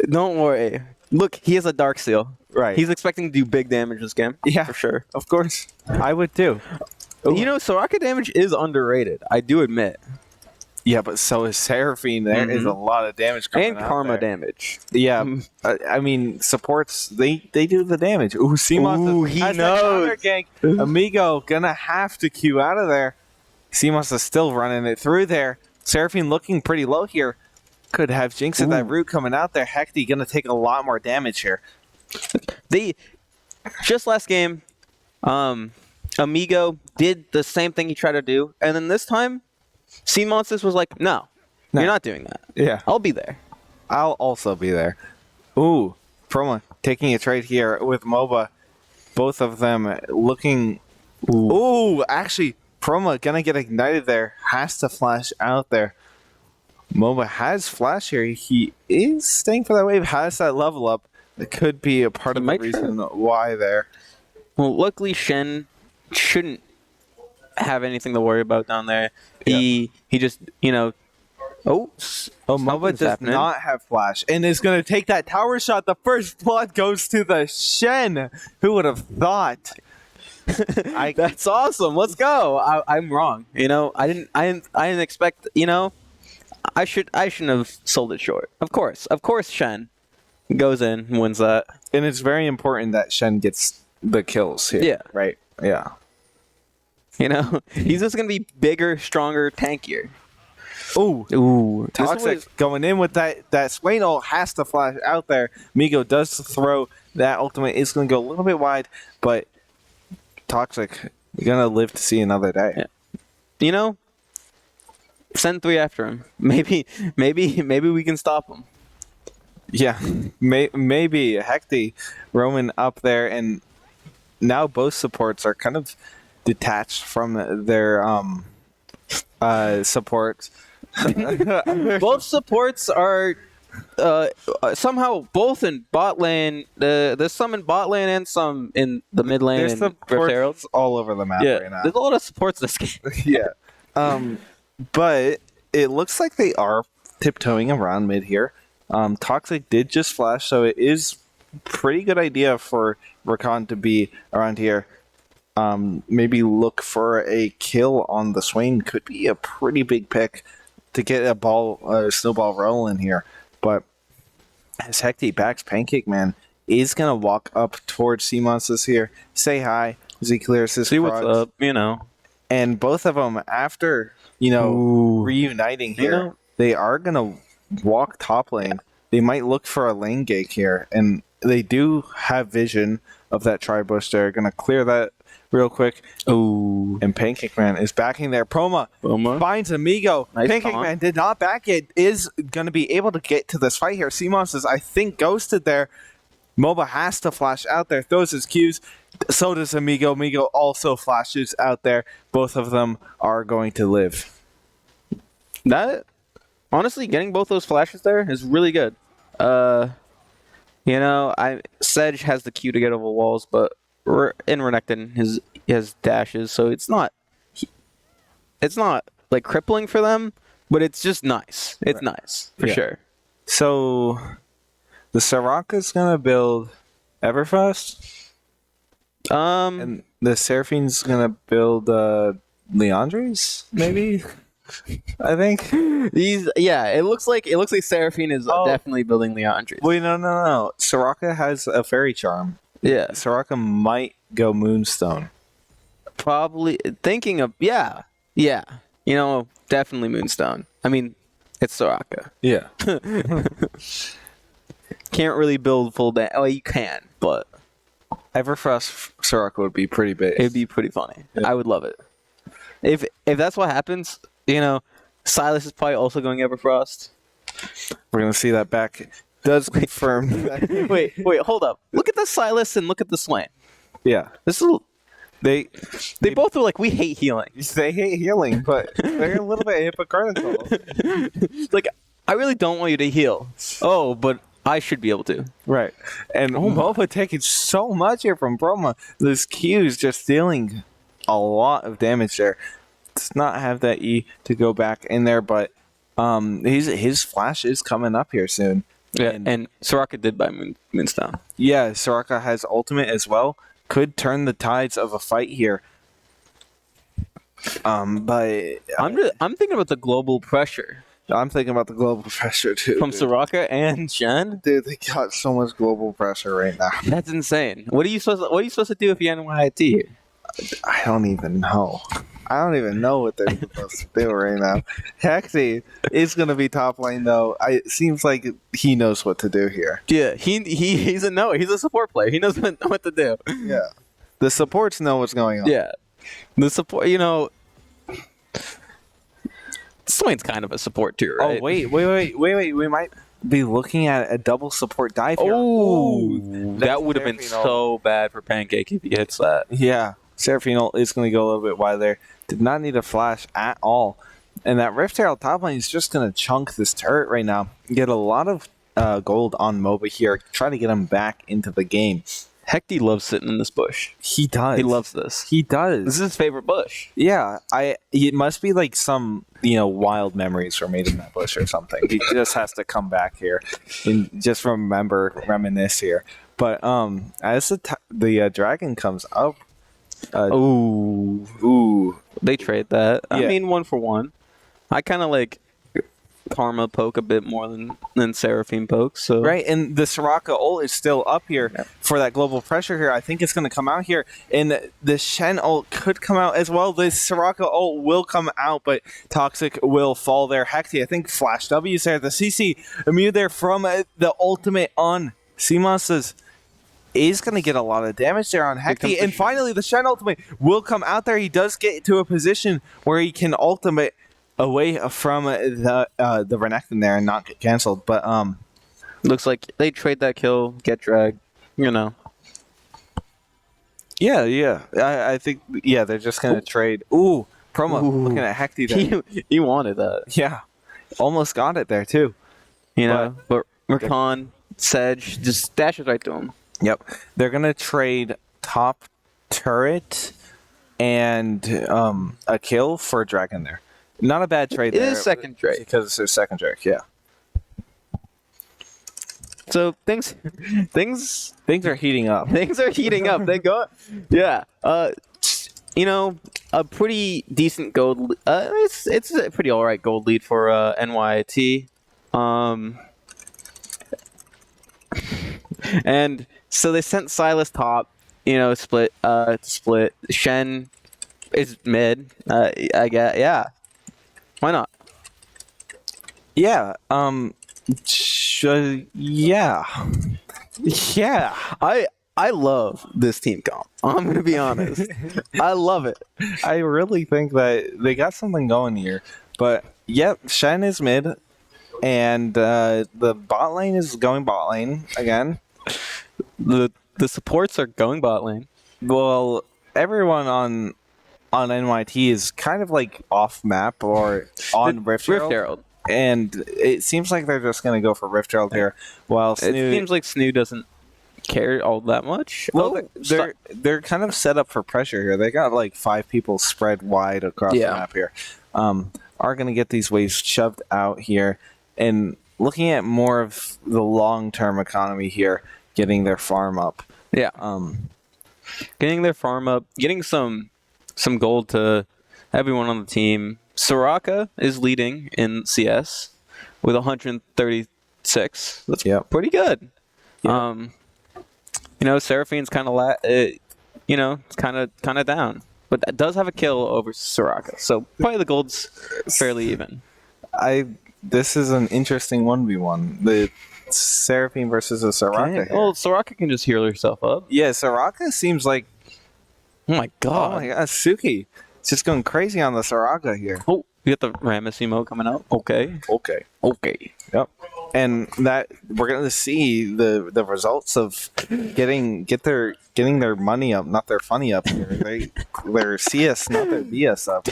Don't worry. Look, he has a Dark Seal. Right. He's expecting to do big damage this game. Yeah. For sure. Of course, I would too. Soraka damage is underrated. I do admit. Yeah, but so is Seraphine. There is a lot of damage coming And out Karma there. damage. Yeah, I mean supports. They do the damage. Ooh, Seamoss Ooh, he has knows. that counter gank. Amigo gonna have to queue out of there. Seamoss is still running it through there. Seraphine looking pretty low here. Could have Jinx at that root coming out there. Hecty gonna take a lot more damage here. They just last game, Amigo did the same thing he tried to do, and then this time, Sea Monsters was like, "No, you're not doing that. Yeah, I'll be there." I'll also be there. Ooh, Proma taking a trade here with MOBA. Both of them looking. Ooh, actually, Proma gonna get ignited there. Has to flash out there. MOBA has flash here. He is staying for that wave. Has that level up. It could be a part of the might reason why there. Well, luckily Shen shouldn't have anything to worry about down there. He just Oh, MOBA does not have flash and is going to take that tower shot. The first blood goes to the Shen. Who would have thought? That's awesome. Let's go. I'm wrong. I didn't expect. I shouldn't have sold it short. Of course, Shen goes in and wins that. And it's very important that Shen gets the kills here. Yeah. Right. Yeah. He's just gonna be bigger, stronger, tankier. Ooh. This Toxic was- going in with that Swain ult has to flash out there. Migo does throw that ultimate. It's going to go a little bit wide, but Toxic, you're going to live to see another day. Yeah. Send 3 after him. Maybe we can stop him. Yeah, maybe Hecty roaming up there, and now both supports are kind of detached from their supports. Both supports are somehow both in bot lane. There's some in bot lane and some in the mid lane. There's and Rift supports Heralds. all over the map Yeah, right now. there's a lot of supports this game. Yeah. But it looks like they are tiptoeing around mid here. Toxic did just flash, so it is pretty good idea for Rakan to be around here. Maybe look for a kill on the Swain. Could be a pretty big pick to get a snowball rolling here. But as Hecty backs Pancake Man is gonna walk up towards Sea Monsters here, say hi as he clears his See what's frogs. up, And both of them, after reuniting here, they are gonna walk top lane. They might look for a lane gank here, and they do have vision of that tri-bush. They're gonna clear that real quick. Ooh. And Pancake Man is backing there. Proma finds Amigo. Nice Pancake taunt. Man did not back it. Is going to be able to get to this fight here. CMOS is, I think, ghosted there. MOBA has to flash out there. Throws his Qs. So does Amigo. Amigo also flashes out there. Both of them are going to live. That, honestly, getting both those flashes there is really good. Sedge has the Q to get over walls, but in Renekton, he has dashes, so it's not like crippling for them, but it's just nice. It's nice for sure. So the Soraka's gonna build Everfrost, and the Seraphine's gonna build Leandre's, maybe. I think it looks like Seraphine is definitely building Leandre's. Wait, no. Soraka has a fairy charm. Yeah, Soraka might go Moonstone. probably thinking of definitely Moonstone. I mean, it's Soraka. Yeah. Can't really build full damage. Oh, you can, but Everfrost Soraka would be pretty big. it'd be pretty funny. Yeah. I would love it. If that's what happens, Silas is probably also going Everfrost. We're gonna see that back. Does confirm. wait, hold up. Look at the Silas and look at the Swain. Yeah. This is They both are like, we hate healing. They hate healing, but they're a little bit hypocritical. Like, I really don't want you to heal. Oh, but I should be able to. Right. And MOBA taking so much here from Broma. This Q is just dealing a lot of damage there. Does not have that E to go back in there, but his flash is coming up here soon. Yeah, and Soraka did buy Moonstone. Yeah, Soraka has ultimate as well. Could turn the tides of a fight here. But I'm thinking about the global pressure. I'm thinking about the global pressure too. From Soraka and Shen? Dude, they got so much global pressure right now. That's insane. What are you supposed to do if you're NYIT here? I don't even know. I don't even know what they're supposed to do right now. Hexy is going to be top lane, though. It seems like he knows what to do here. Yeah, he's a support player. He knows what to do. Yeah. The supports know what's going on. Yeah. The support, Swain's kind of a support too, right? Oh, wait. We might be looking at a double support dive here. Oh, that would have been so bad for Pancake if he hits that. Yeah. Seraphine is going to go a little bit wide there. Did not need a flash at all. And that Rift Herald top lane is just going to chunk this turret right now. Get a lot of gold on MOBA here. Try to get him back into the game. Hecty loves sitting in this bush. He does. He loves this. He does. This is his favorite bush. Yeah. It must be like some, wild memories were made in that bush or something. He just has to come back here and just reminisce here. But as the dragon comes up, ooh, they trade that. Yeah. I mean, 1 for 1. I kind of like Karma poke a bit more than Seraphine poke. So right, and the Soraka ult is still up here for that global pressure here. I think it's going to come out here, and the Shen ult could come out as well. The Soraka ult will come out, but Toxic will fall there. Hecty, I think Flash W's there. The CC immune there from the ultimate on CMOS is going to get a lot of damage there on Hecty. And finally, the Shen ultimate will come out there. He does get to a position where he can ultimate away from the Renekton there and not get canceled. But looks like they trade that kill, get dragged, Yeah. I think, they're just going to trade. Ooh, Promo looking at Hecty there. He wanted that. Yeah. Almost got it there, too. But Rakan, Sedge, just dashes right to him. Yep. They're going to trade top turret and a kill for a dragon there. Not a bad trade there. It is second Drake. Because it's their second Drake, yeah. So things are heating up. Things are heating up. They go. Yeah. A pretty decent gold. It's a pretty alright gold lead for NYIT. And so they sent Silas top. Split. Shen is mid. I guess. Yeah. Why not? Yeah. Yeah. Yeah. I love this team comp. I'm gonna be honest. I love it. I really think that they got something going here. But yep, Shen is mid, and the bot lane is going bot lane again. The supports are going bot lane. Well, everyone on NYT is kind of like off map or on Rift Herald. And it seems like they're just going to go for Rift Herald here. While It seems like SNHU doesn't care all that much. Well, they're kind of set up for pressure here. They got like 5 people spread wide across the map here. Are going to get these waves shoved out here, and looking at more of the long-term economy here, getting their farm up. Yeah. Getting their farm up, getting some gold to everyone on the team. Soraka is leading in CS with 136. That's pretty good. Yep. Seraphine's kind of it's kind of down, but that does have a kill over Soraka. So probably the gold's fairly even. This is an interesting 1v1. The Seraphine versus a Soraka. Well, Soraka can just heal herself up. Yeah, Soraka seems like. Oh my god! Oh my god, Suki, it's just going crazy on the Soraka here. Oh, you got the Rammus emo coming out. Okay. Yep. And that we're gonna see the results of getting their money up, not their funny up here. Their CS, not their BS up.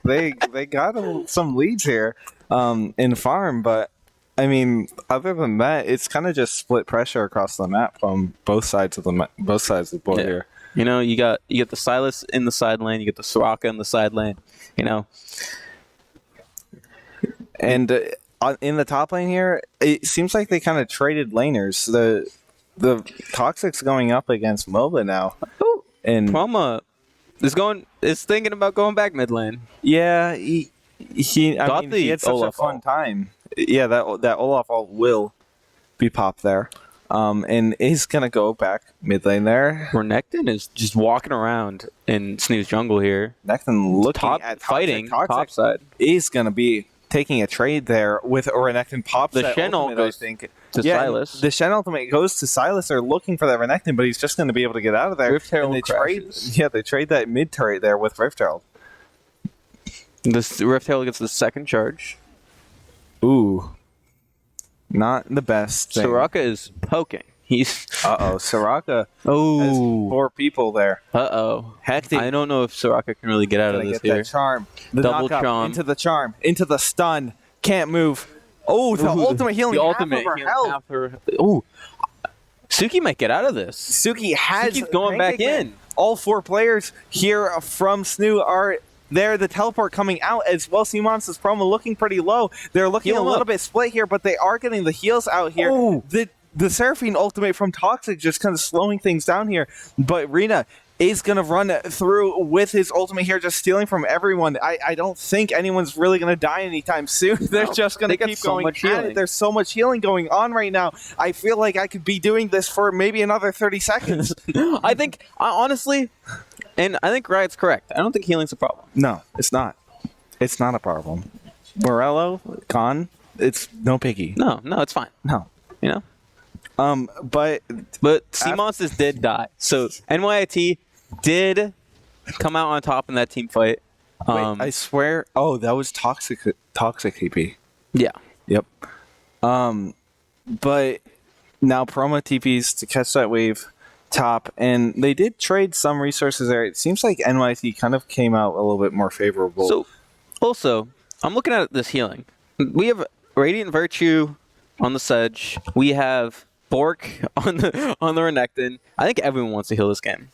they got some leads here in farm, but I mean, other than that, it's kind of just split pressure across the map from both sides of the board here. You got the Sylas in the side lane, you get the Soraka in the side lane. And in the top lane here, it seems like they kind of traded laners. The Toxic's going up against MOBA now. Oh, and Proma is thinking about going back mid lane. Yeah, he had such Olaf a fun time. Yeah, that Olaf ult will be popped there. And he's gonna go back mid lane there. Renekton is just walking around in SNHU's jungle here. Renekton looking at fighting top side. He's gonna be taking a trade there with Renekton pops the Shen ult goes to Sylas. The Shen ultimate goes to Sylas. They're looking for that Renekton, but he's just going to be able to get out of there. Rift Herald they trade that mid turret there with Rift Herald. This Rift Herald gets the second charge. Ooh, not the best thing. Soraka is poking. He's Soraka. Oh, has 4 people there. Hectic. I don't know if Soraka can really get out of this here. That charm. The double charm into the charm, into the stun. Can't move. Oh, the ultimate healing. The ultimate half her. Oh, Suki might get out of this. Suki's going back in. All 4 players here from SNHU are there. The teleport coming out as well. Simon's promo looking pretty low. They're looking a little bit split here, but they are getting the heals out here. Oh. The Seraphine ultimate from Toxic just kind of slowing things down here. But Rina is going to run through with his ultimate here, just stealing from everyone. I don't think anyone's really going to die anytime soon. They're just going to keep going at it. There's so much healing going on right now. I feel like I could be doing this for maybe another 30 seconds. I think, honestly, and I think Riot's correct. I don't think healing's a problem. No, it's not. It's not a problem. Morello, Khan, it's no piggy. No, it's fine. No. But C-Monsters did die. So NYIT did come out on top in that team fight. Wait, I swear. Oh, that was Toxic TP. Yeah. Yep. But now Promo TPs to catch that wave top, and they did trade some resources there. It seems like NYT kind of came out a little bit more favorable. So, also, I'm looking at this healing. We have Radiant Virtue on the Sedge. We have Bork on the Renekton. I think everyone wants to heal this game.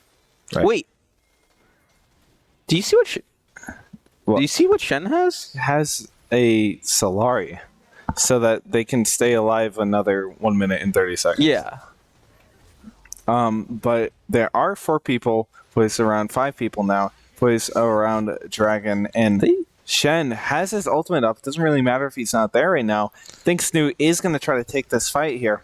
Right. Wait. Do you see what Shen has? It has a Solari, so that they can stay alive another 1 minute and 30 seconds. Yeah. But there are 4 people, plays around 5 people now, plays around Dragon, and Shen has his ultimate up. It doesn't really matter if he's not there right now. I think SNHU is going to try to take this fight here.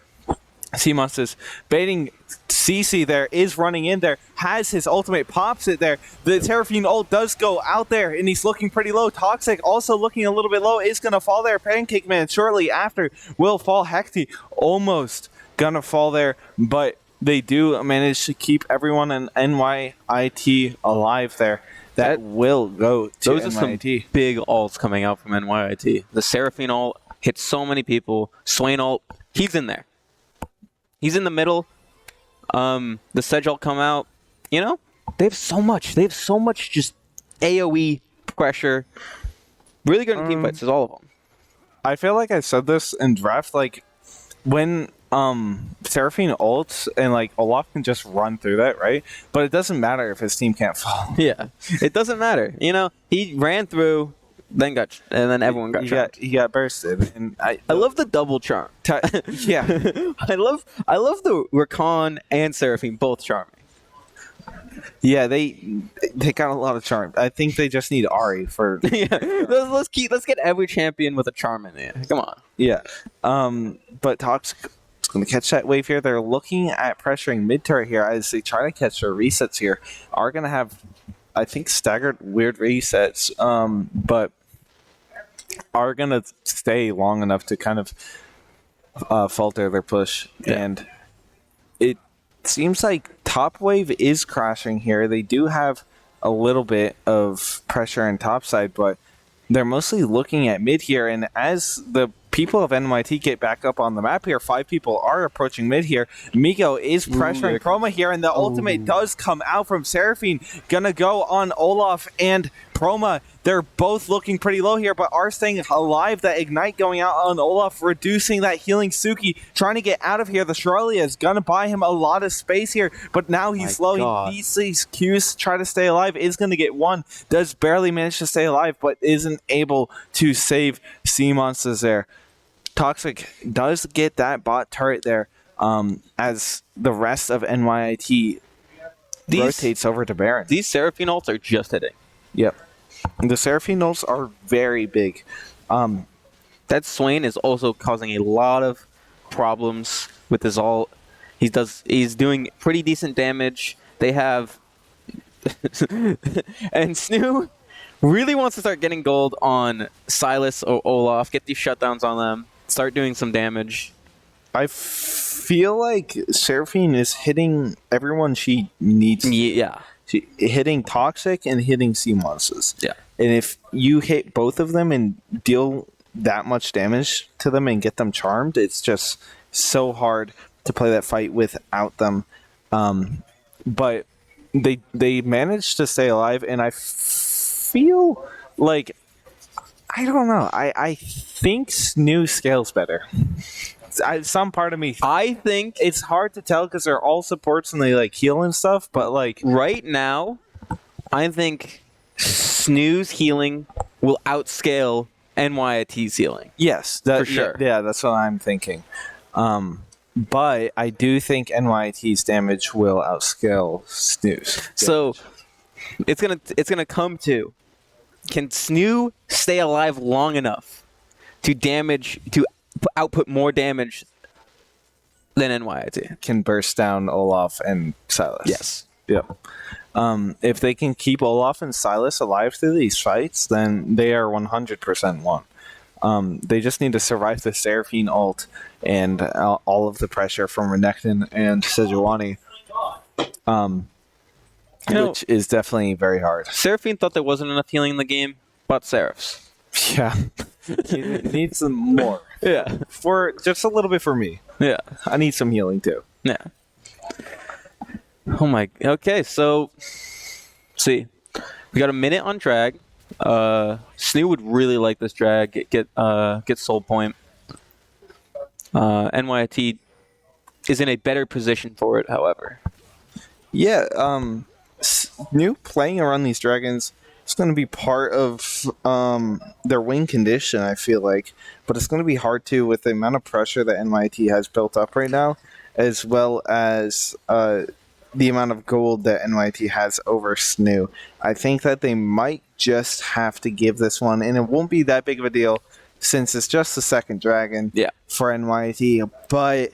CMOS is baiting CC there, is running in there, has his ultimate, pops it there. The Seraphine ult does go out there, and he's looking pretty low. Toxic also looking a little bit low, is going to fall there. Pancake Man shortly after will fall. Hecty almost going to fall there, but they do manage to keep everyone in NYIT alive there. That will go to those NYIT. Are some big ults coming out from NYIT. The Seraphine ult hits so many people. Swain ult, he's in there. He's in the middle. The Sedge ult come out. You know, they have so much. They have so much just AoE pressure. Really good in team fights, is all of them. I feel like I said this in draft, like when Seraphine ults and like Olaf can just run through that, right? But it doesn't matter if his team can't fall. Yeah, it doesn't matter. You know, he ran through, then everyone got charmed. He got bursted, and I love the double charm. Yeah, I love the Rakan and Seraphine both charming. Yeah, they got a lot of charm. I think they just need Ari for. Yeah, let's get every champion with a charm in there. Come on. Yeah, but Toxic is going to catch that wave here. They're looking at pressuring mid turret here as they try to catch their resets here. Are going to have, I think, staggered weird resets, but are going to stay long enough to kind of falter their push. Yeah. And it seems like top wave is crashing here. They do have a little bit of pressure in top side, but they're mostly looking at mid here. And as the people of NYT get back up on the map here, 5 people are approaching mid here. Miko is pressuring Chroma here, and the ultimate does come out from Seraphine. Gonna go on Olaf and Chroma. They're both looking pretty low here, but are staying alive. That Ignite going out on Olaf, reducing that healing Suki, trying to get out of here. The Shirley is gonna buy him a lot of space here, but now he's low. He needs these Qs, try to stay alive, is gonna get one. Does barely manage to stay alive, but isn't able to save Sea Monsters there. Toxic does get that bot turret there, as the rest of NYIT rotates over to Baron. These Seraphine ults are just hitting. Yep. The Seraphine ults are very big. That Swain is also causing a lot of problems with his ult. He's doing pretty decent damage. They have and SNHU really wants to start getting gold on Silas or Olaf, get these shutdowns on them, start doing some damage. I feel like Seraphine is hitting everyone she needs. Yeah. She hitting Toxic and hitting Sea Monsters. Yeah. And if you hit both of them and deal that much damage to them and get them charmed, it's just so hard to play that fight without them. But they managed to stay alive, and I feel like, I don't know, I think SNHU scales better. Some part of me, I think it's hard to tell because they're all supports and they like heal and stuff, but like right now, I think SNHU's healing will outscale NYIT's healing. Yes, for sure. Yeah, that's what I'm thinking. But I do think NYIT's damage will outscale SNHU's. So it's gonna come to, can SNHU stay alive long enough to output more damage than NYIT? Can burst down Olaf and Silas. Yes. Yep. If they can keep Olaf and Silas alive through these fights, then they are 100% won. They just need to survive the Seraphine ult and all of the pressure from Renekton and Sejuani, which is definitely very hard. Seraphine thought there wasn't enough healing in the game, but Seraphs. Yeah. You need some more. Yeah. For just a little bit for me. Yeah. I need some healing too. Yeah. Oh my. Okay, so see, we got a minute on drag. SNHU would really like this drag. Get soul point. NYIT is in a better position for it, however. Yeah. SNHU playing around these dragons, it's going to be part of their win condition, I feel like. But it's going to be hard to with the amount of pressure that NYIT has built up right now, as well as the amount of gold that NYIT has over SNHU. I think that they might just have to give this one, and it won't be that big of a deal since it's just the second dragon for NYIT. But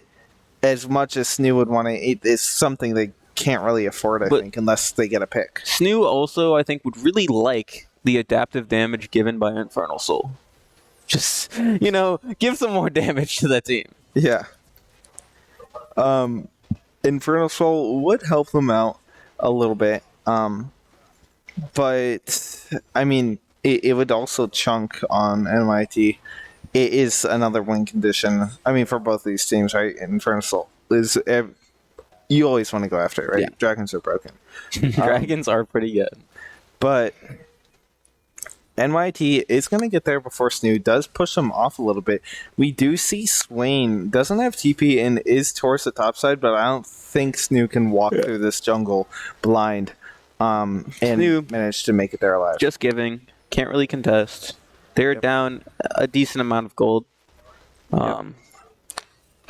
as much as SNHU would want to, it's something they can't really afford, I think, unless they get a pick. SNHU also, I think, would really like the adaptive damage given by Infernal Soul. Just, give some more damage to that team. Yeah. Infernal Soul would help them out a little bit. But, I mean, it would also chunk on NYIT. It is another win condition. I mean, for both these teams, right? Infernal Soul is... You always want to go after it, right? Yeah. Dragons are broken. Dragons are pretty good. But NYIT is going to get there before SNHU does push them off a little bit. We do see Swain doesn't have TP and is towards the top side, but I don't think SNHU can walk through this jungle blind and SNHU manage to make it there alive. Just giving. Can't really contest. They're down a decent amount of gold. Kind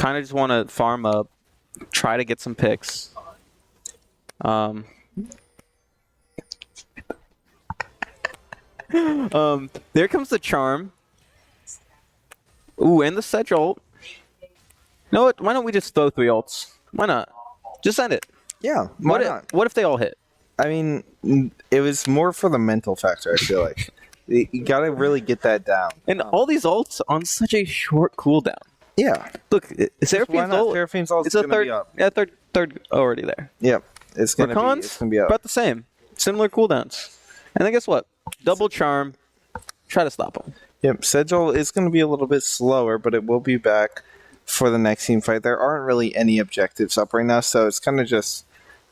of just want to farm up. Try to get some picks. There comes the charm. Ooh, and the Sedge ult. You know what? Why don't we just throw 3 ults? Why not? Just send it. Yeah, why not? What if they all hit? I mean, it was more for the mental factor, I feel like. You got to really get that down. And all these ults on such a short cooldown. Yeah. Look, Seraphine's ult. Seraphine's ult It's is a going to third. be up. Yeah, third already there. Yep. It's going Rakan's to be up. about the same. Similar cooldowns. And then guess what? Double charm. Try to stop him. Yep. Sedgel is going to be a little bit slower, but it will be back for the next team fight. There aren't really any objectives up right now, so it's kind of just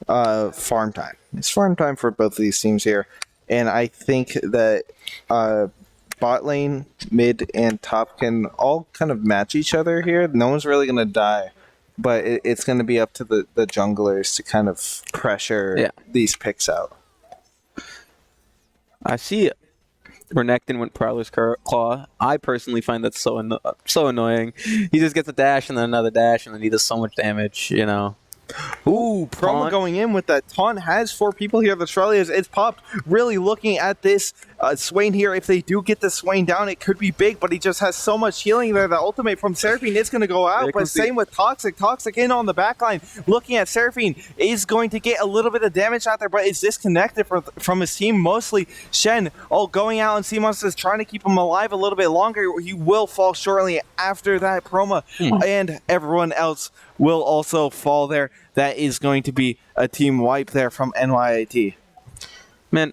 farm time. It's farm time for both of these teams here. And I think that bot lane, mid, and top can all kind of match each other here. No one's really going to die, but it's going to be up to the junglers to kind of pressure these picks out. I see Renekton went Prowler's Claw. I personally find that so annoying. He just gets a dash and then another dash, and then he does so much damage, Ooh, promo going in with that taunt has 4 people here. The Australians, it's popped. Really looking at this Swain here. If they do get the Swain down, it could be big, but he just has so much healing there. The ultimate from Seraphine is going to go out, but same with Toxic. Toxic in on the backline. Looking at Seraphine is going to get a little bit of damage out there, but is disconnected from his team. Mostly Shen going out, and CMOS is trying to keep him alive a little bit longer. He will fall shortly after that promo, and everyone else will also fall there. That is going to be a team wipe there from NYIT. Man,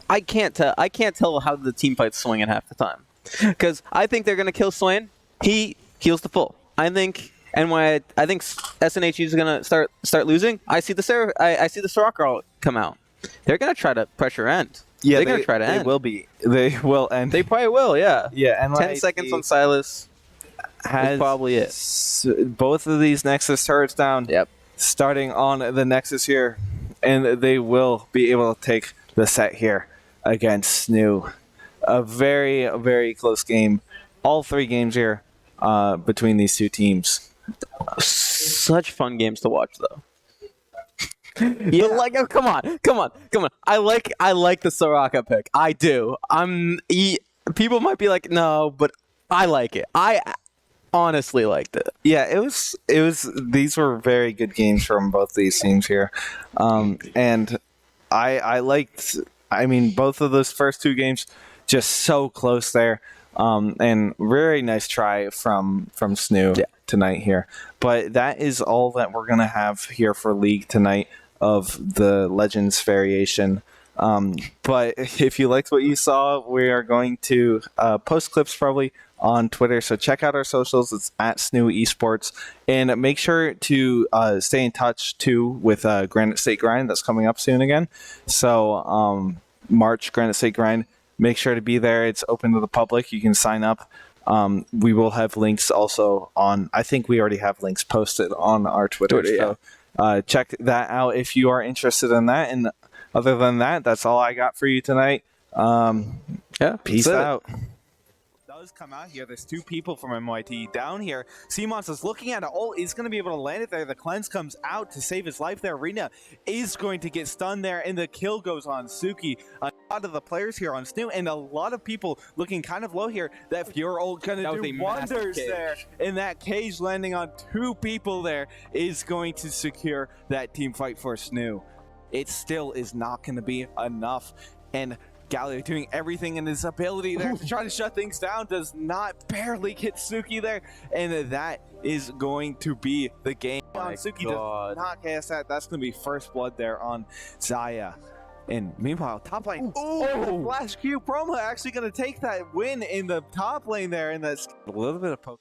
I can't tell how the team fights Swain at half the time, because I think they're gonna kill Swain. He heals the full. I think SNHU is gonna start losing. I see the Soraka come out. They're gonna try to pressure end. Yeah, they're gonna try to end. They will be. They will end. They probably will. Yeah. Yeah. NYIT 10 seconds on Silas. That's probably it. Both of these Nexus turrets down. Yep. Starting on the Nexus here, and they will be able to take the set here against SNHU. A very, very close game. All 3 games here between these 2 teams. Such fun games to watch, though. Yeah. Come on. I like the Soraka pick. I do. People might be like, no, but I like it. I honestly liked it. Yeah, it was. These were very good games from both these teams here, and I liked. I mean, both of those first 2 games just so close there, and very nice try from SNHU tonight here. But that is all that we're gonna have here for League tonight of the Legends variation. But if you liked what you saw, we are going to post clips probably on Twitter. So check out our socials. It's at SNHU Esports. And make sure to stay in touch, too, with Granite State Grind. That's coming up soon again. So March Granite State Grind. Make sure to be there. It's open to the public. You can sign up. We will have links also on... I think we already have links posted on our Twitter. So check that out if you are interested in that. And other than that, that's all I got for you tonight. Peace out. Does come out here. There's 2 people from NYT down here. CMOS is looking at it. Oh, he's going to be able to land it there. The cleanse comes out to save his life there. Arena is going to get stunned there, and the kill goes on Suki. lot of the players here on SNHU, and a lot of people looking kind of low here. That Fural gonna That was do a massive wonders cage. there, and that cage landing on 2 people there is going to secure that team fight for SNHU. It still is not going to be enough, and Galio doing everything in his ability there to try to shut things down, does not barely get Suki there, and that is going to be the game. My Suki God. does not cast that. That's going to be first blood there on Zaya. And meanwhile, top lane. Oh, Flash Q promo actually going to take that win in the top lane there, and that's a little bit of poke.